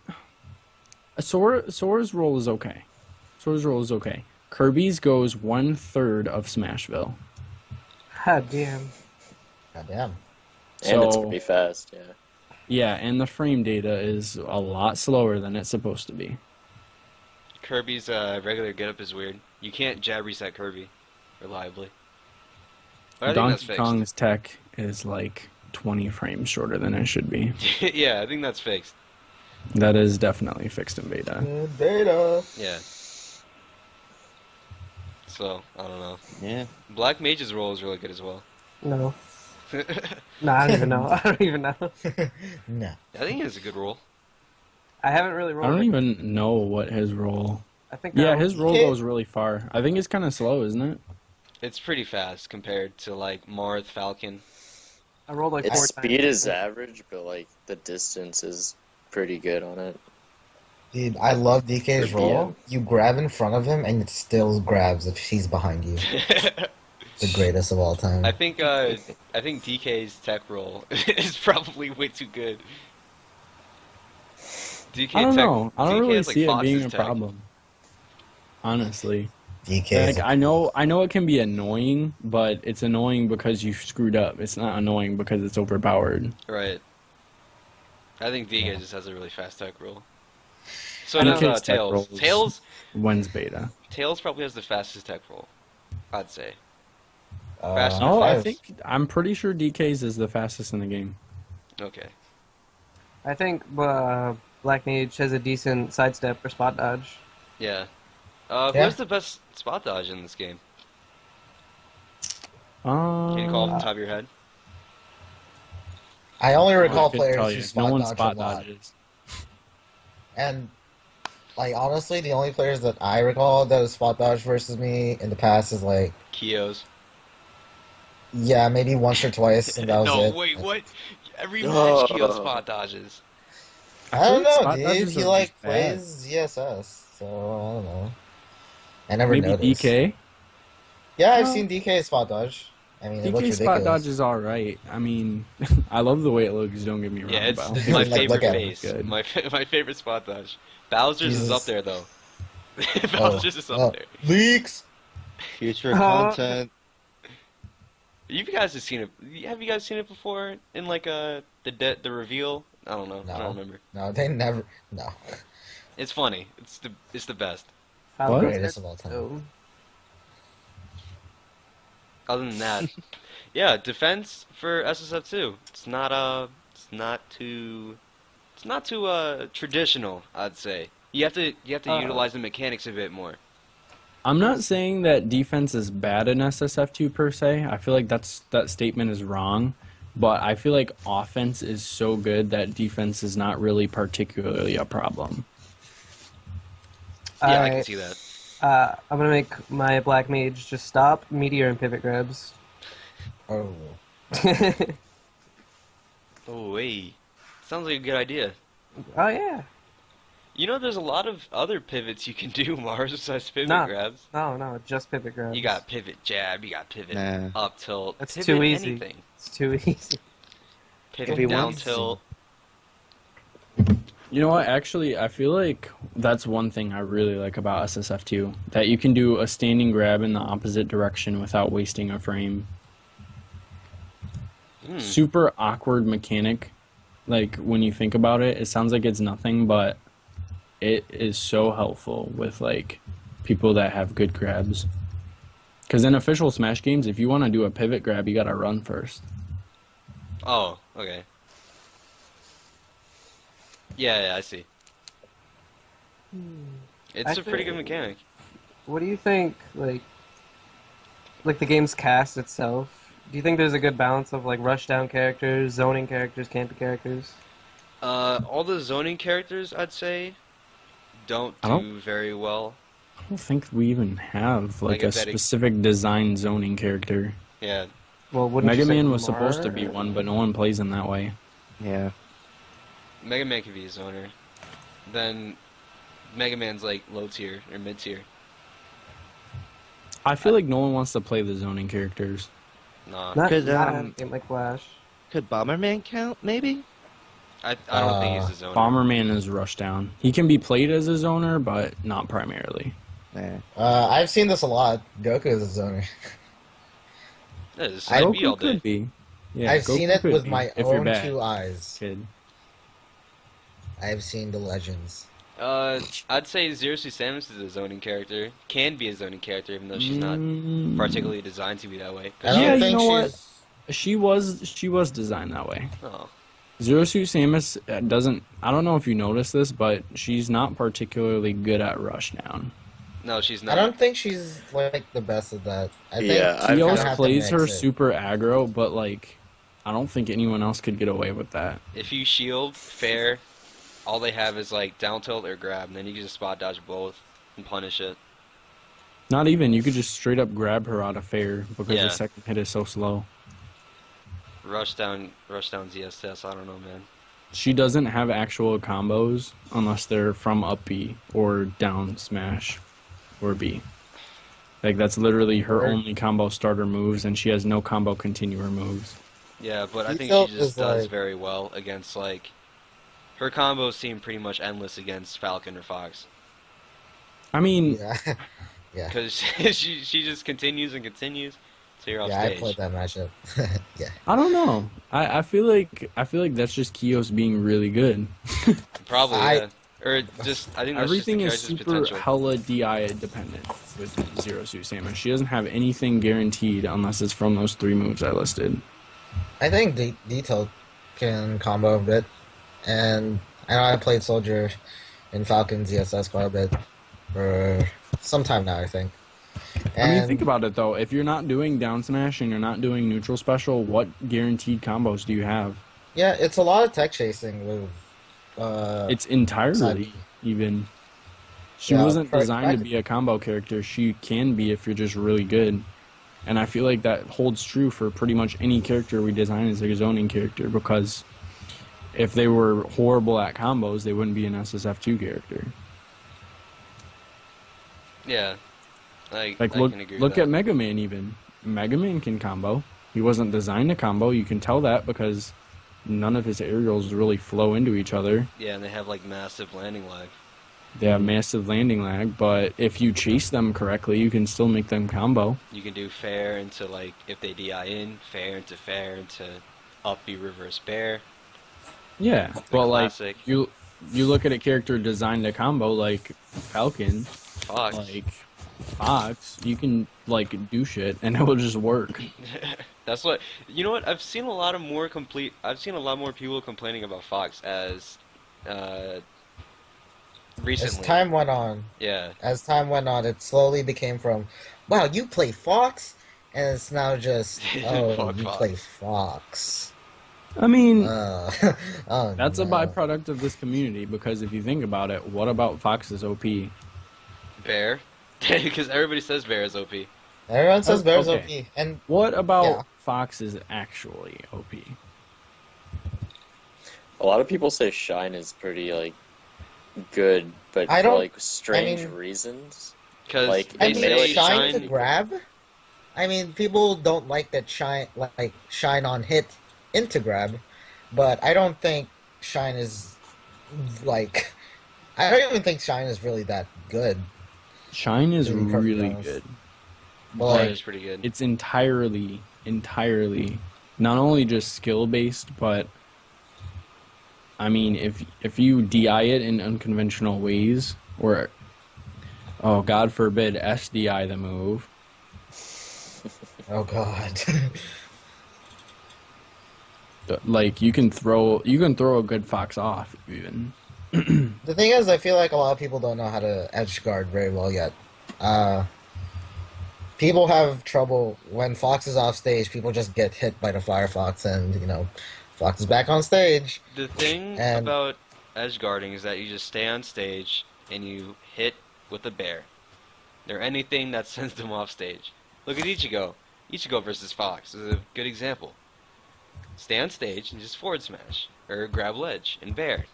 Sora's roll is okay. Sora's roll is okay. Kirby's goes 1/3 of Smashville. God damn. Goddamn. And it's So- pretty fast, yeah. Yeah, and the frame data is a lot slower than it's supposed to be. Kirby's regular getup is weird. You can't jab reset Kirby reliably. But I think that's Donkey fixed. Kong's tech is like 20 frames shorter than it should be. Yeah, I think that's fixed. That is definitely fixed in beta. Good data. Yeah. So, I don't know. Yeah. Black Mage's role is really good as well. No. No, I don't even know. I don't even know. No. I think he has a good role. I haven't really I rolled. don't it. even know what his roll. I think. Yeah, I his roll Okay. goes really far. I think it's kind of slow, isn't it? It's pretty fast compared to like Marth, Falcon. I rolled like 4 Its times. speed is average, but like the distance is pretty good on it. Dude, I love DK's For roll. BM. You grab in front of him and it still grabs if he's behind you. The greatest of all time. I think DK's tech roll is probably way too good. DK I don't tech, know. I don't DK really has, like, see it being a Fox's tech. problem. Honestly, DK. like I know it can be annoying, but it's annoying because you screwed up. It's not annoying because it's overpowered. Right. I think DK Yeah. just has a really fast tech roll. So And now DK's tech Tails. rolls- When's beta? Tails probably has the fastest tech roll. I'd say. Uh, Fast Oh, I five. think I'm pretty sure DK's is the fastest in the game. Okay. I think Black Mage has a decent sidestep or spot dodge. Yeah. Yeah. Where's the best spot dodge in this game? Can you call off the top of your head? I only recall I couldn't tell players who you. spot No one dodge spot a lot. dodges. And, like, honestly, the only players that I recall that have spot dodge versus me in the past is, like, Kios. yeah, maybe once or twice, and that was No, it. wait, what? Every match Keo spot dodges. I don't feel like know, spot dude. dodges He, are like, just bad. plays ZSS, so I don't know. I never Maybe noticed. DK. Yeah, I've Well, seen DK spot dodge. I mean, it looks DK ridiculous. spot dodge is alright. I mean, I love the way it looks. Don't get me wrong. Yeah, but I don't it's think my Like, favorite look at it. face. Good. My favorite spot dodge. Bowser's is Jesus. up there though. Bowser's is up there. Leaks! Future content. You guys have seen it. Have you guys seen it before in like the reveal? I don't know. I No. don't remember. No, they never. No. It's funny. It's the best. What? Greatest of all time. So, Other than that, yeah, defense for SSF2. It's not too traditional, I'd say. You have to utilize the mechanics a bit more. I'm not saying that defense is bad in SSF2 per se. I feel like that statement is wrong. But I feel like offense is so good that defense is not really particularly a problem. Yeah, I can alright, see that. I'm gonna make my Black Mage just stop meteor and pivot grabs. Oh. Oh wait, sounds like a good idea. Oh yeah. You know, there's a lot of other pivots you can do, Mars, besides pivot No. grabs. No, just pivot grabs. You got pivot jab, you got pivot Nah. up tilt. That's pivot too easy. Anything. It's too easy. Pivot If he down wants to. tilt. You know what? Actually, I feel like that's one thing I really like about SSF2. That you can do a standing grab in the opposite direction without wasting a frame. Hmm. Super awkward mechanic. Like, when you think about it, it sounds like it's nothing, but it is so helpful with, like, people that have good grabs. Because in official Smash games, if you want to do a pivot grab, you gotta run first. Oh, okay. Yeah, I see. It's a pretty good mechanic. What do you think, like the game's cast itself? Do you think there's a good balance of like rush down characters, zoning characters, campy characters? All the zoning characters, I'd say, don't I do don't- very well. I don't think we even have, like Like a a betting- specific design zoning character. Yeah. Well, wouldn't Mega you say Man was supposed to Mar? be one, but no one plays him that way. Yeah. Mega Man could be a zoner. Then Mega Man's like low tier or mid tier. I feel like no one wants to play the zoning characters. Nah. Not, Could, not um, a game like Flash. Could Bomberman count, maybe? I don't think he's a zoner. Bomberman is rushdown. He can be played as a zoner, but not primarily. Nah. I've seen this a lot. Goku is a zoner. That is I- Snipe B all Goku day. could be. Yeah, I've Goku seen it could with be, my if you're own bad, two eyes. kid. I've seen the legends. I'd say Zero Suit Samus is a zoning character. Can be a zoning character, even though she's not Mm, particularly designed to be that way. I don't Yeah, you think know what? she's. She was designed that way. Oh, Zero Suit Samus doesn't. I don't know if you noticed this, but she's not particularly good at rushdown. no, she's I not. don't think she's like the best at that. I think Yeah, you I've He kinda always have to plays her mix it. super aggro, but like, I don't think anyone else could get away with that. If you shield fair, all they have is like down tilt or grab, and then you can just spot dodge both and punish it. Not even. You could just straight up grab her out of fair because Yeah. the second hit is so slow. Rush down ZSS. I don't know, man. She doesn't have actual combos unless they're from up B or down smash or B. Like, that's literally her Or- only combo starter moves, and she has no combo continuer moves. Yeah, but I think Detail she just is does like- very well against like her combos seem pretty much endless against Falcon or Fox I mean, Yeah, yeah, because she just continues and continues till you're off yeah. I stage. played that matchup. Yeah, I don't know. I feel like that's just Kios being really good. Probably, I- yeah. Or just I think that's Everything is just the super character's potential. hella DI dependent with Zero Suit Samus. She doesn't have anything guaranteed unless it's from those 3 moves I listed. I think Detail can combo a bit, and I know I played Soldier in Falcon ZSS quite a bit for some time now, I think. I mean, think about it though. If you're not doing down smash and you're not doing neutral special, what guaranteed combos do you have? Yeah, it's a lot of tech chasing with. It's entirely even. She wasn't designed to be a combo character. She can be if you're just really good. And I feel like that holds true for pretty much any character we design as a zoning character, because if they were horrible at combos, they wouldn't be an SSF2 character. Yeah. Like, I can agree look with that. at Mega Man even. Mega Man can combo. He wasn't designed to combo. You can tell that because none of his aerials really flow into each other. Yeah, and they have like massive landing lag. They have massive landing lag, but if you chase them correctly, you can still make them combo. You can do fair into like, if they DI in, fair into up B reverse bear. Yeah, but like classic. you look at a character designed to combo like Falcon, Fox. like Fox, you can like do shit and it will just work. That's what, you know what, I've seen a lot more people complaining about Fox as recently. As time went on, it slowly became from, wow, you play Fox? And it's now just, oh, Fuck you Fox. play Fox. I mean, Oh, that's a no. byproduct of this community, because if you think about it, what about Fox's OP? Bear? Because everybody says bear is OP. Everyone says Bear's Okay. OP. And What about Yeah. Fox is actually OP? A lot of people say Shine is pretty like good, but I for don't- like strange I mean- reasons. Because Like, they I mean, say shine to Shine- grab. I mean, people don't like that shine on hit into grab, but I don't think shine is like. I don't even think shine is really that good. Shine is To be perfectly really honest. good. But Shine like, is pretty good. It's entirely not only just skill based, but I mean, if you DI it in unconventional ways, or oh God forbid SDI the move, oh god, like you can throw a good Fox off even. the thing is, I feel like a lot of people don't know how to edge guard very well yet. People have trouble when Fox is off stage. People just get hit by the Firefox, and Fox is back on stage. The thing And- about edge guarding is that you just stay on stage and you hit with a bear or anything that sends them off stage. Look at Ichigo. Ichigo versus Fox is a good example. Stay on stage and just forward smash or grab ledge and bear.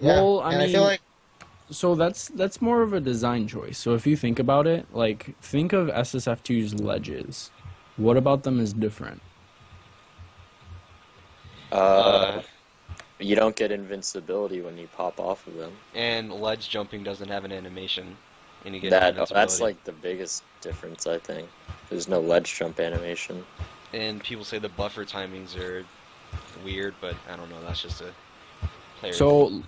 Yeah, Well, I and I mean, feel like so that's more of a design choice. So if you think about it, like think of SSF2's ledges. What about them is different? You don't get invincibility when you pop off of them. And ledge jumping doesn't have an animation. And you get That's invincibility. like the biggest difference, I think. There's no ledge jump animation. And people say the buffer timings are weird, but I don't know. That's just a player. So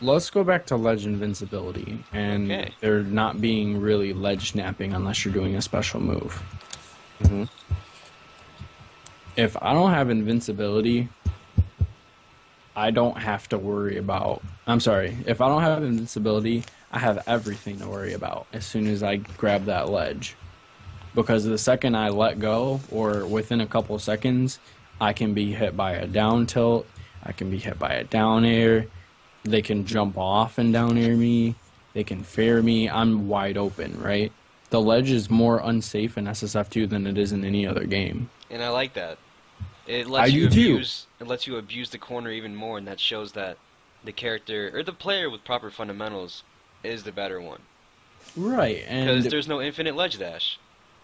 let's go back to ledge invincibility, and Okay. there not being really ledge snapping unless you're doing a special move. Mhm. If I don't have invincibility, I don't have to worry about. I'm sorry. If I don't have invincibility, I have everything to worry about as soon as I grab that ledge. Because the second I let go, or within a couple seconds, I can be hit by a down tilt, I can be hit by a down air, they can jump off and down air me, they can fair me, I'm wide open, right? The ledge is more unsafe in SSF2 than it is in any other game. And I like that. It I lets you do too. abuse. It lets you abuse the corner even more, and that shows that the character or the player with proper fundamentals is the better one. Right, Because and there's no infinite ledge dash.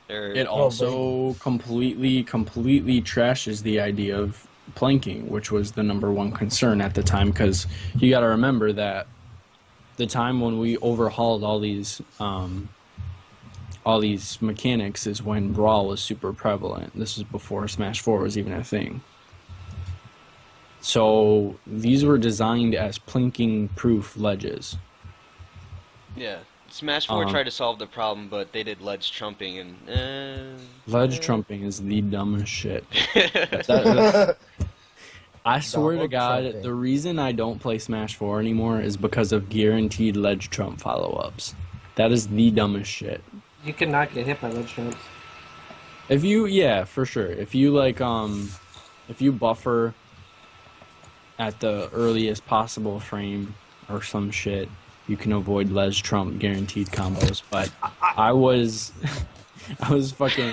it also completely trashes the idea of planking, which was the number one concern at the time, because you got to remember that the time when we overhauled all these mechanics is when Brawl was super prevalent. This was before Smash 4 was even a thing. So these were designed as plinking proof ledges. Yeah. Smash 4 tried to solve the problem, but they did ledge trumping and Ledge trumping is the dumbest shit. That- I swear to Double God, trumping. the reason I don't play Smash 4 anymore is because of guaranteed ledge trump follow-ups. That is the dumbest shit. You cannot get hit by ledge trumps. Yeah, for sure. If you if you buffer at the earliest possible frame or some shit, you can avoid ledge trump guaranteed combos. But I was fucking.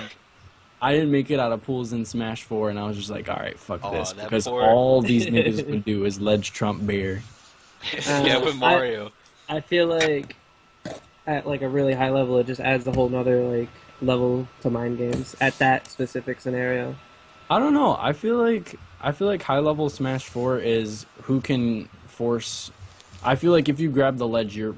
I didn't make it out of pools in Smash 4, and I was just like, all right, fuck this, because all these niggas would do is ledge trump bear. Yeah, with Mario. I feel like at like a really high level, it just adds a whole nother like level to mind games at that specific scenario. I don't know. I feel like high level Smash 4 is who can force. I feel like if you grab the ledge, you're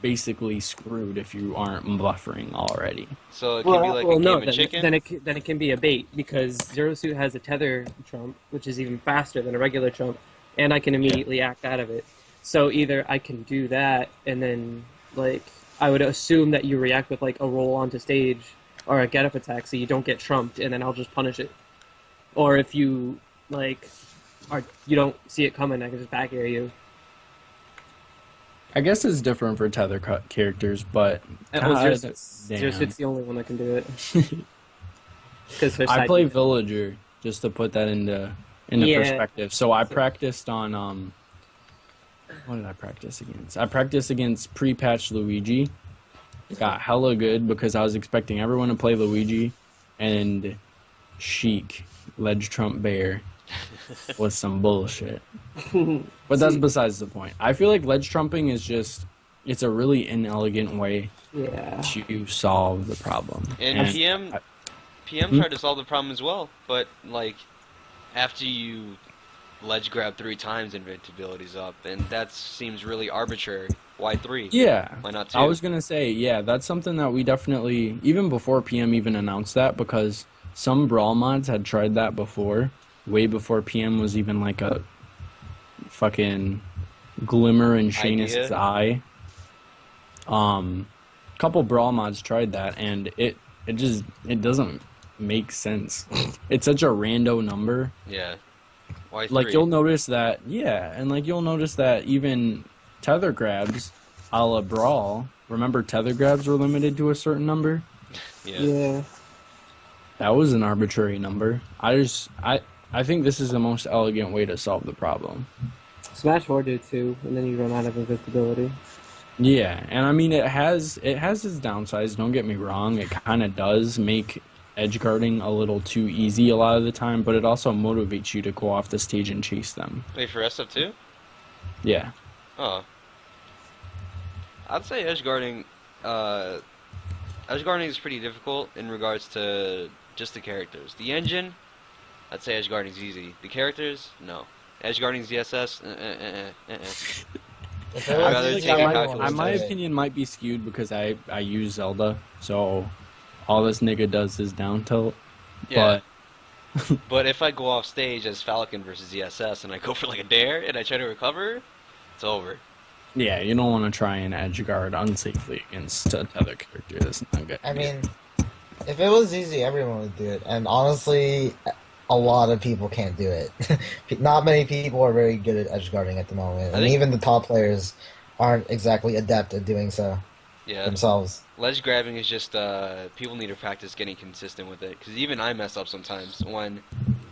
basically screwed if you aren't buffering already. So it can be like a game of chicken? Then it can be a bait, because Zero Suit has a tether trump, which is even faster than a regular trump, and I can immediately act out of it. So either I can do that, and then like I would assume that you react with like a roll onto stage or a get up attack, so you don't get trumped, and then I'll just punish it. Or if you like you don't see it coming, I can just back air you. I guess it's different for tether cut characters, but Zero Suit's the only one that can do it. I play Villager just to put that into perspective. So I practiced on what did I practice against? I practiced against pre-patch Luigi. Got hella good because I was expecting everyone to play Luigi, and Sheik ledge trump bear was some bullshit. But that's besides the point. I feel like ledge trumping is it's a really inelegant way to solve the problem. And PM tried to solve the problem as well, but like after you ledge grab 3 times, invincibility's up, and that seems really arbitrary. Why 3? Yeah. Why not 2? I was gonna say, yeah, that's something that we definitely, even before PM even announced that, because some brawl mods had tried that before, way before PM was even like a fucking glimmer in Shayna's eye. Couple brawl mods tried that, and it doesn't make sense. It's such a rando number. Yeah. Why 3? Like you'll notice that, and like you'll notice that even tether grabs a la brawl. Remember, tether grabs were limited to a certain number. Yeah. That was an arbitrary number. I think this is the most elegant way to solve the problem. Smash 4 did too, and then you run out of invincibility. Yeah, and I mean it has its downsides, don't get me wrong. It kind of does make edge guarding a little too easy a lot of the time, but it also motivates you to go off the stage and chase them. Wait, for SF2? Yeah. Oh. I'd say edge guarding is pretty difficult in regards to just the characters. The engine, I'd say edge guarding's easy. The characters, no. Edge guarding's DSS, My opinion might be skewed because I use Zelda, so all this nigga does is down tilt. Yeah. But if I go off stage as Falcon versus ESS and I go for like a dare and I try to recover, it's over. Yeah, you don't want to try and edge guard unsafely against another character. That's not good. I mean, if it was easy, everyone would do it. And honestly, a lot of people can't do it. Not many people are very good at edge guarding at the moment. And even the top players aren't exactly adept at doing so themselves. Ledge grabbing is just, people need to practice getting consistent with it. Because even I mess up sometimes when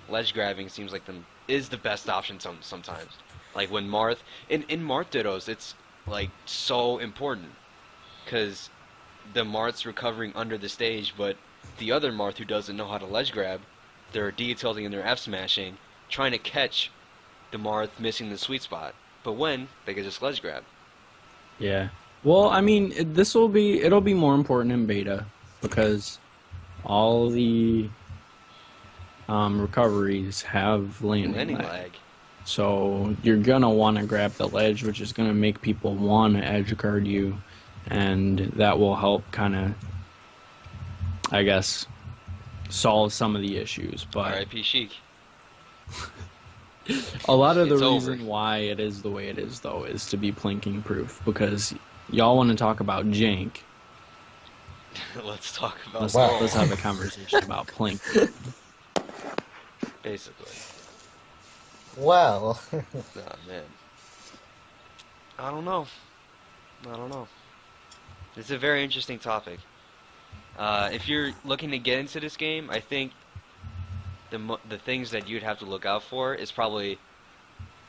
ledge grabbing seems like is the best option sometimes. Like when Marth, in Marth Dittos, it's like so important. Because the Marth's recovering under the stage, but the other Marth who doesn't know how to ledge grab, they're D-tilting and they're F-smashing, trying to catch the Marth missing the sweet spot. But when, they can just ledge grab. Yeah. Well, I mean, it'll be more important in beta, because all the recoveries have landing lag. So you're gonna want to grab the ledge, which is gonna make people want to edge guard you, and that will help kind of, I guess, solve some of the issues. But R.I.P. Sheik. A lot of the reason why it is the way it is, though, is to be plinking proof, because y'all want to talk about jank. Let's talk about let's have a conversation about plinking. Basically. Well. Nah, man. I don't know. It's a very interesting topic. If you're looking to get into this game, I think the things that you'd have to look out for is probably,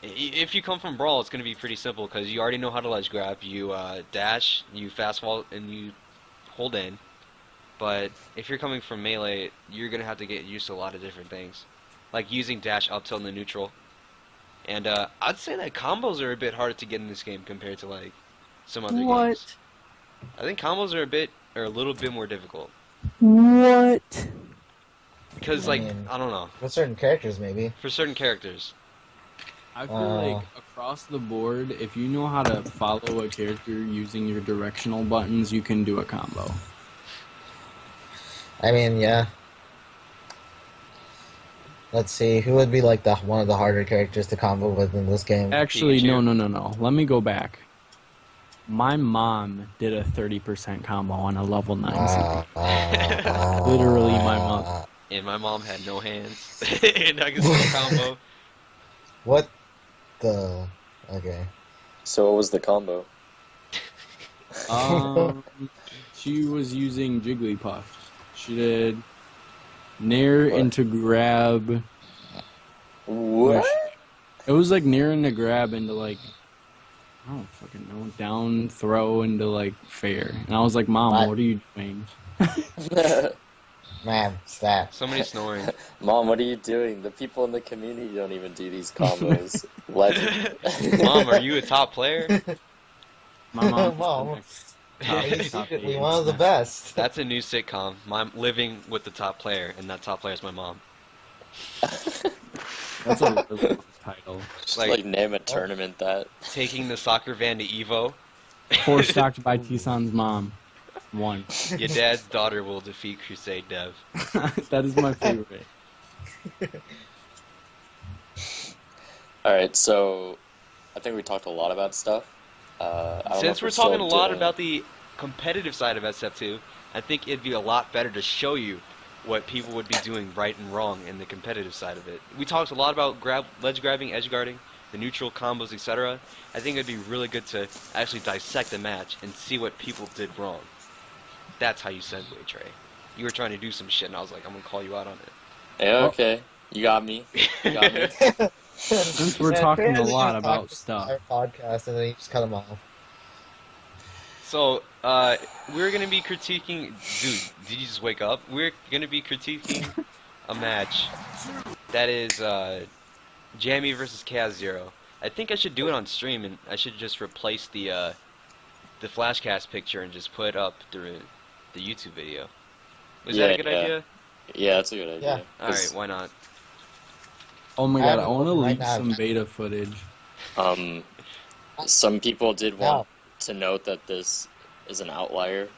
if you come from Brawl, it's going to be pretty simple because you already know how to ledge grab. You dash, you fast fall, and you hold in. But if you're coming from Melee, you're going to have to get used to a lot of different things, like using dash, up tilt, and the neutral. And I'd say that combos are a bit harder to get in this game compared to like some other games. I think combos are a little bit more difficult. What? Because I don't know. For certain characters, maybe. For certain characters. I feel like across the board, if you know how to follow a character using your directional buttons, you can do a combo. I mean, yeah. Let's see, who would be like one of the harder characters to combo with in this game? Actually, no. Let me go back. My mom did a 30% combo on a level 9 CP. Literally, my mom. And my mom had no hands. And I could still combo. What the... Okay. So what was the combo? She was using Jigglypuff. She did Nair into grab. What? It was like Nair into grab into like, I don't fucking know, down throw into like fair. And I was like, Mom, what are you doing? Man, stop. Somebody's snoring. Mom, what are you doing? The people in the community don't even do these combos. Legend. Mom, are you a top player? My mom. Mom. He's top secretly eight. one of the best. That's a new sitcom. I'm living with the top player, and that top player is my mom. That's a really good title. Just like name a tournament that. Taking the soccer van to Evo. 4 stocked by T-San's mom. 1. Your dad's daughter will defeat Crusade Dev. That is my favorite. Alright, so I think we talked a lot about stuff. Since we're talking a lot about the competitive side of SF2, I think it'd be a lot better to show you what people would be doing right and wrong in the competitive side of it. We talked a lot about ledge grabbing, edge guarding, the neutral combos, etc. I think it'd be really good to actually dissect the match and see what people did wrong. That's how you segue, Trey. You were trying to do some shit, and I was like, I'm gonna call you out on it. Yeah, okay. You got me. Since we're talking a lot about stuff. Our podcast, and then you just cut them off. So, we're gonna be critiquing... Dude, did you just wake up? We're gonna be critiquing a match that is, Jamie versus Chaos Zero. I think I should do it on stream, and I should just replace the Flashcast picture and just put up the YouTube video. Is that a good idea? Yeah, that's a good idea. Yeah. Alright, why not? Oh my god, I want to leak some beta footage. Some people did want to note that this is an outlier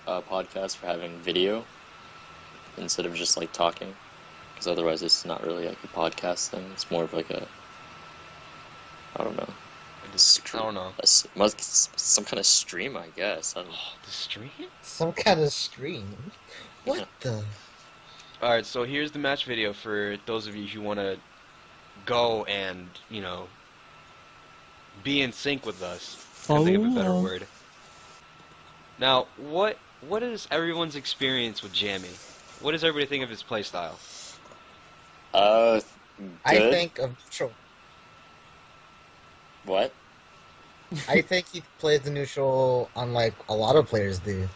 podcast for having video instead of just like talking, because otherwise it's not really like a podcast thing. It's more of like a, I don't know. I don't know. Some kind of stream, I guess. I don't know. The stream? Some kind of stream? What the? Alright, so here's the match video for those of you who want to go and, you know, be in sync with us. Can't think of a better word. Now, what is everyone's experience with Jammy? What does everybody think of his playstyle? Good. I think of neutral. What? I think he plays the neutral unlike a lot of players do.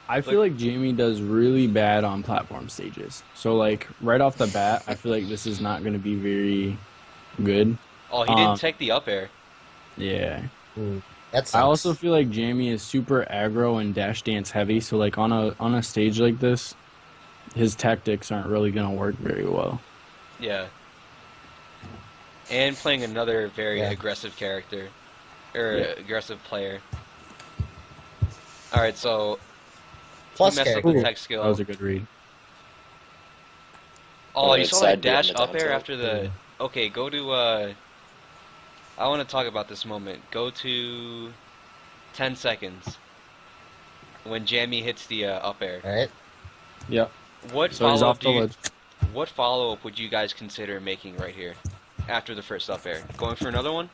I feel like Jamie does really bad on platform stages. So, like, right off the bat, I feel like this is not going to be very good. Oh, he didn't take the up air. Yeah. Ooh, that sucks. I also feel like Jamie is super aggro and dash dance heavy, so like on a stage like this, his tactics aren't really gonna work very well. Yeah. And playing another very aggressive character, or aggressive player. All right, so Plus he messed up character. the tech skill. That was a good read. Oh, you Right, saw that side B dash on the up air down after the. Okay, go to. I want to talk about this moment. Go to 10 seconds when Jamie hits the up air. Alright. Yep. What So he's follow off up the ledge. what follow-up would you guys consider making right here after the first up air? Going for another one?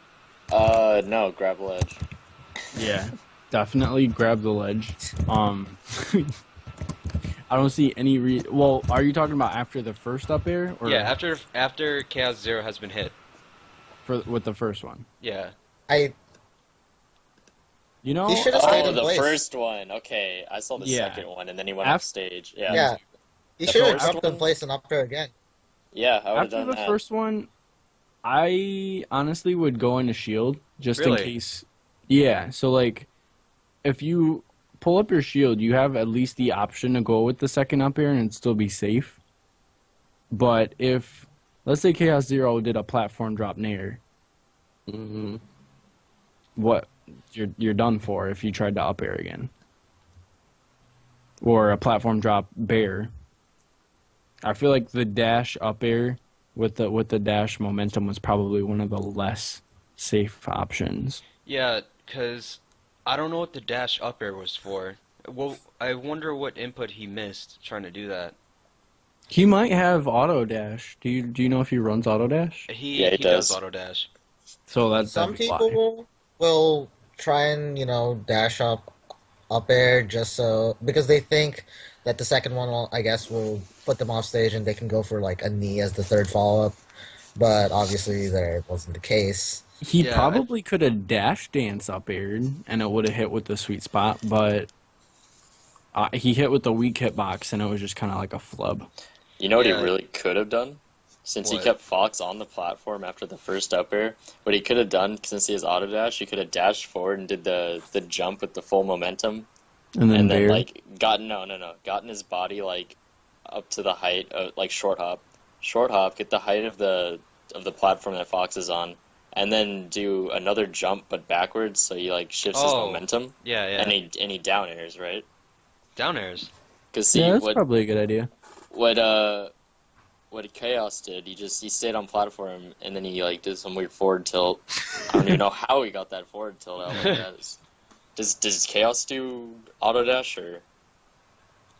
No, grab ledge. Yeah, definitely grab the ledge. I don't see any Well, are you talking about after the first up air? Or Yeah, after Chaos Zero has been hit. with the first one. Yeah. I You know, He should have stayed Oh, in the place. first one. Okay, I saw the Yeah. second one, and then he went off stage. Yeah. Yeah. He The should have first dropped in one? place and up there again. Yeah, I would have after done the that. first one, I honestly would go into shield just Really? in case. Yeah, so like, if you pull up your shield, you have at least the option to go with the second up air and still be safe. But if, let's say Chaos Zero did a platform drop nair, what you're done for if you tried to up air again, or a platform drop bear. I feel like the dash up air with the dash momentum was probably one of the less safe options. Yeah, because I don't know what the dash up air was for. Well, I wonder what input he missed trying to do that. He might have auto dash. Do you know if he runs auto dash? He Yeah, he does does. auto dash. So that's Some that'd be why. people will try and dash up air just so because they think that the second one will, I guess, will put them off stage and they can go for like a knee as the third follow up. But obviously, that wasn't the case. He Yeah, probably could have dash dance up aired and it would have hit with the sweet spot, but he hit with the weak hitbox and it was just kind of like a flub. You know what Yeah. he really could have done? Since he What? kept Fox on the platform after the first up air, what he could have done, since he has auto dash, he could have dashed forward and did the jump with the full momentum, And then then bear. like gotten his body like up to the height of like short hop, get the height of the platform that Fox is on, and then do another jump but backwards, so he like shifts his Oh. momentum, Yeah, yeah. and he down airs, right? Down airs. Because see Yeah, that's what probably a good idea. what Chaos did, he stayed on platform and then he like did some weird forward tilt. I don't even know how he got that forward tilt out like that. Does Chaos do auto dash or?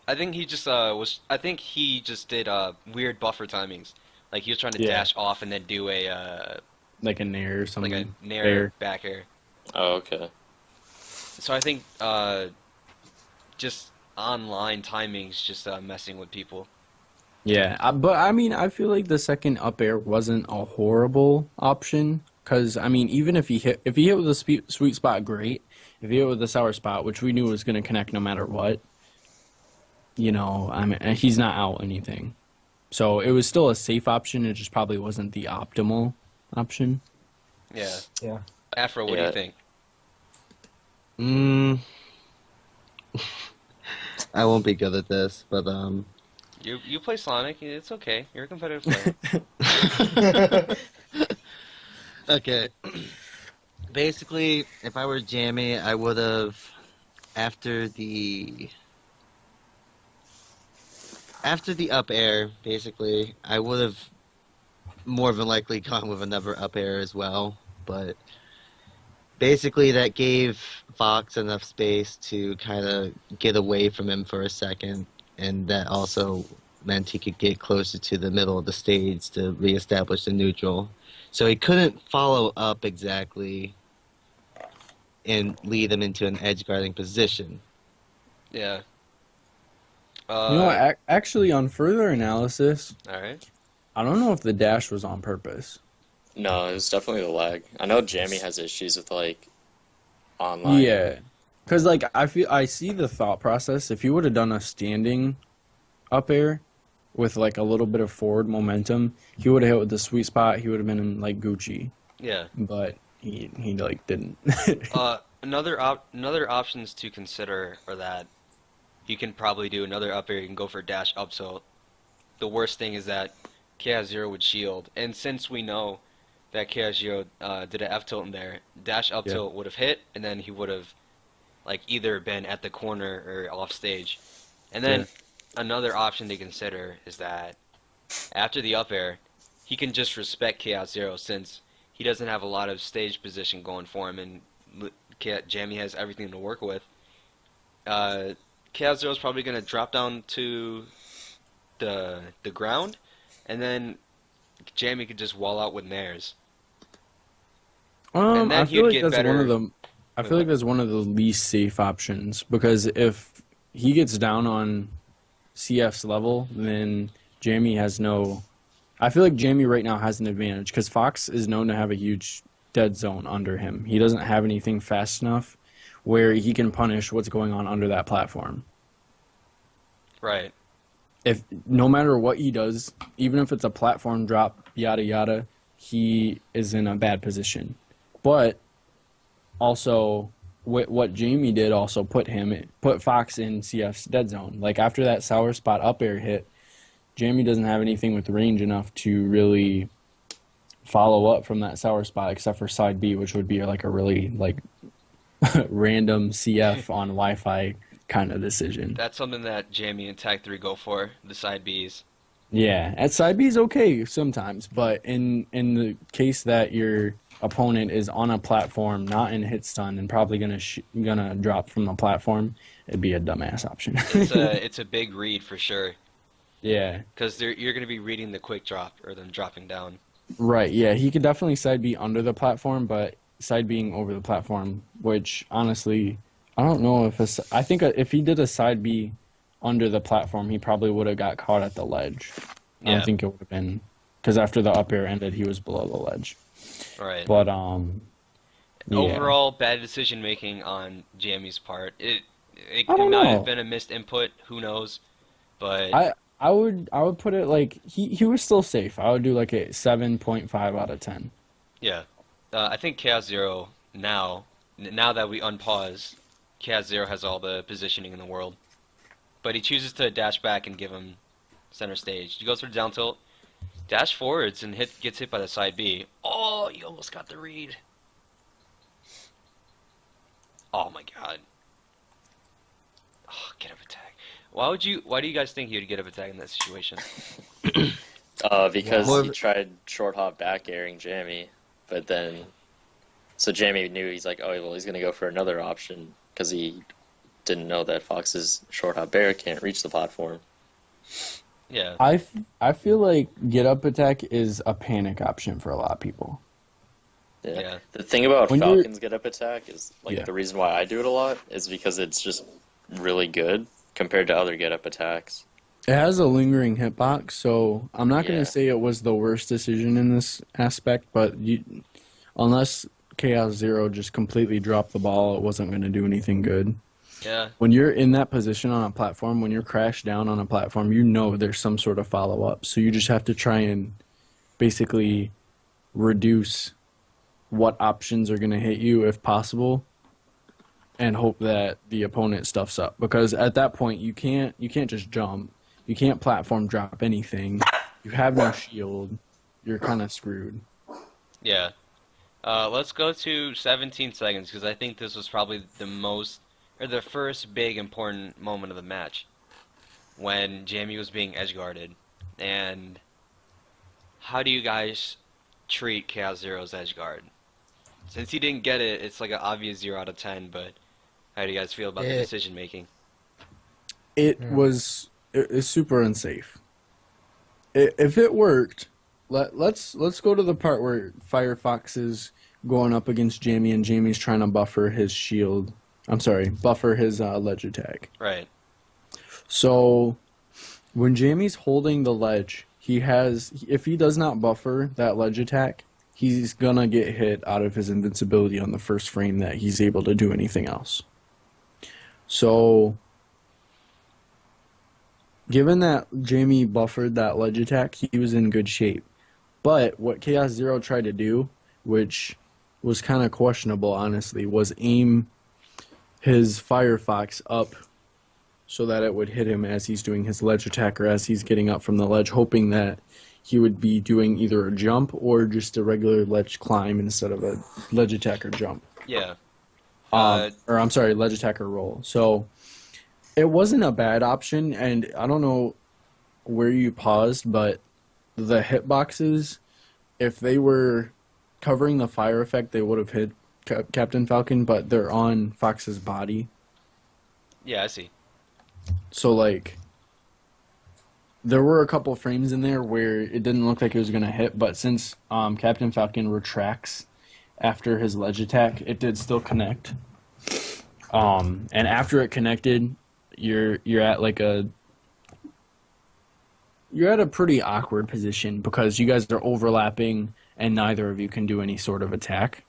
I think he just I think he just did weird buffer timings. Like he was trying to Yeah. dash off and then do a Like a nair or something. like a nair Bear. back air. Oh, okay. So I think just online timings just messing with people. Yeah, but I mean, I feel like the second up air wasn't a horrible option because I mean, even if he hit with a sweet spot, great. If he hit with a sour spot, which we knew was going to connect no matter what, I mean, he's not out anything. So it was still a safe option. It just probably wasn't the optimal option. Yeah. Yeah. Afro, what do Yeah. you think? I won't be good at this, but You play Sonic. It's okay. You're a competitive player. okay. Basically, if I were Jamie, I would have after the up air, basically, I would have more than likely gone with another up air as well, but basically that gave Fox enough space to kind of get away from him for a second, and that also meant he could get closer to the middle of the stage to reestablish the neutral. So he couldn't follow up exactly and lead him into an edge guarding position. Yeah. Actually, on further analysis, All right. I don't know if the dash was on purpose. No, it was definitely the lag. I know Jamie has issues with like online. Yeah, because like I see the thought process. If he would have done a standing up air with like a little bit of forward momentum, he would have hit with the sweet spot. He would have been in like Gucci, Yeah. but he like didn't. Another options to consider are that you can probably do another up air. You can go for dash up. So the worst thing is that Chaos Zero would shield, and since we know that Chaos Zero did an F tilt in there, dash up Yeah. tilt would have hit, and then he would have like either been at the corner or off stage. And then another option to consider is that after the up air, he can just respect Chaos Zero since he doesn't have a lot of stage position going for him, and Jamie has everything to work with. Chaos Zero is probably going to drop down to the ground, and then Jamie could just wall out with Nairs. And then I feel like that's better. one of the. I feel like that's one of the least safe options because if he gets down on CF's level, then Jamie has no. I feel like Jamie right now has an advantage because Fox is known to have a huge dead zone under him. He doesn't have anything fast enough where he can punish what's going on under that platform. Right. If no matter what he does, even if it's a platform drop, yada yada, he is in a bad position. But also, what Jamie did also put Fox in CF's dead zone. Like after that sour spot up air hit, Jamie doesn't have anything with range enough to really follow up from that sour spot, except for side B, which would be like a really like random CF on Wi-Fi kind of decision. That's something that Jamie and Tag 3 go for, the side Bs. Yeah, at side B is okay sometimes, but in the case that your opponent is on a platform, not in hit stun, and probably gonna drop from the platform, it'd be a dumbass option. It's a big read for sure. Yeah, because you're gonna be reading the quick drop or them dropping down. Right. Yeah, he could definitely side B under the platform, but side being over the platform, which honestly, I don't know if I think if he did a side B under the platform, he probably would have got caught at the ledge. I don't think it would have been because after the up air ended, he was below the ledge. Right. But overall, bad decision making on Jamie's part. It might have been a missed input. Who knows? But I would put it like he was still safe. I would do like a 7.5 out of 10. Yeah, I think Chaos Zero now that we unpause, Chaos Zero has all the positioning in the world, but he chooses to dash back and give him center stage. He goes for the down tilt, dash forwards and gets hit by the side B. Oh, he almost got the read. Oh my god. Oh, get up attack. Why do you guys think he would get up attack in that situation? Because he tried short hop back airing Jamie, but then so Jamie knew he's like, oh well, he's gonna go for another option because he didn't know that Fox's short hop bear can't reach the platform. Yeah. I feel like get up attack is a panic option for a lot of people. Yeah. The thing about Falcon's get up attack is like the reason why I do it a lot is because it's just really good compared to other get up attacks. It has a lingering hitbox, so I'm not going to say it was the worst decision in this aspect, but unless Chaos Zero just completely dropped the ball, it wasn't going to do anything good. Yeah. When you're in that position on a platform, when you're crashed down on a platform, you know there's some sort of follow-up, so you just have to try and basically reduce what options are going to hit you if possible, and hope that the opponent stuffs up. Because at that point, you can't just jump. You can't platform drop anything. You have no shield. You're kind of screwed. Yeah. Let's go to 17 seconds, because I think this was probably the first big important moment of the match, when Jamie was being edge-guarded. And how do you guys treat Chaos Zero's edge-guard? Since he didn't get it, it's like an obvious 0 out of 10, but how do you guys feel about the decision-making? It's super unsafe. If it worked, let's go to the part where Firefox is going up against Jamie and Jamie's trying to buffer his shield. Buffer his ledge attack. Right. So when Jamie's holding the ledge, if he does not buffer that ledge attack, he's gonna get hit out of his invincibility on the first frame that he's able to do anything else. So, given that Jamie buffered that ledge attack, he was in good shape. But what Chaos Zero tried to do, which was kind of questionable, honestly, was aim his Firefox up so that it would hit him as he's doing his ledge attack or as he's getting up from the ledge, hoping that he would be doing either a jump or just a regular ledge climb instead of a ledge attack or jump. Yeah. Ledge attack or roll. So it wasn't a bad option, and I don't know where you paused, but the hitboxes, if they were covering the fire effect, they would have hit Captain Falcon, but they're on Fox's body. Yeah, I see. So, like, there were a couple frames in there where it didn't look like it was going to hit, but since Captain Falcon retracts after his ledge attack, it did still connect. And after it connected, you're at a pretty awkward position because you guys are overlapping and neither of you can do any sort of attack.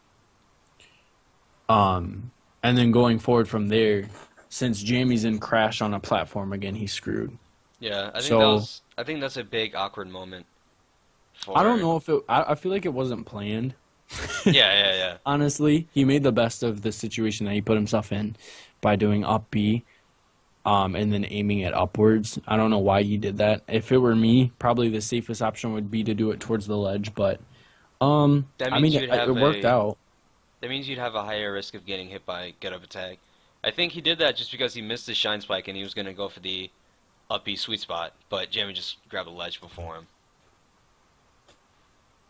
And then going forward from there, since Jamie's in crash on a platform again, he's screwed. Yeah, I think that's a big awkward moment. I don't know if I feel like it wasn't planned. Yeah. Honestly, he made the best of the situation that he put himself in by doing up B, and then aiming it upwards. I don't know why he did that. If it were me, probably the safest option would be to do it towards the ledge, but it worked out. That means you'd have a higher risk of getting hit by get up attack. I think he did that just because he missed his shine spike and he was going to go for the up B sweet spot, but Jamie just grabbed a ledge before him.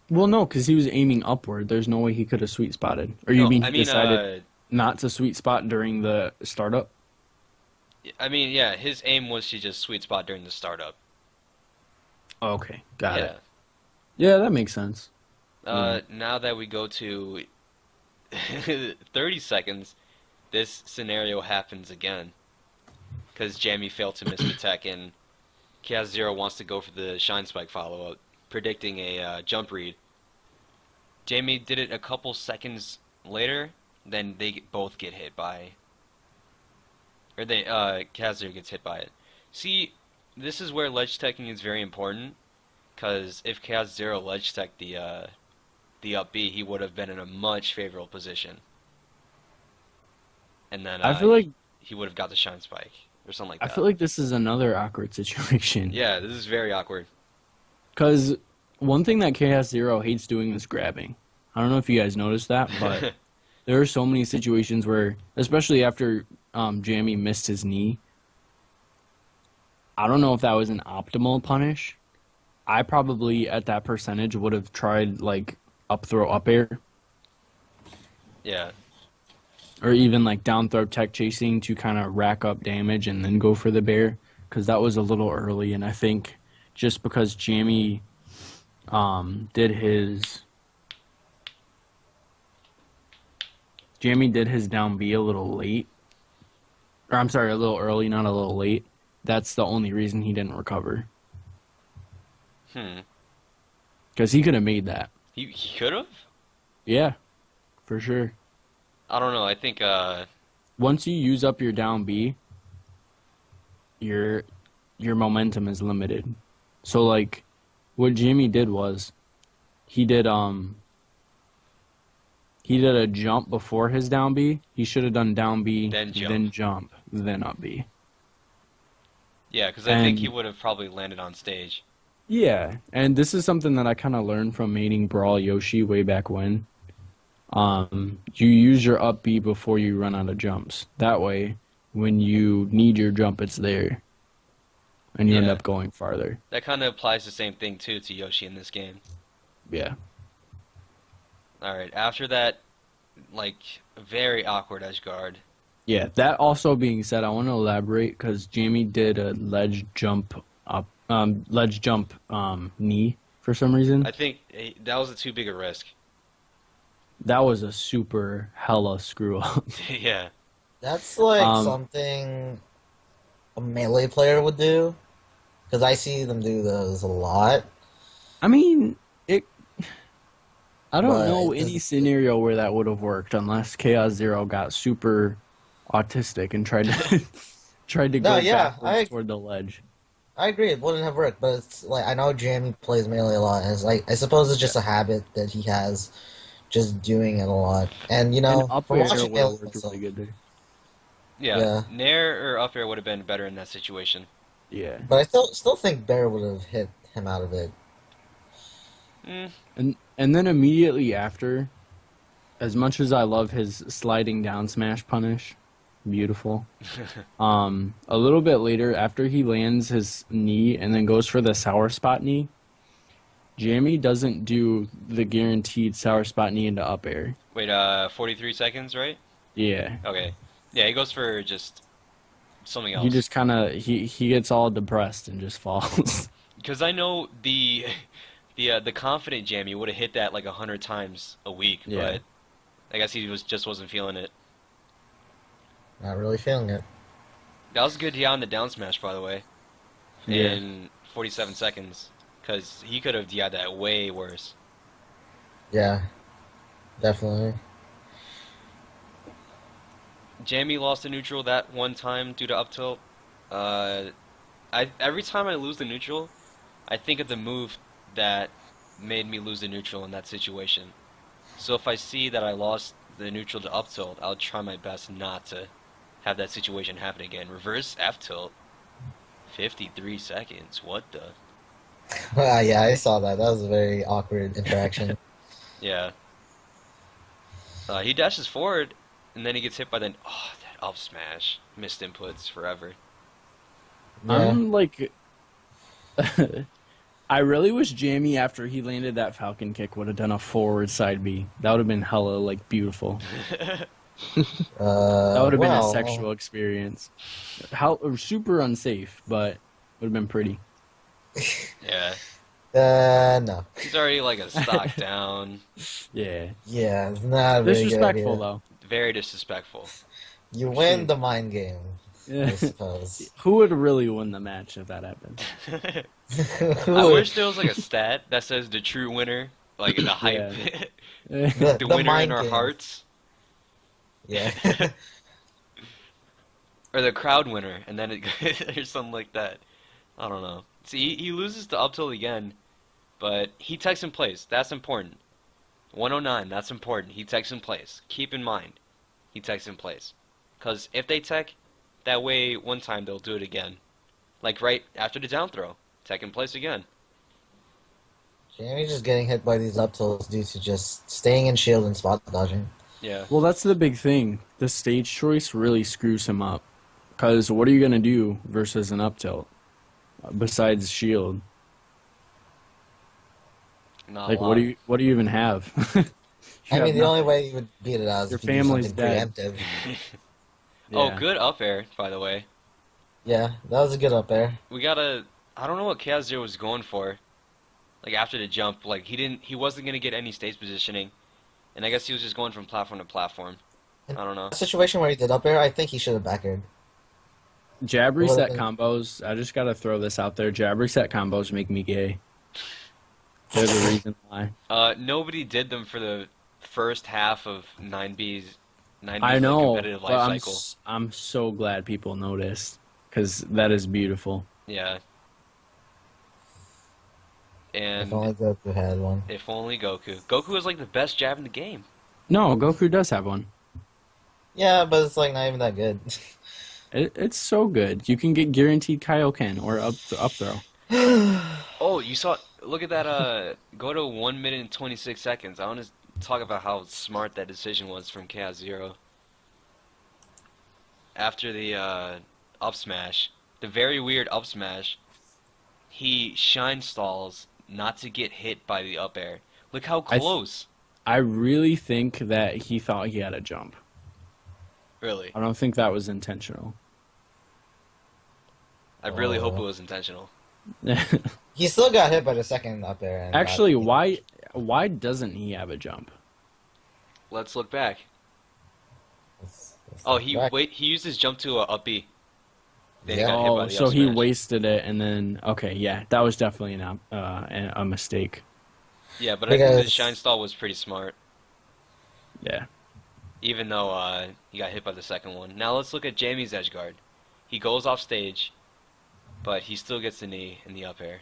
Well, no, because he was aiming upward. There's no way he could have sweet spotted. Or you mean he decided not to sweet spot during the startup? I mean, yeah, his aim was to just sweet spot during the startup. Okay, got it. Yeah, that makes sense. Now that we go to 30 seconds, this scenario happens again. Because Jamie failed to miss the tech, and Chaos Zero wants to go for the Shine Spike follow-up, predicting a jump read. Jamie did it a couple seconds later, then they both get hit by... Or Chaos Zero gets hit by it. See, this is where ledge teching is very important, because if Chaos Zero ledge tech the up B, he would have been in a much favorable position. And then I feel like he would have got the Shine Spike. Or something like that. I feel like this is another awkward situation. Yeah, this is very awkward. Because one thing that Chaos Zero hates doing is grabbing. I don't know if you guys noticed that, but there are so many situations where, especially after Jamie missed his knee, I don't know if that was an optimal punish. I probably, at that percentage, would have tried, like, up throw, up air. Yeah. Or even like down throw tech chasing to kind of rack up damage and then go for the bear, because that was a little early. And I think just because Jamie did his down B a little late, or I'm sorry, a little early, not a little late. That's the only reason he didn't recover. Because he could have made that. He could have? Yeah, for sure. I don't know. I think once you use up your down B, your momentum is limited. So like what Jimmy did was he did a jump before his down B. He should have done down B, then jump, then up B. Yeah, because I think he would have probably landed on stage. Yeah, and this is something that I kind of learned from maining Brawl Yoshi way back when. You use your up B before you run out of jumps. That way, when you need your jump, it's there. And you end up going farther. That kind of applies the same thing, too, to Yoshi in this game. Yeah. Alright, after that, like, very awkward edge guard. Yeah, that also being said, I want to elaborate, because Jamie did a ledge jump knee for some reason. I think that was too big a risk. That was a super hella screw up. Yeah. That's like something a melee player would do. Because I see them do those a lot. I mean, I don't know any scenario where that would have worked unless Chaos Zero got super autistic and tried to go backwards toward the ledge. I agree, it wouldn't have worked, but it's like I know Jamie plays melee a lot, and it's like I suppose it's just a habit that he has. Just doing it a lot, and up air worked really good there. Yeah, Nair or up air would have been better in that situation. Yeah, but I still think Bear would have hit him out of it. And then immediately after, as much as I love his sliding down smash punish, beautiful. A little bit later, after he lands his knee and then goes for the sour spot knee, Jamie doesn't do the guaranteed sour spot knee into up air. Wait, 43 seconds, right? Yeah. Okay. Yeah, he goes for just something else. He just kind of he gets all depressed and just falls. Because I know the confident Jamie would have hit that like 100 times a week, but I guess he just wasn't feeling it. Not really feeling it. That was a good DI on the down smash, by the way, in 47 seconds, because he could have DI'd that way worse. Yeah, definitely. Jamie lost the neutral that one time due to up tilt. Every time I lose the neutral, I think of the move that made me lose the neutral in that situation. So if I see that I lost the neutral to up tilt, I'll try my best not to have that situation happen again. Reverse F tilt, 53 seconds. What the? Yeah, I saw that. That was a very awkward interaction. Yeah. He dashes forward, and then he gets hit by that up smash. Missed inputs forever. Yeah. I'm like, I really wish Jamie, after he landed that Falcon kick, would have done a forward side B. That would have been hella like beautiful. That would have been a sexual experience. How super unsafe, but would have been pretty. Yeah. No. He's already like a stock down. Yeah. Yeah, it's not a very good Disrespectful idea. though. Very disrespectful. You win the mind game, I suppose. Who would really win the match if that happened? I wish there was like a stat that says the true winner, like the hype, the winner in mind our game. hearts, Yeah. or the crowd winner, and then it or something like that. I don't know. See, he loses to up tilt again, but he takes in place. That's important. 109, that's important. He takes in place. Keep in mind, he takes in place. Because if they tech, that way one time they'll do it again. Like right after the down throw. Tech in place again. Jamie's just getting hit by these up tilts due to just staying in shield and spot dodging. Yeah. Well, that's the big thing. The stage choice really screws him up. Because what are you going to do versus an up tilt? Besides shield. Not Like, a lot. what do you even have? I mean, the only way you would beat it out is Your if you do family's something dead. preemptive. Oh, good up air, by the way. Yeah, that was a good up there. We gotta. I don't know what Chaos Zero was going for. Like after the jump, like he wasn't gonna get any stage positioning, and I guess he was just going from platform to platform. I don't know. A situation where he did up air, I think he should have back aired. Jab reset Well, combos. I just gotta throw this out there. Jab reset combos make me gay. They're the reason why. Nobody did them for the first half of 9B's I know, competitive but life cycle. I'm so glad people noticed because that is beautiful. Yeah. And If only Goku had one. if only Goku. Goku is like the best jab in the game. No, Goku does have one. Yeah, but it's like not even that good. It's so good. You can get guaranteed Kaioken or up throw. Oh, you saw? Look at that. Go to 1 minute and 26 seconds. I want to talk about how smart that decision was from Chaos Zero. After the up smash, the very weird up smash, he shine stalls not to get hit by the up air. Look how close. I really think that he thought he had a jump. Really, I don't think that was intentional. I really hope it was intentional. He still got hit by the second up air. And Actually, why doesn't he have a jump? Let's look back. Let's Oh, look back. he used his jump to a up B. Then he Yeah. got hit by Oh, the so up he smash. wasted it, and then okay, yeah, that was definitely a mistake. Yeah, but I think the Because- shine stall was pretty smart, Yeah, even though he got hit by the second one. Now let's look at Jamie's edge guard. He goes off stage, but he still gets the knee in the up air.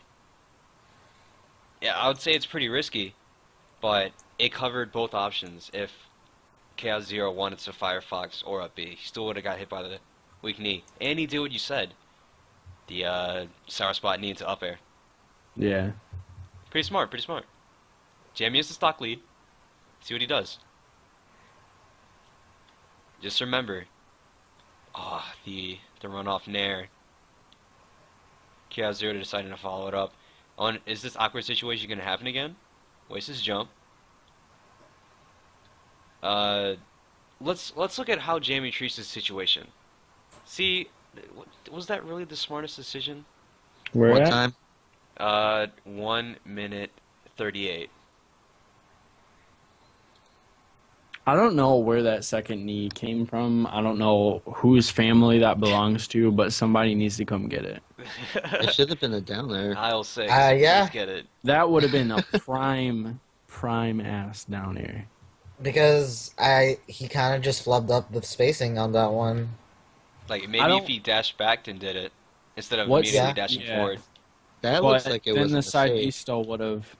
Yeah, I would say it's pretty risky, but it covered both options. If Chaos Zero wanted to Firefox or up B, he still would have got hit by the weak knee. And he did what you said. The sour spot knee into up air. yeah. Pretty smart, pretty smart. Jamie has the stock lead. See what he does. Just remember. The runoff nair. Chaos Zero deciding to follow it up. Is this awkward situation going to happen again? Waste his jump. Let's look at how Jamie treats this situation. See, was that really the smartest decision? Where What at? time? 1 minute 38. I don't know where that second knee came from. I don't know whose family that belongs to, but somebody needs to come get it. It should have been a downer. I'll say, yeah. please get it. That would have been a prime ass down here. Because he kind of just flubbed up the spacing on that one. Like, maybe if he dashed back and did it, instead of What's- immediately yeah. dashing Yeah. forward. That But looks like it then was the a side mistake. B still would have.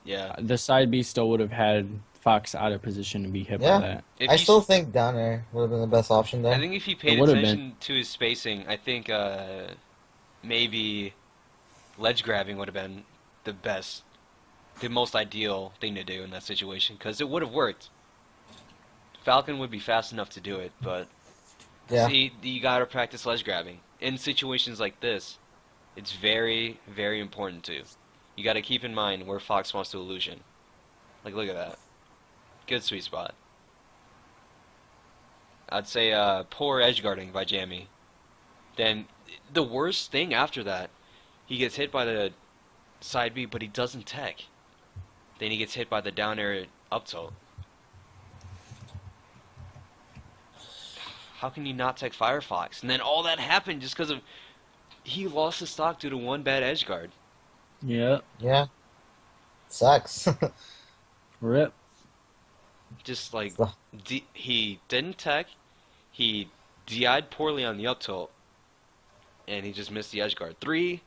Yeah. The side B still would have had Fox out of position to be hit Yeah. by that. If I he- still think downer would have been the best option there. I think if he paid It would've attention to his spacing, I think maybe ledge grabbing would have been the most ideal thing to do in that situation, because it would have worked. Falcon would be fast enough to do it, but Yeah. see, you gotta practice ledge grabbing. In situations like this, it's very, very important too. You gotta keep in mind where Fox wants to illusion. Like, look at that. Good sweet spot. I'd say poor edge guarding by Jamie. Then the worst thing after that, he gets hit by the side B, but he doesn't tech. Then he gets hit by the down air up tilt. How can you not tech Firefox? And then all that happened just because of he lost his stock due to one bad edge guard. Yeah. Yeah. Sucks. Rip. Just like So- he didn't tech, he DI'd poorly on the up tilt, and he just missed the edge guard. Three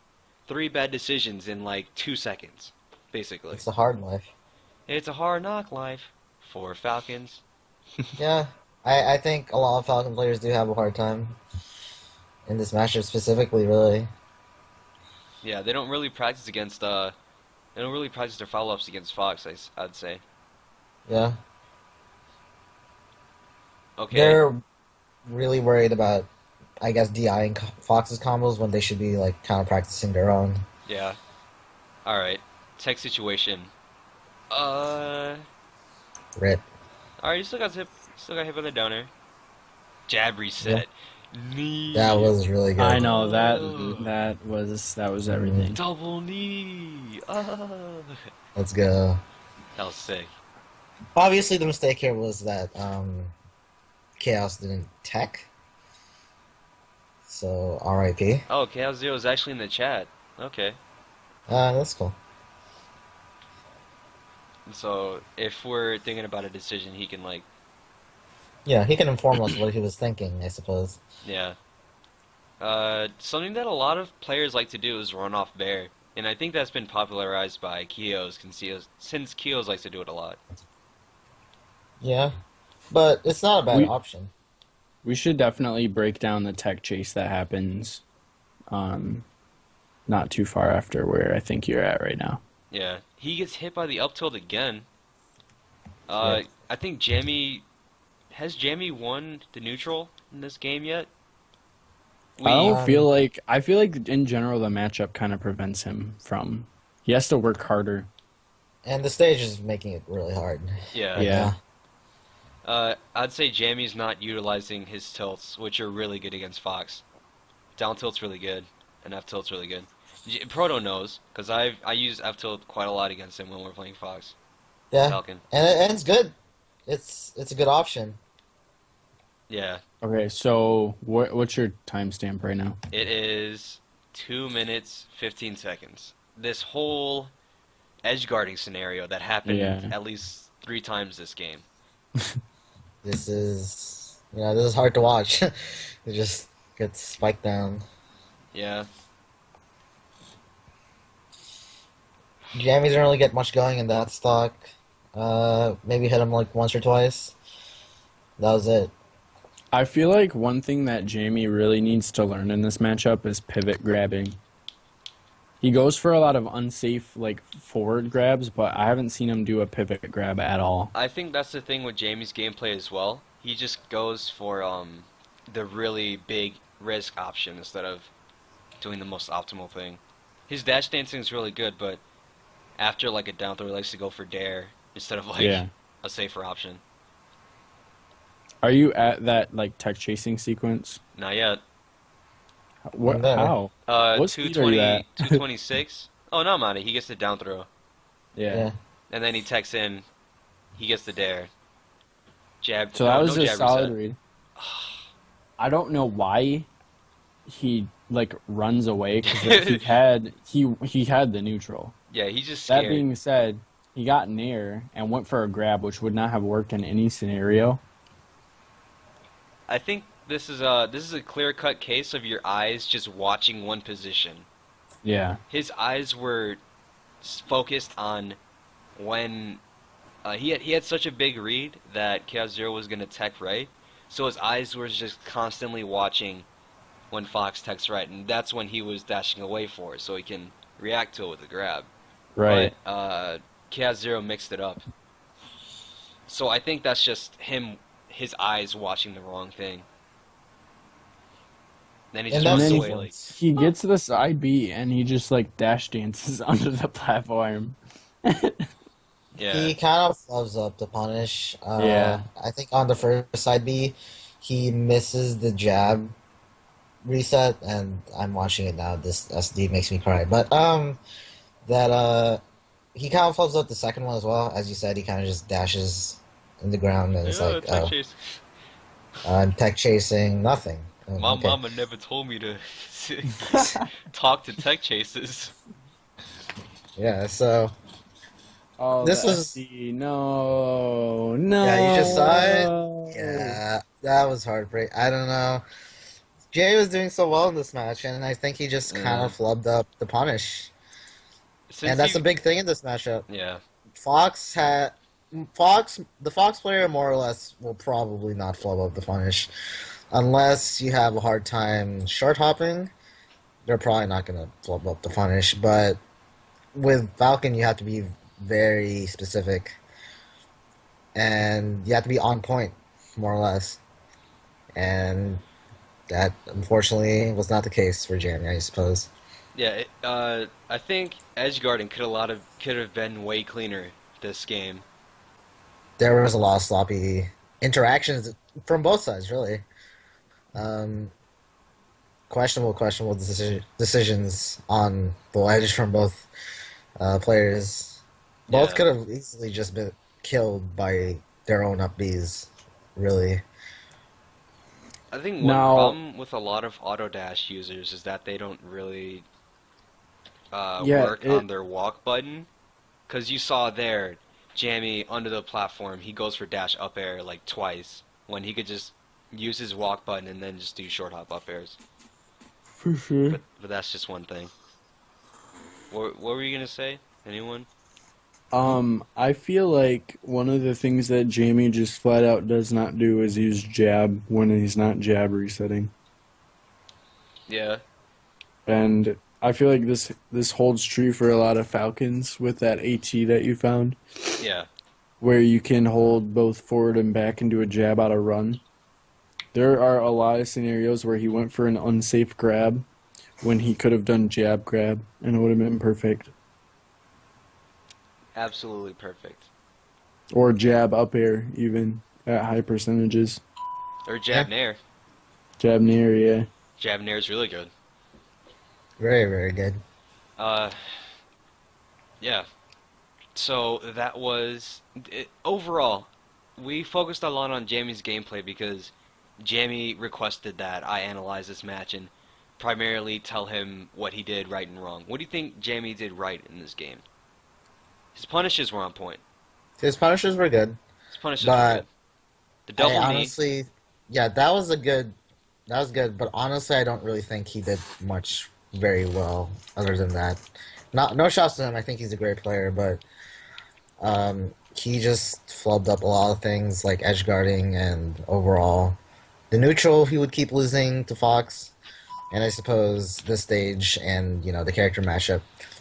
bad decisions in like 2 seconds, basically. It's a hard life. It's a hard knock life for Falcons. Yeah. I think a lot of Falcon players do have a hard time in this matchup specifically, really. Yeah, they don't really practice against they don't really practice their follow-ups against Fox, I'd say. Yeah. Okay. They're really worried about, I guess, DIing Fox's combos when they should be like kind of practicing their own. Yeah. All right. Tech situation. Rip. All right. You still got hit. Still got hit by the downer. Jab reset. Knee. That was really good. I know that Oh. that was everything. Double knee. Let's go. That was sick. Obviously, the mistake here was that Chaos didn't tech. So, RIP. Oh, Chaos Zero is actually in the chat. Okay. That's cool. So if we're thinking about a decision, he can like, Yeah, he can inform us what he was thinking, I suppose. yeah. Something that a lot of players like to do is run off bear, and I think that's been popularized by Kios, since Kios likes to do it a lot. Yeah. But it's not a bad We- option. We should definitely break down the tech chase that happens not too far after where I think you're at right now. Yeah, he gets hit by the up tilt again. Yeah. I think has Jamie won the neutral in this game yet? I don't Um, feel like in general the matchup kind of prevents him from. He has to work harder. And the stage is making it really hard. Yeah. right Yeah. now. I'd say Jamie's not utilizing his tilts, which are really good against Fox. Down tilt's really good, and F tilt's really good. Proto knows, because I use F tilt quite a lot against him when we're playing Fox. Yeah. Falcon. And it's good. It's a good option. Yeah. Okay, so what's your timestamp right now? It is 2 minutes, 15 seconds. This whole edge guarding scenario that happened Yeah. at least 3 times this game. This is hard to watch. It just gets spiked down. Yeah. Jamie didn't really get much going in that stock. Maybe hit him like once or twice. That was it. I feel like one thing that Jamie really needs to learn in this matchup is pivot grabbing. He goes for a lot of unsafe like forward grabs, but I haven't seen him do a pivot grab at all. I think that's the thing with Jamie's gameplay as well. He just goes for the really big risk option instead of doing the most optimal thing. His dash dancing is really good, but after like a down throw, he likes to go for dare instead of like Yeah. a safer option. Are you at that like tech chasing sequence? Not yet. What? Better. How? What speed are you 220, at? 226. Oh, no, Monty. He gets the down throw. Yeah. And then he techs in. He gets the dare. Jab. So no, that was no a jab solid reset. read. I don't know why he like runs away because he had the neutral. Yeah, he's just scared. That being said, he got near and went for a grab, which would not have worked in any scenario. I think this is a clear-cut case of your eyes just watching one position. Yeah. His eyes were focused on when he had such a big read that Chaos Zero was gonna tech right, so his eyes were just constantly watching when Fox techs right, and that's when he was dashing away for, so he can react to it with a grab. Right. But Chaos Zero mixed it up. So I think that's just his eyes watching the wrong thing. Then he just And runs then away like. He gets to the side B and he just like dash dances onto the platform. Yeah. He kind of flubs up the punish. Yeah. I think on the first side B, he misses the jab reset, and I'm watching it now. This SD makes me cry. But he kind of flubs up the second one as well. As you said, he kind of just dashes in the ground, and it's like, tech chase. tech chasing, nothing. My Okay. mama never told me to talk to tech chases. Yeah, so Oh, This the was- SD. No. Yeah, you just saw it? Yeah, that was heartbreak. I don't know. Jay was doing so well in this match, and I think he just kind of flubbed up the punish. And that's a big thing in this matchup. Yeah. The Fox player more or less will probably not flub up the punish. Unless you have a hard time short hopping, they're probably not going to flub up the punish. But with Falcon, you have to be very specific. And you have to be on point, more or less. And that, unfortunately, was not the case for Jeremy, I suppose. Yeah, I think edge guarding could have been way cleaner this game. There was a lot of sloppy interactions from both sides, really. Questionable decisions on the edge from both players. Both Yeah. could have easily just been killed by their own up Bs, really. I think one Now- problem with a lot of auto dash users is that they don't really Yeah, work on their walk button. Because you saw there, Jamie under the platform, he goes for dash up air like twice when he could just use his walk button and then just do short hop up airs. For sure. But that's just one thing. What were you gonna say? Anyone? I feel like one of the things that Jamie just flat out does not do is use jab when he's not jab resetting. Yeah. And I feel like this holds true for a lot of Falcons with that AT that you found, Yeah. where you can hold both forward and back and do a jab out of run. There are a lot of scenarios where he went for an unsafe grab when he could have done jab grab and it would have been perfect. Absolutely perfect. Or jab up air even at high percentages. Or jab nair. Jab near, yeah. Jab nair is really good. Very, very good. Yeah. So that was overall. We focused a lot on Jamie's gameplay because Jamie requested that I analyze this match and primarily tell him what he did right and wrong. What do you think Jamie did right in this game? His punishes were on point. His punishes were good. His punishes But were good. The double knee. honestly, yeah, that was good. But honestly, I don't really think he did much very well other than that. No shots to him. I think he's a great player, but he just flubbed up a lot of things like edge guarding and overall. The neutral he would keep losing to Fox, and I suppose this stage and the character matchup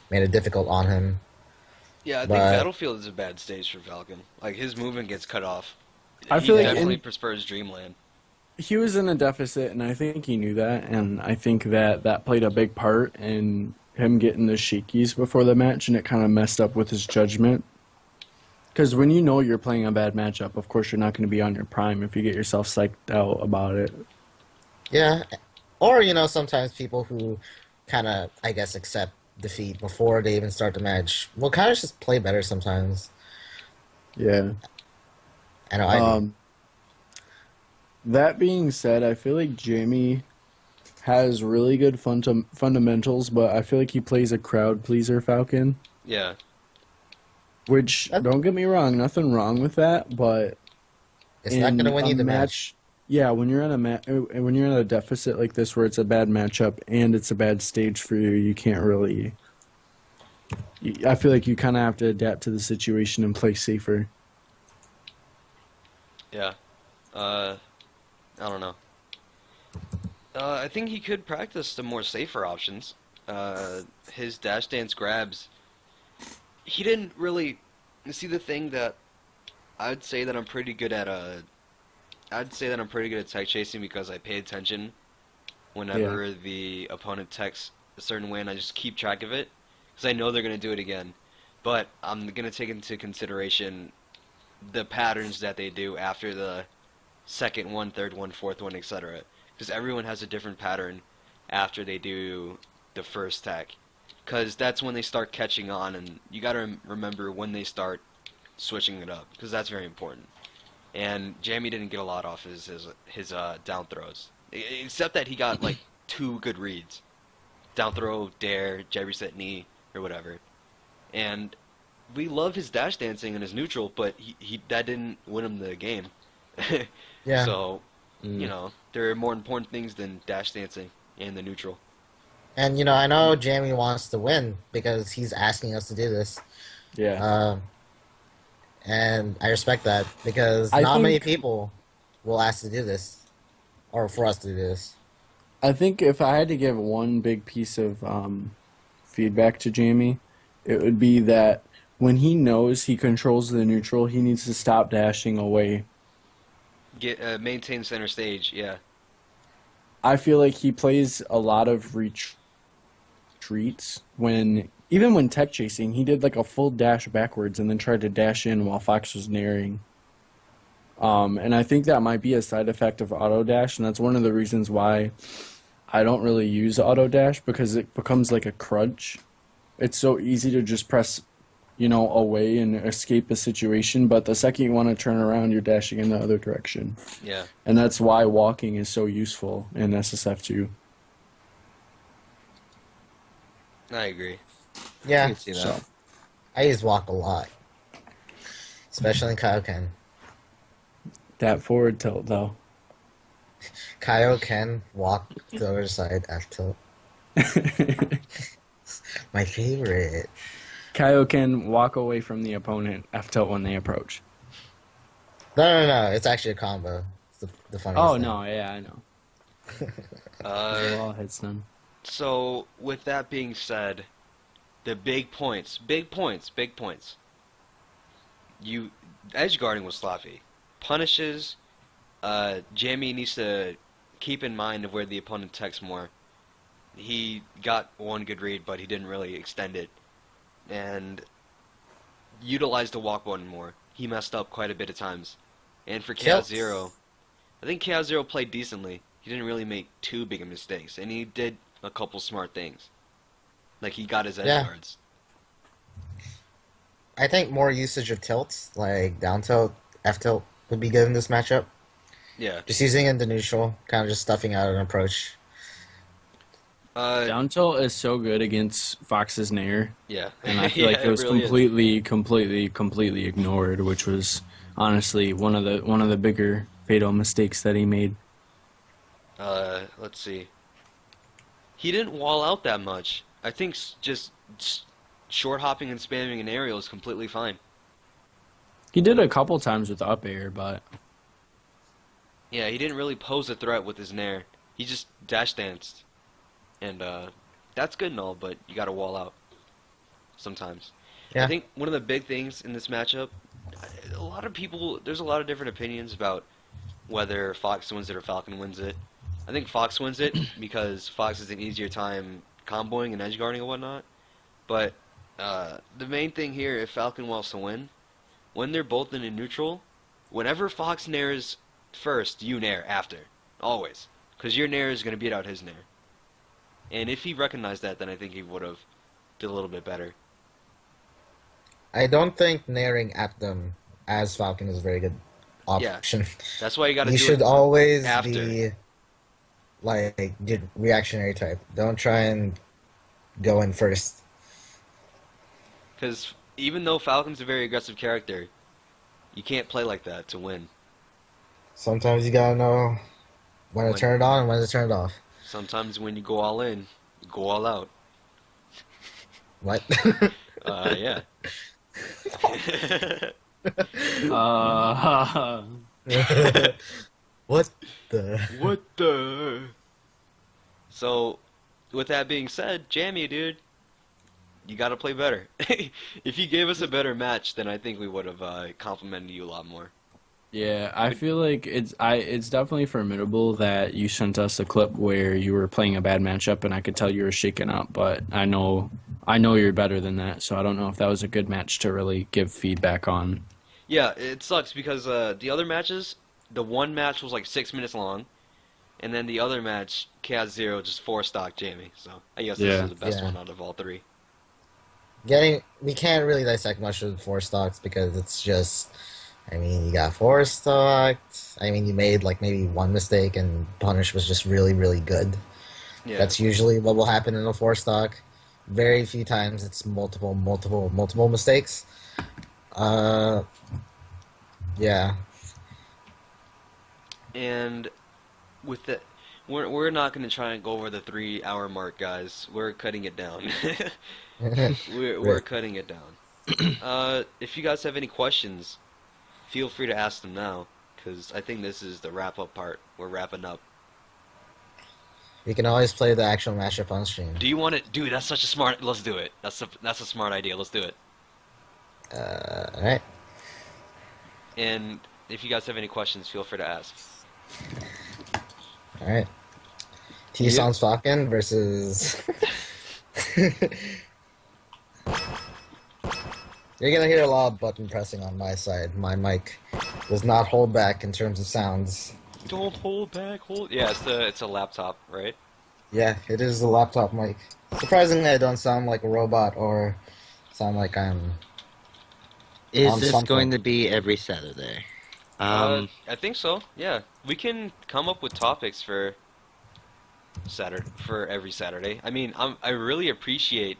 made it difficult on him. Yeah, I think but- Battlefield is a bad stage for Falcon. Like, his movement gets cut off. I He feel like definitely prefers Dreamland. He was in a deficit, and I think he knew that, and I think that played a big part in him getting the shakies before the match, and it kind of messed up with his judgment. Because when you know you're playing a bad matchup, of course you're not going to be on your prime if you get yourself psyched out about it. Yeah, Or, sometimes people who kind of, I guess, accept defeat before they even start the match will kind of just play better sometimes. Yeah. I know I do. That being said, I feel like Jamie has really good fundamentals, but I feel like he plays a crowd pleaser Falcon. Yeah. Which, don't get me wrong, nothing wrong with that, but it's not going to win you the match. Yeah, when you're when you're in a deficit like this, where it's a bad matchup and it's a bad stage for you, you can't really. I feel like you kind of have to adapt to the situation and play safer. Yeah. I don't know. I think he could practice some more safer options. His dash dance grabs. He didn't really see the thing that I'd say that I'm pretty good at. I'd say that I'm pretty good at tech chasing because I pay attention whenever the opponent techs a certain way, and I just keep track of it because I know they're gonna do it again. But I'm gonna take into consideration the patterns that they do after the second one, third one, fourth one, etc. Because everyone has a different pattern after they do the first tech. Because that's when they start catching on, and you gotta remember when they start switching it up, because that's very important. And Jamie didn't get a lot off his down throws, except that he got like 2 good reads, down throw, dare, jab reset knee, or whatever. And we love his dash dancing and his neutral, but he that didn't win him the game. Yeah. So, there are more important things than dash dancing and the neutral. And, I know Jamie wants to win because he's asking us to do this. Yeah. And I respect that because not many people will ask to do this or for us to do this. I think if I had to give one big piece of feedback to Jamie, it would be that when he knows he controls the neutral, he needs to stop dashing away. Maintain center stage, yeah. I feel like he plays a lot of retreats even when tech chasing, he did like a full dash backwards and then tried to dash in while Fox was naring. And I think that might be a side effect of auto dash, and that's one of the reasons why I don't really use auto dash, because it becomes like a crutch. It's so easy to just press, away and escape a situation, but the second you want to turn around, you're dashing in the other direction. Yeah. And that's why walking is so useful in SSF2. I agree. Yeah. I can see that. So, I use walk a lot, especially in Kaioken. that forward tilt, though. Kaioken walk to the other side F tilt. My favorite. Kaioken walk away from the opponent F tilt when they approach. No. It's actually a combo. It's the funniest Oh, thing. no, yeah, I know. All hits them. So, with that being said, the big points. Edge guarding was sloppy. Punishes. Jamie needs to keep in mind of where the opponent techs more. He got one good read, but he didn't really extend it. And utilized the walk button more. He messed up quite a bit of times. And for Chaos Zero, I think Chaos Zero played decently. He didn't really make too big of mistakes, and he did a couple smart things. Like, he got his edge guards. I think more usage of tilts, like down tilt, F tilt, would be good in this matchup. Yeah. Just using it in the neutral, kind of just stuffing out an approach. Down tilt is so good against Fox's Nair. Yeah. And I feel like it was really completely ignored, which was honestly one of the bigger fatal mistakes that he made. Let's see. He didn't wall out that much. I think just short hopping and spamming an aerial is completely fine. He did a couple times with up air, but Yeah, he didn't really pose a threat with his nair. He just dash danced. And that's good and all, but you gotta wall out sometimes. Yeah. I think one of the big things in this matchup, there's a lot of different opinions about whether Fox wins it or Falcon wins it. I think Fox wins it because Fox has an easier time comboing and edge guarding and whatnot. But the main thing here, if Falcon wants to win, when they're both in a neutral, whenever Fox nairs first, you nair after. Always. because your Nair is going to beat out his Nair. And if he recognized that, then I think he would have did a little bit better. I don't think nairing at them as Falcon is a very good option. That's why you got to do You should it always after. be like the reactionary type. Don't try and go in first. Because even though Falcon's a very aggressive character, you can't play like that to win. Sometimes you gotta know when to turn it on and when to turn it off. Sometimes when you go all in, you go all out. What? Yeah. What the? What the? So, with that being said, Jamie, dude, you gotta play better. If you gave us a better match, then I think we would have complimented you a lot more. Yeah, I feel like it's definitely formidable that you sent us a clip where you were playing a bad matchup, and I could tell you were shaken up. But I know you're better than that, so I don't know if that was a good match to really give feedback on. Yeah, it sucks because the other matches, the one match was like 6 minutes long, and then the other match, Chaos Zero just 4-stock Jamie. So I guess this is the best one out of all three. We can't really dissect much of the 4 stocks because it's just. I mean, you got 4 stocked. I mean, you made like maybe one mistake, and Punish was just really, really good. Yeah. That's usually what will happen in a 4 stock. Very few times it's multiple mistakes. Yeah. And with the, we're not going to try and go over the 3-hour mark, guys. We're cutting it down. we're cutting it down. If you guys have any questions, feel free to ask them now, because I think this is the wrap-up part. We're wrapping up. You can always play the actual matchup on stream. Do you want it? Dude, that's such a smart... Let's do it. That's a smart idea. Let's do it. Alright. And if you guys have any questions, feel free to ask. Alright. T-Sans Falcon versus... You're gonna hear a lot of button pressing on my side. My mic does not hold back in terms of sounds. Don't hold back, Yeah, it's a laptop, right? Yeah, it is a laptop mic. Surprisingly, I don't sound like a robot or sound like I'm... Is this going to be every Saturday? I think so, yeah. We can come up with topics for every Saturday. I mean, I really appreciate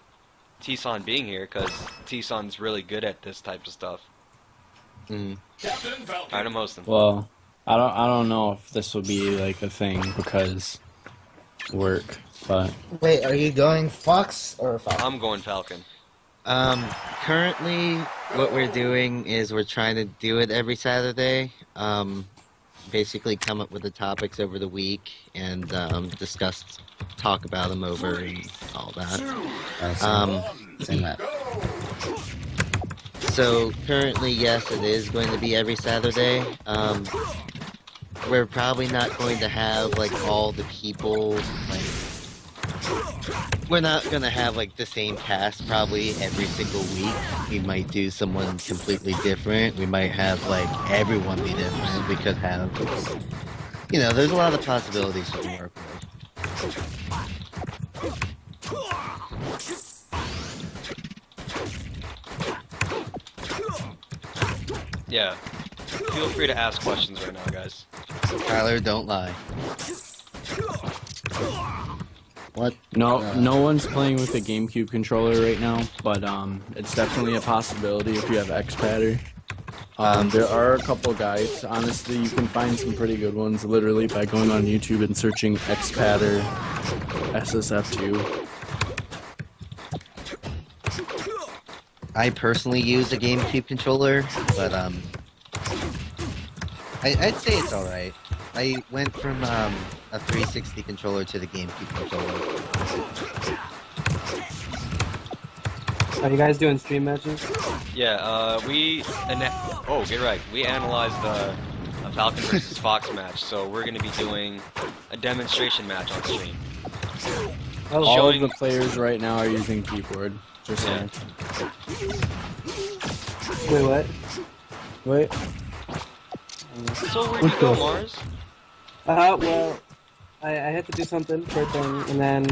T-San being here, because T-San's really good at this type of stuff. Mm. Alright, I'm hosting. Well, I don't know if this will be like a thing because work, but Wait, are you going Fox or Falcon? I'm going Falcon. Currently, what we're doing is we're trying to do it every Saturday. Basically come up with the topics over the week and talk about them over and all that. Same map. So currently, yes, it is going to be every Saturday. We're probably not going to have like all the people. We're not going to have like the same cast probably every single week. We might do someone completely different. We might have like everyone be different. We could have, there's a lot of possibilities to work with. Yeah. Feel free to ask questions right now, guys. Tyler, don't lie. What? no one's playing with a GameCube controller right now, but it's definitely a possibility if you have X-Patter. There are a couple guides. Honestly, you can find some pretty good ones literally by going on YouTube and searching X-Patter SSF2. I personally use a GameCube controller, but I'd say it's alright. I went from a 360 controller to the GameCube controller. Are you guys doing stream matches? Yeah, get right. We analyzed a Falcon versus Fox match, so we're going to be doing a demonstration match on stream. All of the players right now are using keyboard. Just saying. Wait, what? Wait. So where'd you go, Mars? Well, I had to do something for a thing, and then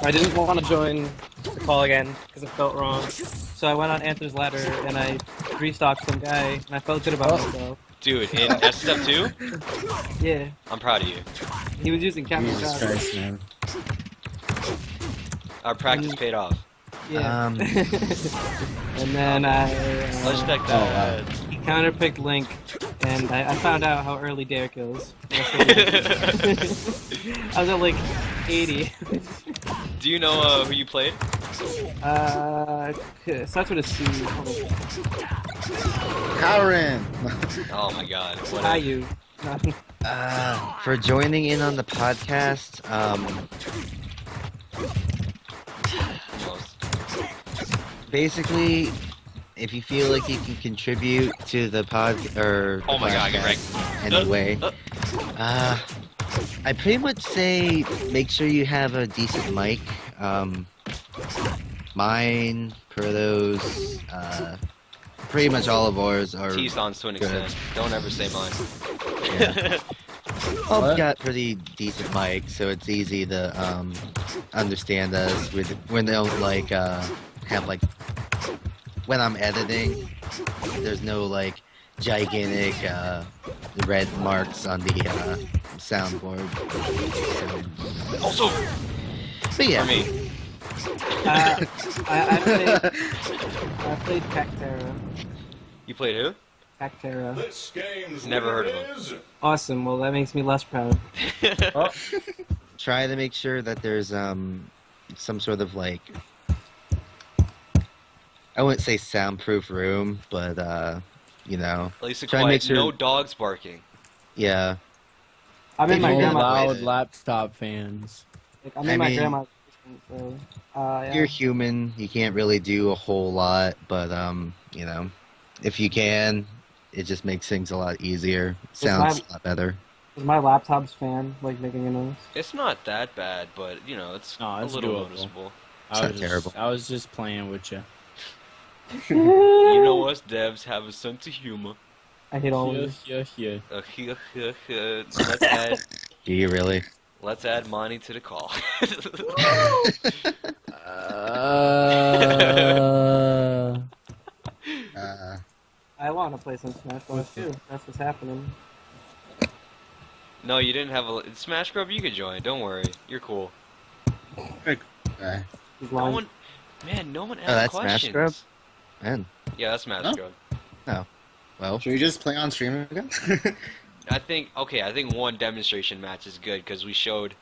I didn't want to join the call again because it felt wrong. So I went on Anther's Ladder and I restocked some guy, and I felt good about myself. Dude, in S Step 2? Yeah, I'm proud of you. he was using Captain Jesus John. Christ, man. Our practice paid off. Yeah. And then Let's check that. he counterpicked Link, and I found out how early Dare kills. I was at like 80. Do you know who you played? Starts with a C. Karen! Oh my god. What Hi, a- you. For joining in on the podcast, Almost. basically, if you feel like you can contribute to the pod or Oh my god, get podcast wrecked. anyway, I pretty much say make sure you have a decent mic. Mine, Perdo's, pretty much all of ours are. T-Sons to an extent. Don't ever say mine. Yeah. All What? got pretty decent mics, so it's easy to understand us. When they don't like have like when I'm editing, there's no like gigantic red marks on the soundboard. So, Also, but yeah, for me. I played Cactera. You played who? Cactera. This game's Never heard of winner is Awesome. Well, that makes me less proud. try to make sure that there's some sort of like I wouldn't say soundproof room, but you know, At least it's Try and quiet. make sure- No dogs barking. yeah. I'm in If my you grandma's. allow- Loud laptop fans. Like, I'm in I my mean- grandma's basement, so yeah. You're human. You can't really do a whole lot, but you know, if you can, it just makes things a lot easier. Sounds a lot better. Is my laptop's fan like making a noise? It's not that bad, but you know, it's No, a it's little doable. noticeable. It's not terrible. I was just playing with you. You know us devs have a sense of humor. I hate all of Yeah, this. yeah, yeah. Let's add Monty to the call. I want to play some Smash Bros. too. That's what's happening. No, you didn't have a Smash Grub. You could join. Don't worry, you're cool. Okay. He's No lying. one, man, no one asked that's Smash questions. Grub? Man, Yeah, that's Smash Huh? Grub. well, Should we just play on stream again? I think one demonstration match is good because we showed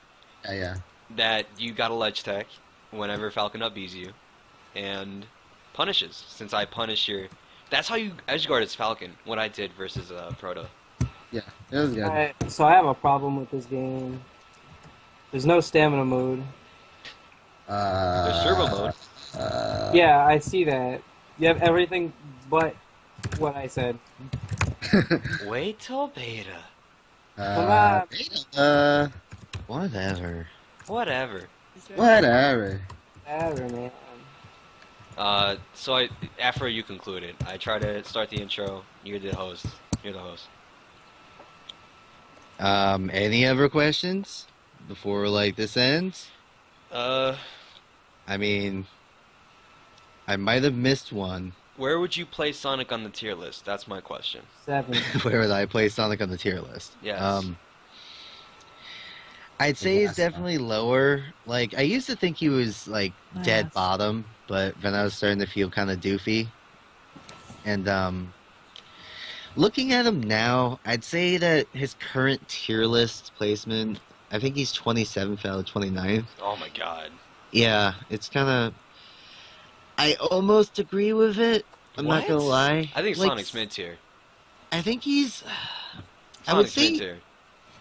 yeah. that you got a ledge tech whenever Falcon up Bs you, and punishes. Since I punish your, that's how you edgeguard as Falcon. What I did versus Proto. Yeah, it was good. So I have a problem with this game. There's no stamina mode. There's turbo mode. Yeah, I see that. You have everything but what I said. Wait till beta. Come on. whatever. Whatever. Whatever. Whatever, man. So after you concluded, I try to start the intro. You're the host. You're the host. Any other questions before like this ends? Uh, I mean, I might have missed one. where would you place Sonic on the tier list? That's my question. 7. Where would I place Sonic on the tier list? Yes. I'd say he's Last definitely lower. Like, I used to think he was, like, dead bottom, but then I was starting to feel kind of doofy. And, looking at him now, I'd say that his current tier list placement, I think he's 27th out of 29th. Oh my god. Yeah, it's kind of... I almost agree with it. I'm not gonna What? lie. I think Like, Sonic's mid tier. I think he's... I would Sonic's say... mid tier.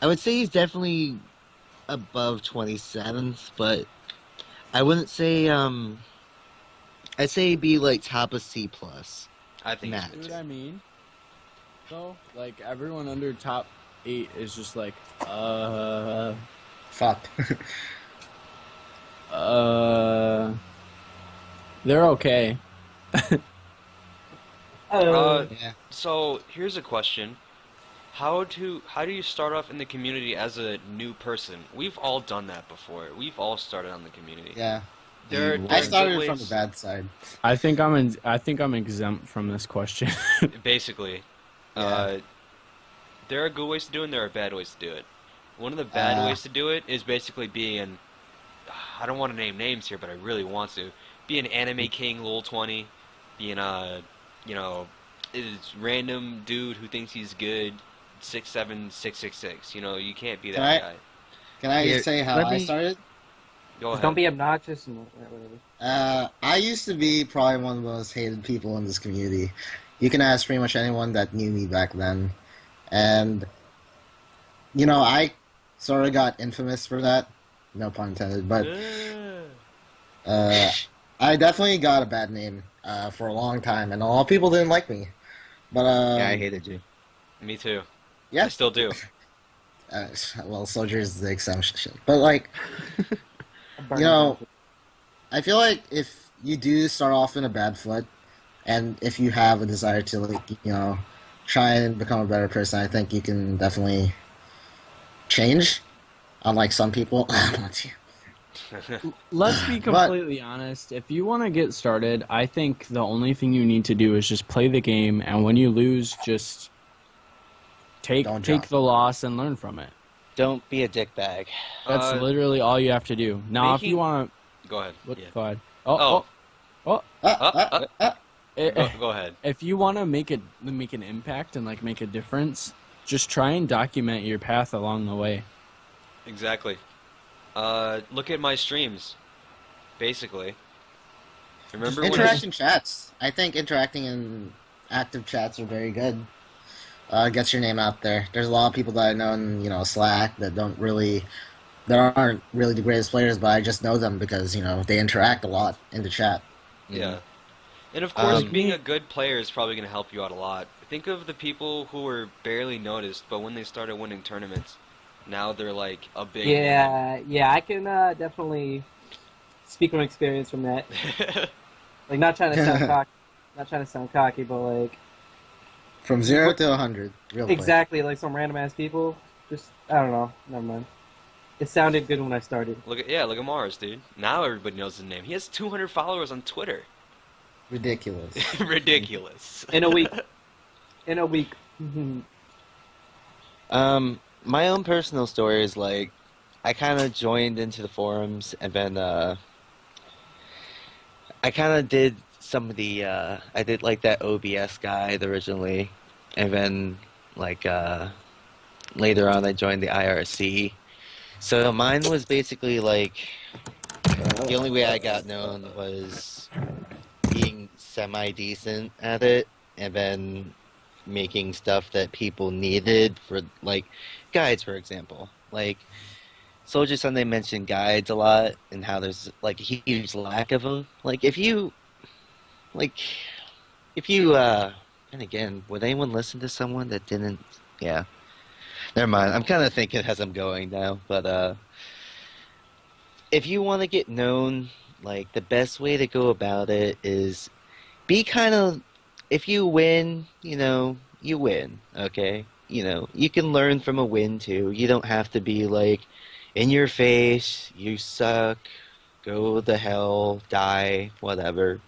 I would say he's definitely above 27th, but I wouldn't say I'd say he'd be like top of C plus. I think he's Matt. mid See tier. what I mean? So, like, everyone under top 8 is just like, Fuck. they're okay. Uh, Yeah. So here's a question: how do you start off in the community as a new person? We've all done that before. We've all started on the community. Yeah. There I are started good from the ways- bad side. I think I'm exempt from this question. Basically, Yeah. there are good ways to do it and there are bad ways to do it. One of the bad Uh, ways to do it is basically being, I don't want to name names here, but I really want to. Be an anime king, lol 20. Being is random dude who thinks he's good, 6'7", 6'6". You can't be Can that I- guy. Can I Here, say how let I me- started? Go ahead. Don't be obnoxious and whatever. I used to be probably one of the most hated people in this community. You can ask pretty much anyone that knew me back then. And, I sort of got infamous for that. No pun intended. But I definitely got a bad name for a long time. And a lot of people didn't like me. But, Yeah, I hated you. Me too. yeah. I still do. Well, Soldier is the exception. But, like, I feel like if you do start off in a bad foot, and if you have a desire to, try and become a better person, I think you can definitely change. Unlike some people. Let's be completely honest. If you want to get started, I think the only thing you need to do is just play the game, and when you lose, just take Don't drop. the loss and learn from it. Don't be a dickbag. That's literally all you have to do. Now, if you want Go ahead. to, Yeah. go ahead. Oh. Eh, Go ahead. If you want to make an impact and make a difference, just try and document your path along the way. Exactly. Look at my streams. Basically. Remember when Interaction chats. I think interacting in active chats are very good. Gets your name out there. There's a lot of people that I know in, Slack that aren't really the greatest players, but I just know them because, they interact a lot in the chat. Yeah. And of course, Um, being a good player is probably going to help you out a lot. Think of the people who were barely noticed, but when they started winning tournaments, now they're like a big Yeah, I can definitely speak from experience from that. Like, not trying to sound cocky, but like From 0 to 100, real quick. exactly like some random ass people. Just I don't know. Never mind. It sounded good when I started. Look at Mars, dude. Now everybody knows his name. He has 200 followers on Twitter. Ridiculous. Ridiculous. In a week. Mhm. My own personal story is I kind of joined into the forums, and then I kind of did some of the I did that OBS guide originally, and then later on I joined the IRC. So mine was basically the only way I got known was being semi-decent at it, and then making stuff that people needed for guides, for example. Soldier Sunday mentioned guides a lot and how there's a huge lack of them. If you and again, would anyone listen to someone that didn't? Yeah, never mind. I'm kind of thinking as I'm going now, but if you want to get known, the best way to go about it is be if you win, you win, okay? You can learn from a win too. You don't have to be in your face, you suck, go to hell, die, whatever.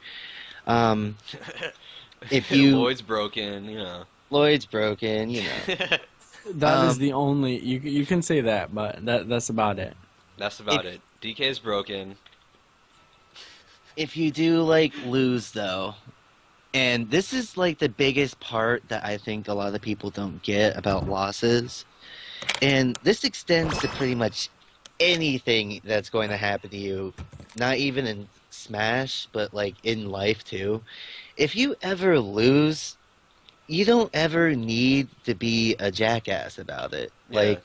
If you Lloyd's broken, Lloyd's broken, That is the only you can say that, but that's about it. That's about it. DK's broken. If you do lose though, and this is the biggest part that I think a lot of people don't get about losses, and this extends to pretty much anything that's going to happen to you, not even in Smash, but in life too. If you ever lose, you don't ever need to be a jackass about it. Yeah.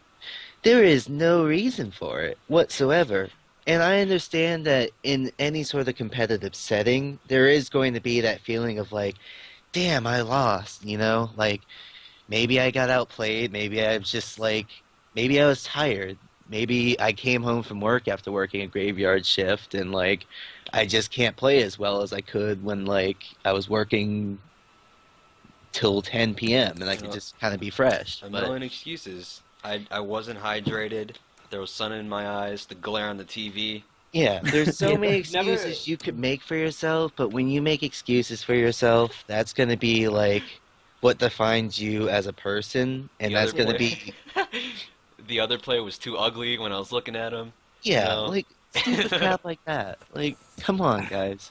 There is no reason for it whatsoever. And I understand that in any sort of competitive setting, there is going to be that feeling of damn, I lost, maybe I got outplayed, maybe I was just maybe I was tired, maybe I came home from work after working a graveyard shift and I just can't play as well as I could when I was working till 10 p.m. and I could just kind of be fresh. A But million excuses. I wasn't hydrated. There was sun in my eyes. The glare on the TV. yeah, there's so many Never- excuses you could make for yourself, but when you make excuses for yourself, that's going to be like what defines you as a person, and The that's other going to player- be The other player was too ugly when I was looking at him. yeah, No. like stupid crap like that. Like, come on, guys,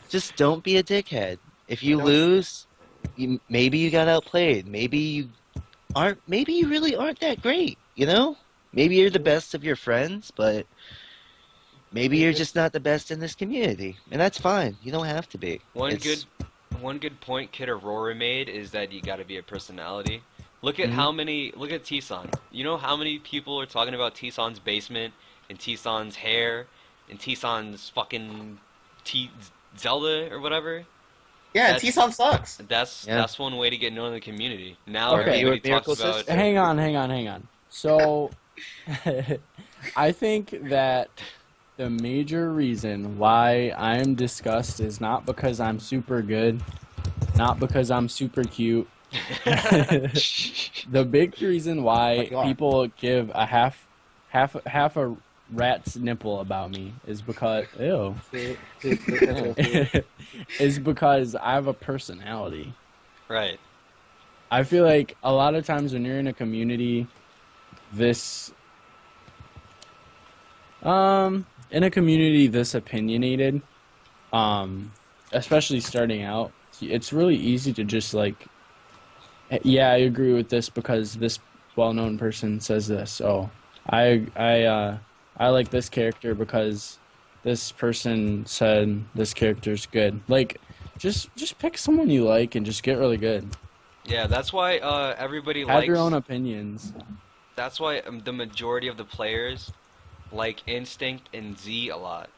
just don't be a dickhead. If you lose, maybe you got outplayed. Maybe you aren't. Maybe you really aren't that great. You know, maybe you're the best of your friends, but maybe you're just not the best in this community, and that's fine. You don't have to be. One It's- good point Kid Aurora made is that you got to be a personality. Look at look at T-Son. You know how many people are talking about T-Son's basement and T-Son's hair and T-Son's fucking Zelda or whatever? Yeah, That's- T-Son sucks. That's one way to get known in the community. Now Okay. everybody Miracle talks about Sister? Hang on. So, I think that the major reason why I'm discussed is not because I'm super good, not because I'm super cute. The big reason why But you are. people give a half a rat's nipple about me is because is because I have a personality. right. I feel like a lot of times when you're in a community, this opinionated, especially starting out, it's really easy to just like, yeah, I agree with this because this well-known person says this. Oh, I like this character because this person said this character's good. Like, just pick someone you like and just get really good. Yeah, that's why everybody Have likes. your own opinions. That's why the majority of the players like Instinct and Z a lot.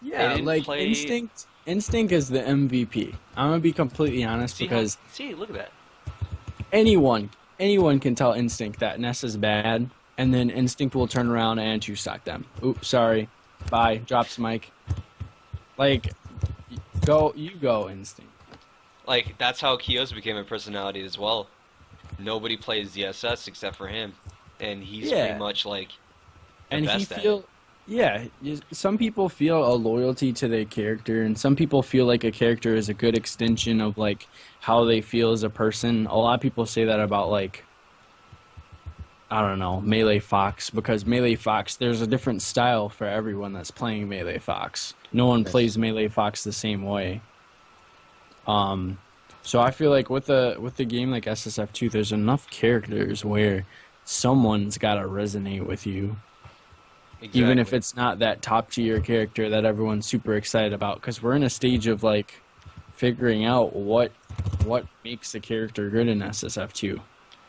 Yeah, didn't like play- Instinct is the MVP. I'm gonna be completely honest because Look at that. anyone can tell Instinct that Ness is bad, and then Instinct will turn around and two-stock them. Oops, sorry. Bye. Drops mic. Like, go Instinct. Like that's how Kyo's became a personality as well. Nobody plays ZSS except for him, and he's Yeah. pretty much like the And he best at feel, yeah. Some people feel a loyalty to their character, and some people feel like a character is a good extension of like how they feel as a person. A lot of people say that about like, I don't know, Melee Fox, because Melee Fox, there's a different style for everyone that's playing Melee Fox. No one plays Melee Fox the same way. So I feel like with the game like SSF2, there's enough characters where someone's got to resonate with you. Exactly. Even if it's not that top tier character that everyone's super excited about, because we're in a stage of like figuring out what makes the character good in SSF2.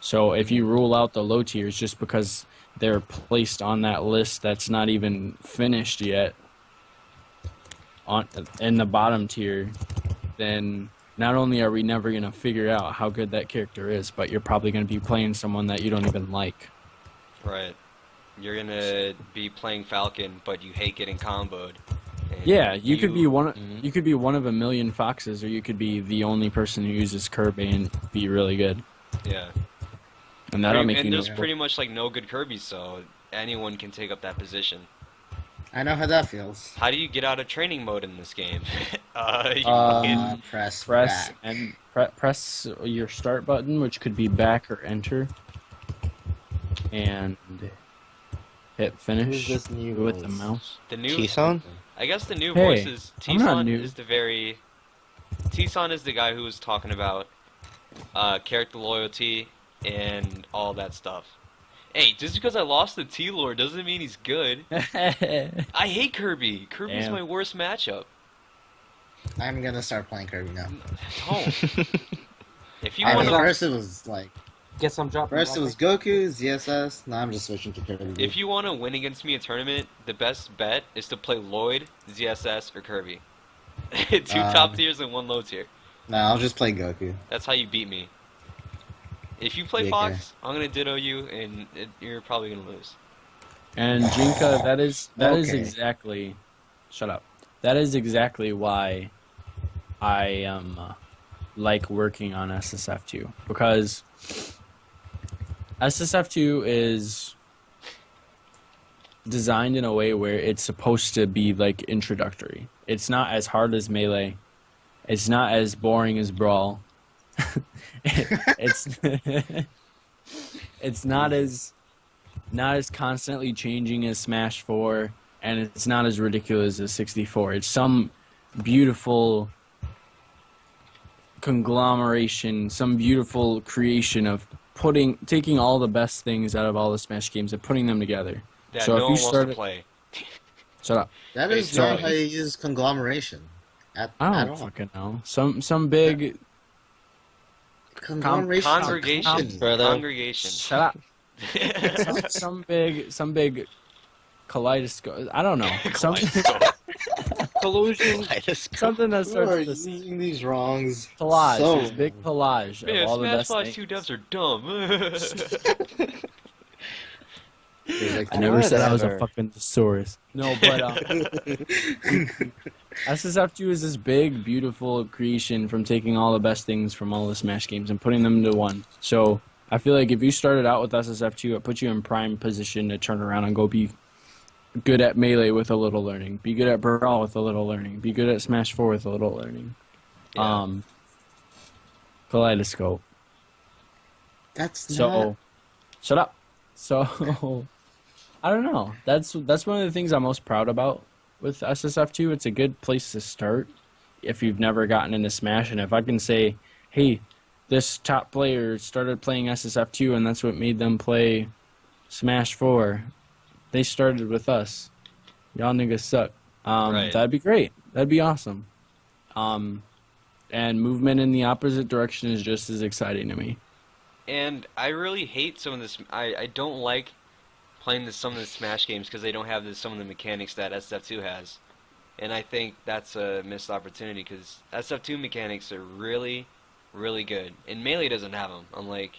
So if you rule out the low tiers just because they're placed on that list that's not even finished yet in the bottom tier, then not only are we never going to figure out how good that character is, but you're probably going to be playing someone that you don't even like. Right. You're gonna be playing Falcon, but you hate getting comboed. And Yeah, you could be one. Mhm. You could be one of a million foxes, or you could be the only person who uses Kirby and be really good. Yeah. And that'll make and you there's know. pretty much like no good Kirby's, so anyone can take up that position. I know how that feels. How do you get out of training mode in this game? You Um, fucking- Press Press back. and press your start button, which could be back or enter, and hit Who's finish this new with the voice? mouse. the new. T-Son? I guess the new Hey, voice is I'm not T-Son new. is the very. T-Son is the guy who was talking about character loyalty and all that stuff. Hey, just because I lost to T-Lord doesn't mean he's good. I hate Kirby. Kirby's Damn. my worst matchup. I'm gonna start playing Kirby now. Don't. If you I want mean, to, first it was like Get some drop. first it was Goku, ZSS. Now I'm just switching to Kirby. if you want to win against me in a tournament, the best bet is to play Lloyd, ZSS, or Kirby. Two top tiers and one low tier. Nah, I'll just play Goku. That's how you beat me. If you play Yeah, Fox, I'm gonna ditto you, and you're probably gonna lose. And Jinka, that is Okay. exactly. Shut up. That is exactly why I am like working on SSF2 because SSF2 is designed in a way where it's supposed to be like introductory. It's not as hard as Melee. It's not as boring as Brawl. it's it's not as constantly changing as Smash 4, and it's not as ridiculous as 64. It's some beautiful conglomeration, some beautiful creation of taking all the best things out of all the Smash games and putting them together. That So no if you one wants to play. Shut up. That is Sorry. not how you use conglomeration. At I don't all. fucking know. Some big Conglomeration. Congregation. brother. Congregation. shut up. some big kaleidoscope. I don't know. Some Collusion. something that Who are starts with a using these wrongs? collage. So- This big collage Man, of all the Smash best Flash things. 2 devs are dumb. I never said I was a Whatever. fucking thesaurus. No, but SSF2 is this big, beautiful creation from taking all the best things from all the Smash games and putting them into one. So I feel like if you started out with SSF2, it puts you in prime position to turn around and go be good at Melee with a little learning, be good at Brawl with a little learning, be good at Smash 4 with a little learning. Yeah. Kaleidoscope. That's So, not. shut up. So, I don't know. That's one of the things I'm most proud about with SSF2. It's a good place to start if you've never gotten into Smash. And if I can say, hey, this top player started playing SSF2 and that's what made them play Smash 4. They started with us. Y'all niggas suck. Right. That'd be great. That'd be awesome. And movement in the opposite direction is just as exciting to me. And I really hate some of this. I don't like playing some of the Smash games because they don't have some of the mechanics that SF2 has. And I think that's a missed opportunity because SF2 mechanics are really, really good. And Melee doesn't have them. Unlike,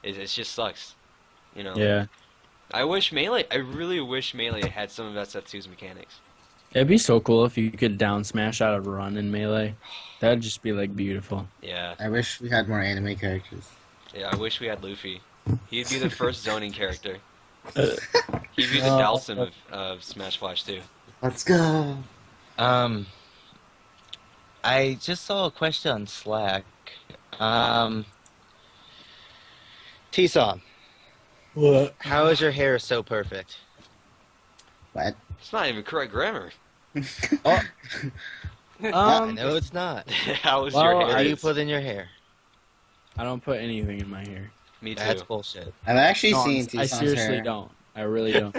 it just sucks. You know? Yeah. I really wish Melee had some of SF2's mechanics. It'd be so cool if you could down smash out of a run in Melee. That'd just be like beautiful. Yeah. I wish we had more anime characters. Yeah, I wish we had Luffy. He'd be the first zoning character. He'd be the Dalsim of Smash Flash 2. Let's go. I just saw a question on Slack. T-Song, What? how is your hair so perfect? What? It's not even correct grammar. I know it's not. How is Well, your What hair? do you put in your hair? I don't put anything in my hair. Me too. That's bullshit. I've actually No, seen I T-Son's seriously hair. don't. I really don't.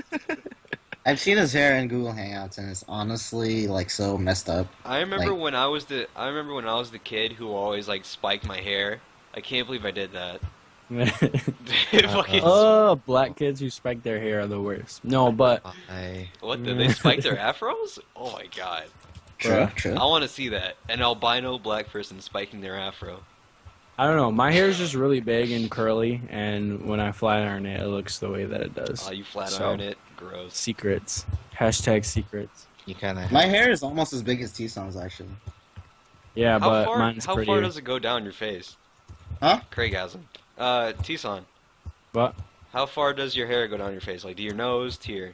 I've seen his hair in Google Hangouts, and it's honestly like so messed up. I remember Like- when I was the kid who always like spiked my hair. I can't believe I did that. It fucking- Oh, black kids who spike their hair are the worst. No, but What did they spike their afros? Oh my god. True, true. I want to see that. An albino black person spiking their afro. I don't know. My hair is just really big and curly, and when I flat iron it, it looks the way that it does. Oh, you flat So- iron it. Gross. Secrets. Hashtag secrets. You kind of. My hair is almost as big as T-Son's, actually. Yeah, How but far? mine's How prettier. far does it go down your face? Huh? Craig has them. T-Son. What? How far does your hair go down your face? Like to your nose, to your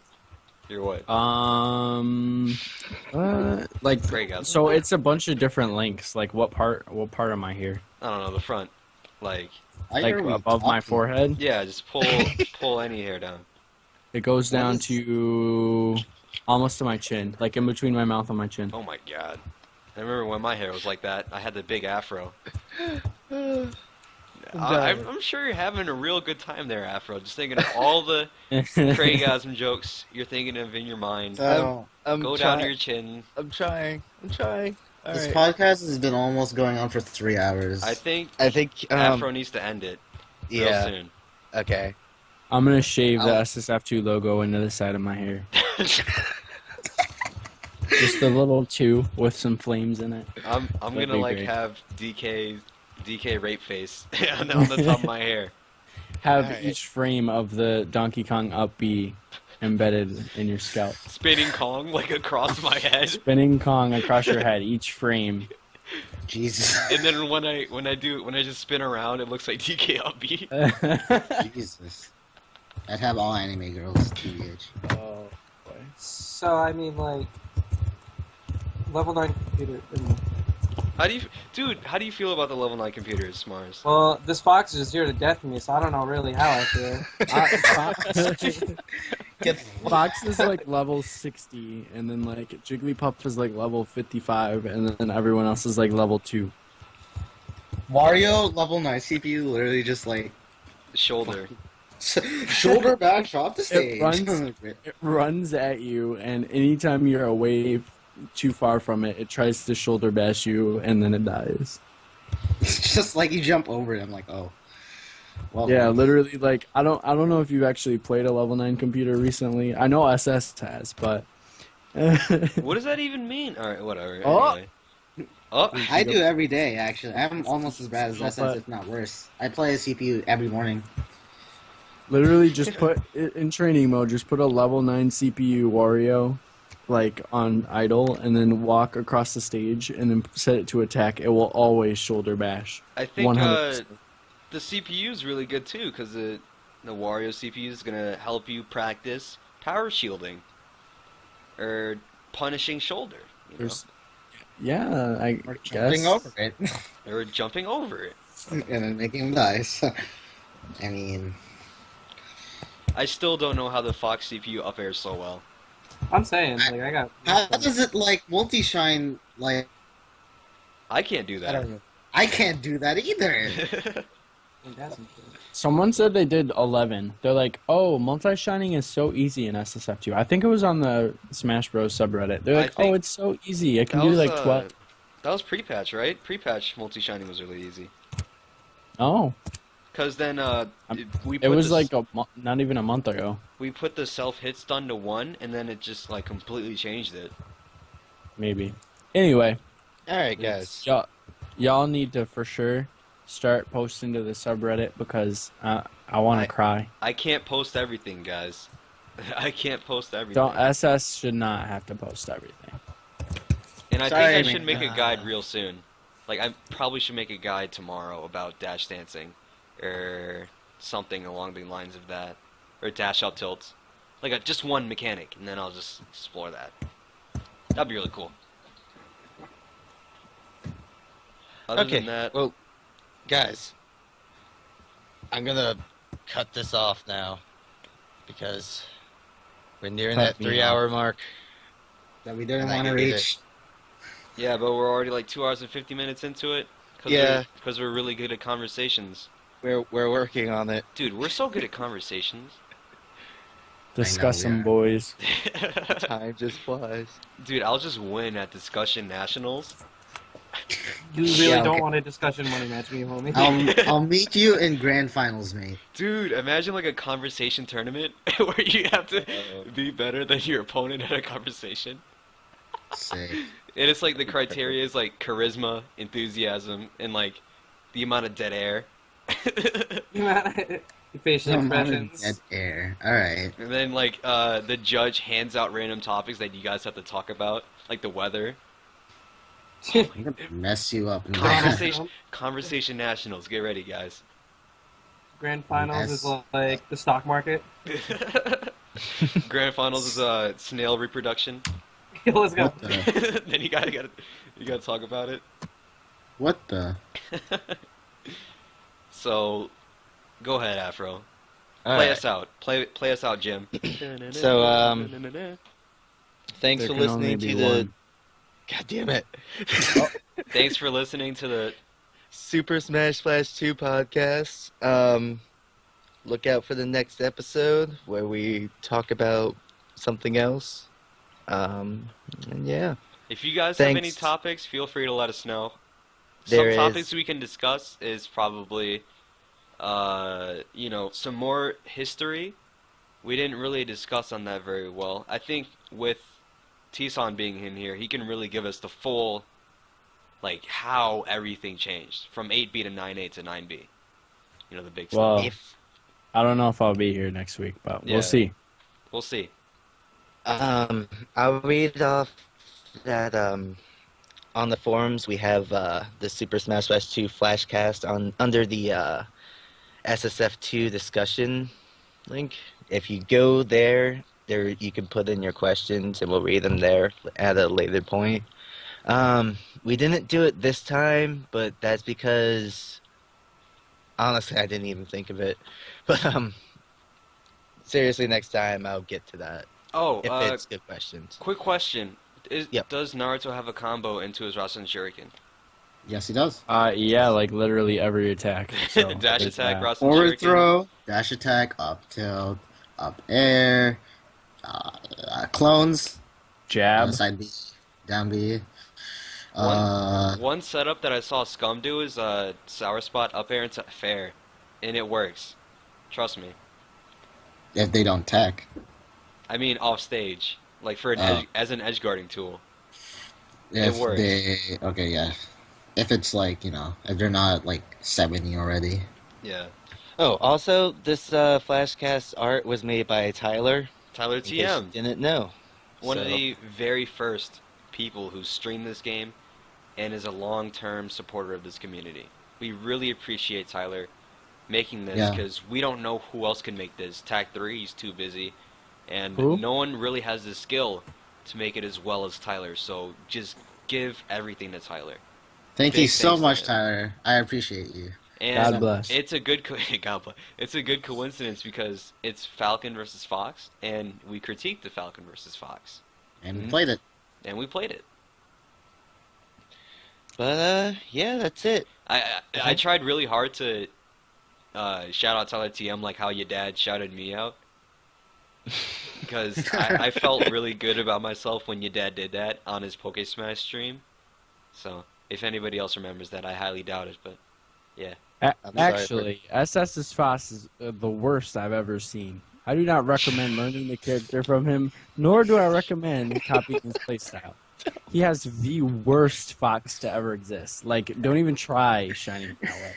what? Like, Craig has them. so it's a bunch of different lengths. Like, what part of my hair? I don't know, the front. Like, Why Like are we above my talking? forehead. yeah, just pull any hair down. It goes down is- to almost to my chin, like in between my mouth and my chin. Oh my god. I remember when my hair was like that. I had the big afro. I'm sure you're having a real good time there, Afro. Just thinking of all the Craigasm jokes you're thinking of in your mind. So, I'm Go down to your chin. I'm trying. All this right. podcast has been almost going on for 3 hours. I think I think. Afro needs to end it real Yeah. soon. Okay. I'm gonna shave the I'll- SSF2 logo into the side of my hair. Just a little 2 with some flames in it. I'm That'd gonna be like great. have DK rape face on the top of my hair. Have Alright. each frame of the Donkey Kong up be embedded in your scalp. Spinning Kong like across my head. Spinning Kong across your head, each frame Jesus. And then when I just spin around, it looks like DK up B. Jesus. I'd have all anime girls, TBH. Oh boy. So I mean, like, level 9 computer. How do you feel about the level 9 computers, Mars? Well, this fox is 0 to death me, so I don't know really how I feel. Fox is like level 60, and then like Jigglypuff is like level 55, and then everyone else is like level 2. Wario level 9 CPU literally just like Shoulder. shoulder bash off the stage. It runs at you, and anytime you're away too far from it, it tries to shoulder bash you, and then it dies. It's just like you jump over it. I'm like, oh. Well, Yeah, literally, like I don't know if you've actually played a level 9 computer recently. I know SS has, but What does that even mean? All right, whatever. Oh! Anyway. Oh, I do every day, actually. I'm almost as bad as SS, if not worse. I play a CPU every morning. literally just put it in training mode. Just put a level 9 CPU Wario, like on idle, and then walk across the stage, and then set it to attack. It will always shoulder bash. I think 100%. the CPU is really good too, because the Wario CPU is gonna help you practice power shielding or punishing shoulder. You know? There's, yeah, I Or guess. jumping over it. Or jumping over it. And then making them die. So, I mean, I still don't know how the Fox CPU up airs so well. I'm saying, like, I got. how does it like multi-shine, like, I can't do I that. don't know. I can't do that either. Someone said they did 11. They're like, oh, multi-shining is so easy in SSF2. I think it was on the Smash Bros subreddit. They're I like, think oh, it's so easy. I can That do was, like 12. That was pre-patch, right? Pre-patch multi-shining was really easy. Oh, Because then we it put was the, like not even a month ago. we put the self-hit stun to 1, and then it just like completely changed it. Maybe. Anyway, All right, guys. y'all need to for sure start posting to the subreddit because I want to cry. I can't post everything, guys. I can't post everything. Don't SS should not have to post everything. And I Sorry, think I man. should make a guide real soon. Like, I probably should make a guide tomorrow about dash dancing. Or something along the lines of that. Or dash up tilts. Like, just one mechanic, and then I'll just explore that. That'd be really cool. Other Okay, than that, well, guys, I'm gonna cut this off now because we're nearing Cut that me – 3-hour mark. that we didn't And I want to can read reach. yeah, but we're already like 2 hours and 50 minutes into it. Yeah. Because we're really good at conversations. We're working on it. Dude, we're so good at conversations. Discuss we them, are. boys. Time just flies. Dude, I'll just win at discussion nationals. You really Yeah, don't okay. want a discussion money match me, homie. I'll meet you in grand finals, mate. Dude, imagine like a conversation tournament where you have to be better than your opponent at a conversation. Sick. And it's like the criteria is like charisma, enthusiasm, and like the amount of dead air. Facial expressions. Dead air. Alright. And then like the judge hands out random topics that you guys have to talk about, like the weather. I'm gonna mess you up. Conversation nationals. Get ready, guys. Grand finals is Yes. like the stock market. Grand finals is snail reproduction. Let's go. What the? Then you gotta talk about it. What the? So, go ahead, Afro. All Play right. us out. Play us out, Jim. So, thanks There for can only listening be to the. one. God damn it! Thanks for listening to the. Super Smash Flash 2 podcast. Look out for the next episode where we talk about something else. And yeah. If you guys have any Thanks. topics, feel free to let us know. There Some is- topics we can discuss is probably, some more history. We didn't really discuss on that very well. I think with T-Son being in here, he can really give us the full, like, how everything changed from 8B to 9A to 9B. You know, the big Well, stuff. I don't know if I'll be here next week, but Yeah. we'll see. We'll see. I'll read off that on on the forums, we have the Super Smash Bros. 2 Flashcast under the SSF2 discussion link. If you go there you can put in your questions, and we'll read them there at a later point. We didn't do it this time, but that's because honestly I didn't even think of it. But seriously, next time I'll get to that. Oh, if it's good questions. Quick question: Yep. Does Naruto have a combo into his Rasen Shuriken? Yes, he does. Yeah, like literally every attack. So Dash there's attack, that. Rasen Forward Shuriken. throw, dash attack, up tilt, up air, clones, Jab. side B, down B. One setup that I saw Scum do is Sour Spot up air into fair, and it works. Trust me. If they don't tech. I mean off stage, like for as an edge guarding tool. If It works. Okay, yeah. If it's like, if they're not like 70 already. Yeah. Oh, also, this Flashcast art was made by Tyler. Tyler In case you TM, didn't know. one of So- the very first people who streamed this game and is a long-term supporter of this community. We really appreciate Tyler making this Yeah. because we don't know who else can make this. Tac 3, he's too busy, and Who? no one really has the skill to make it as well as Tyler. So just give everything to Tyler. Thank Big you so thanks to much, him. Tyler. I appreciate you. And God bless. it's a good God bless. It's a good coincidence because it's Falcon versus Fox, and we critiqued the Falcon versus Fox, And we Mhm. played it. and we played it. But yeah, that's it. I tried really hard to shout out Tyler TM like how your dad shouted me out. Because I felt really good about myself when your dad did that on his Poke Smash stream. So, if anybody else remembers that, I highly doubt it, but yeah. I'm sorry, Actually, SS's Foss is the worst I've ever seen. I do not recommend learning the character from him, nor do I recommend copying his playstyle. He has the worst Fox to ever exist. Like, don't even try shining that way.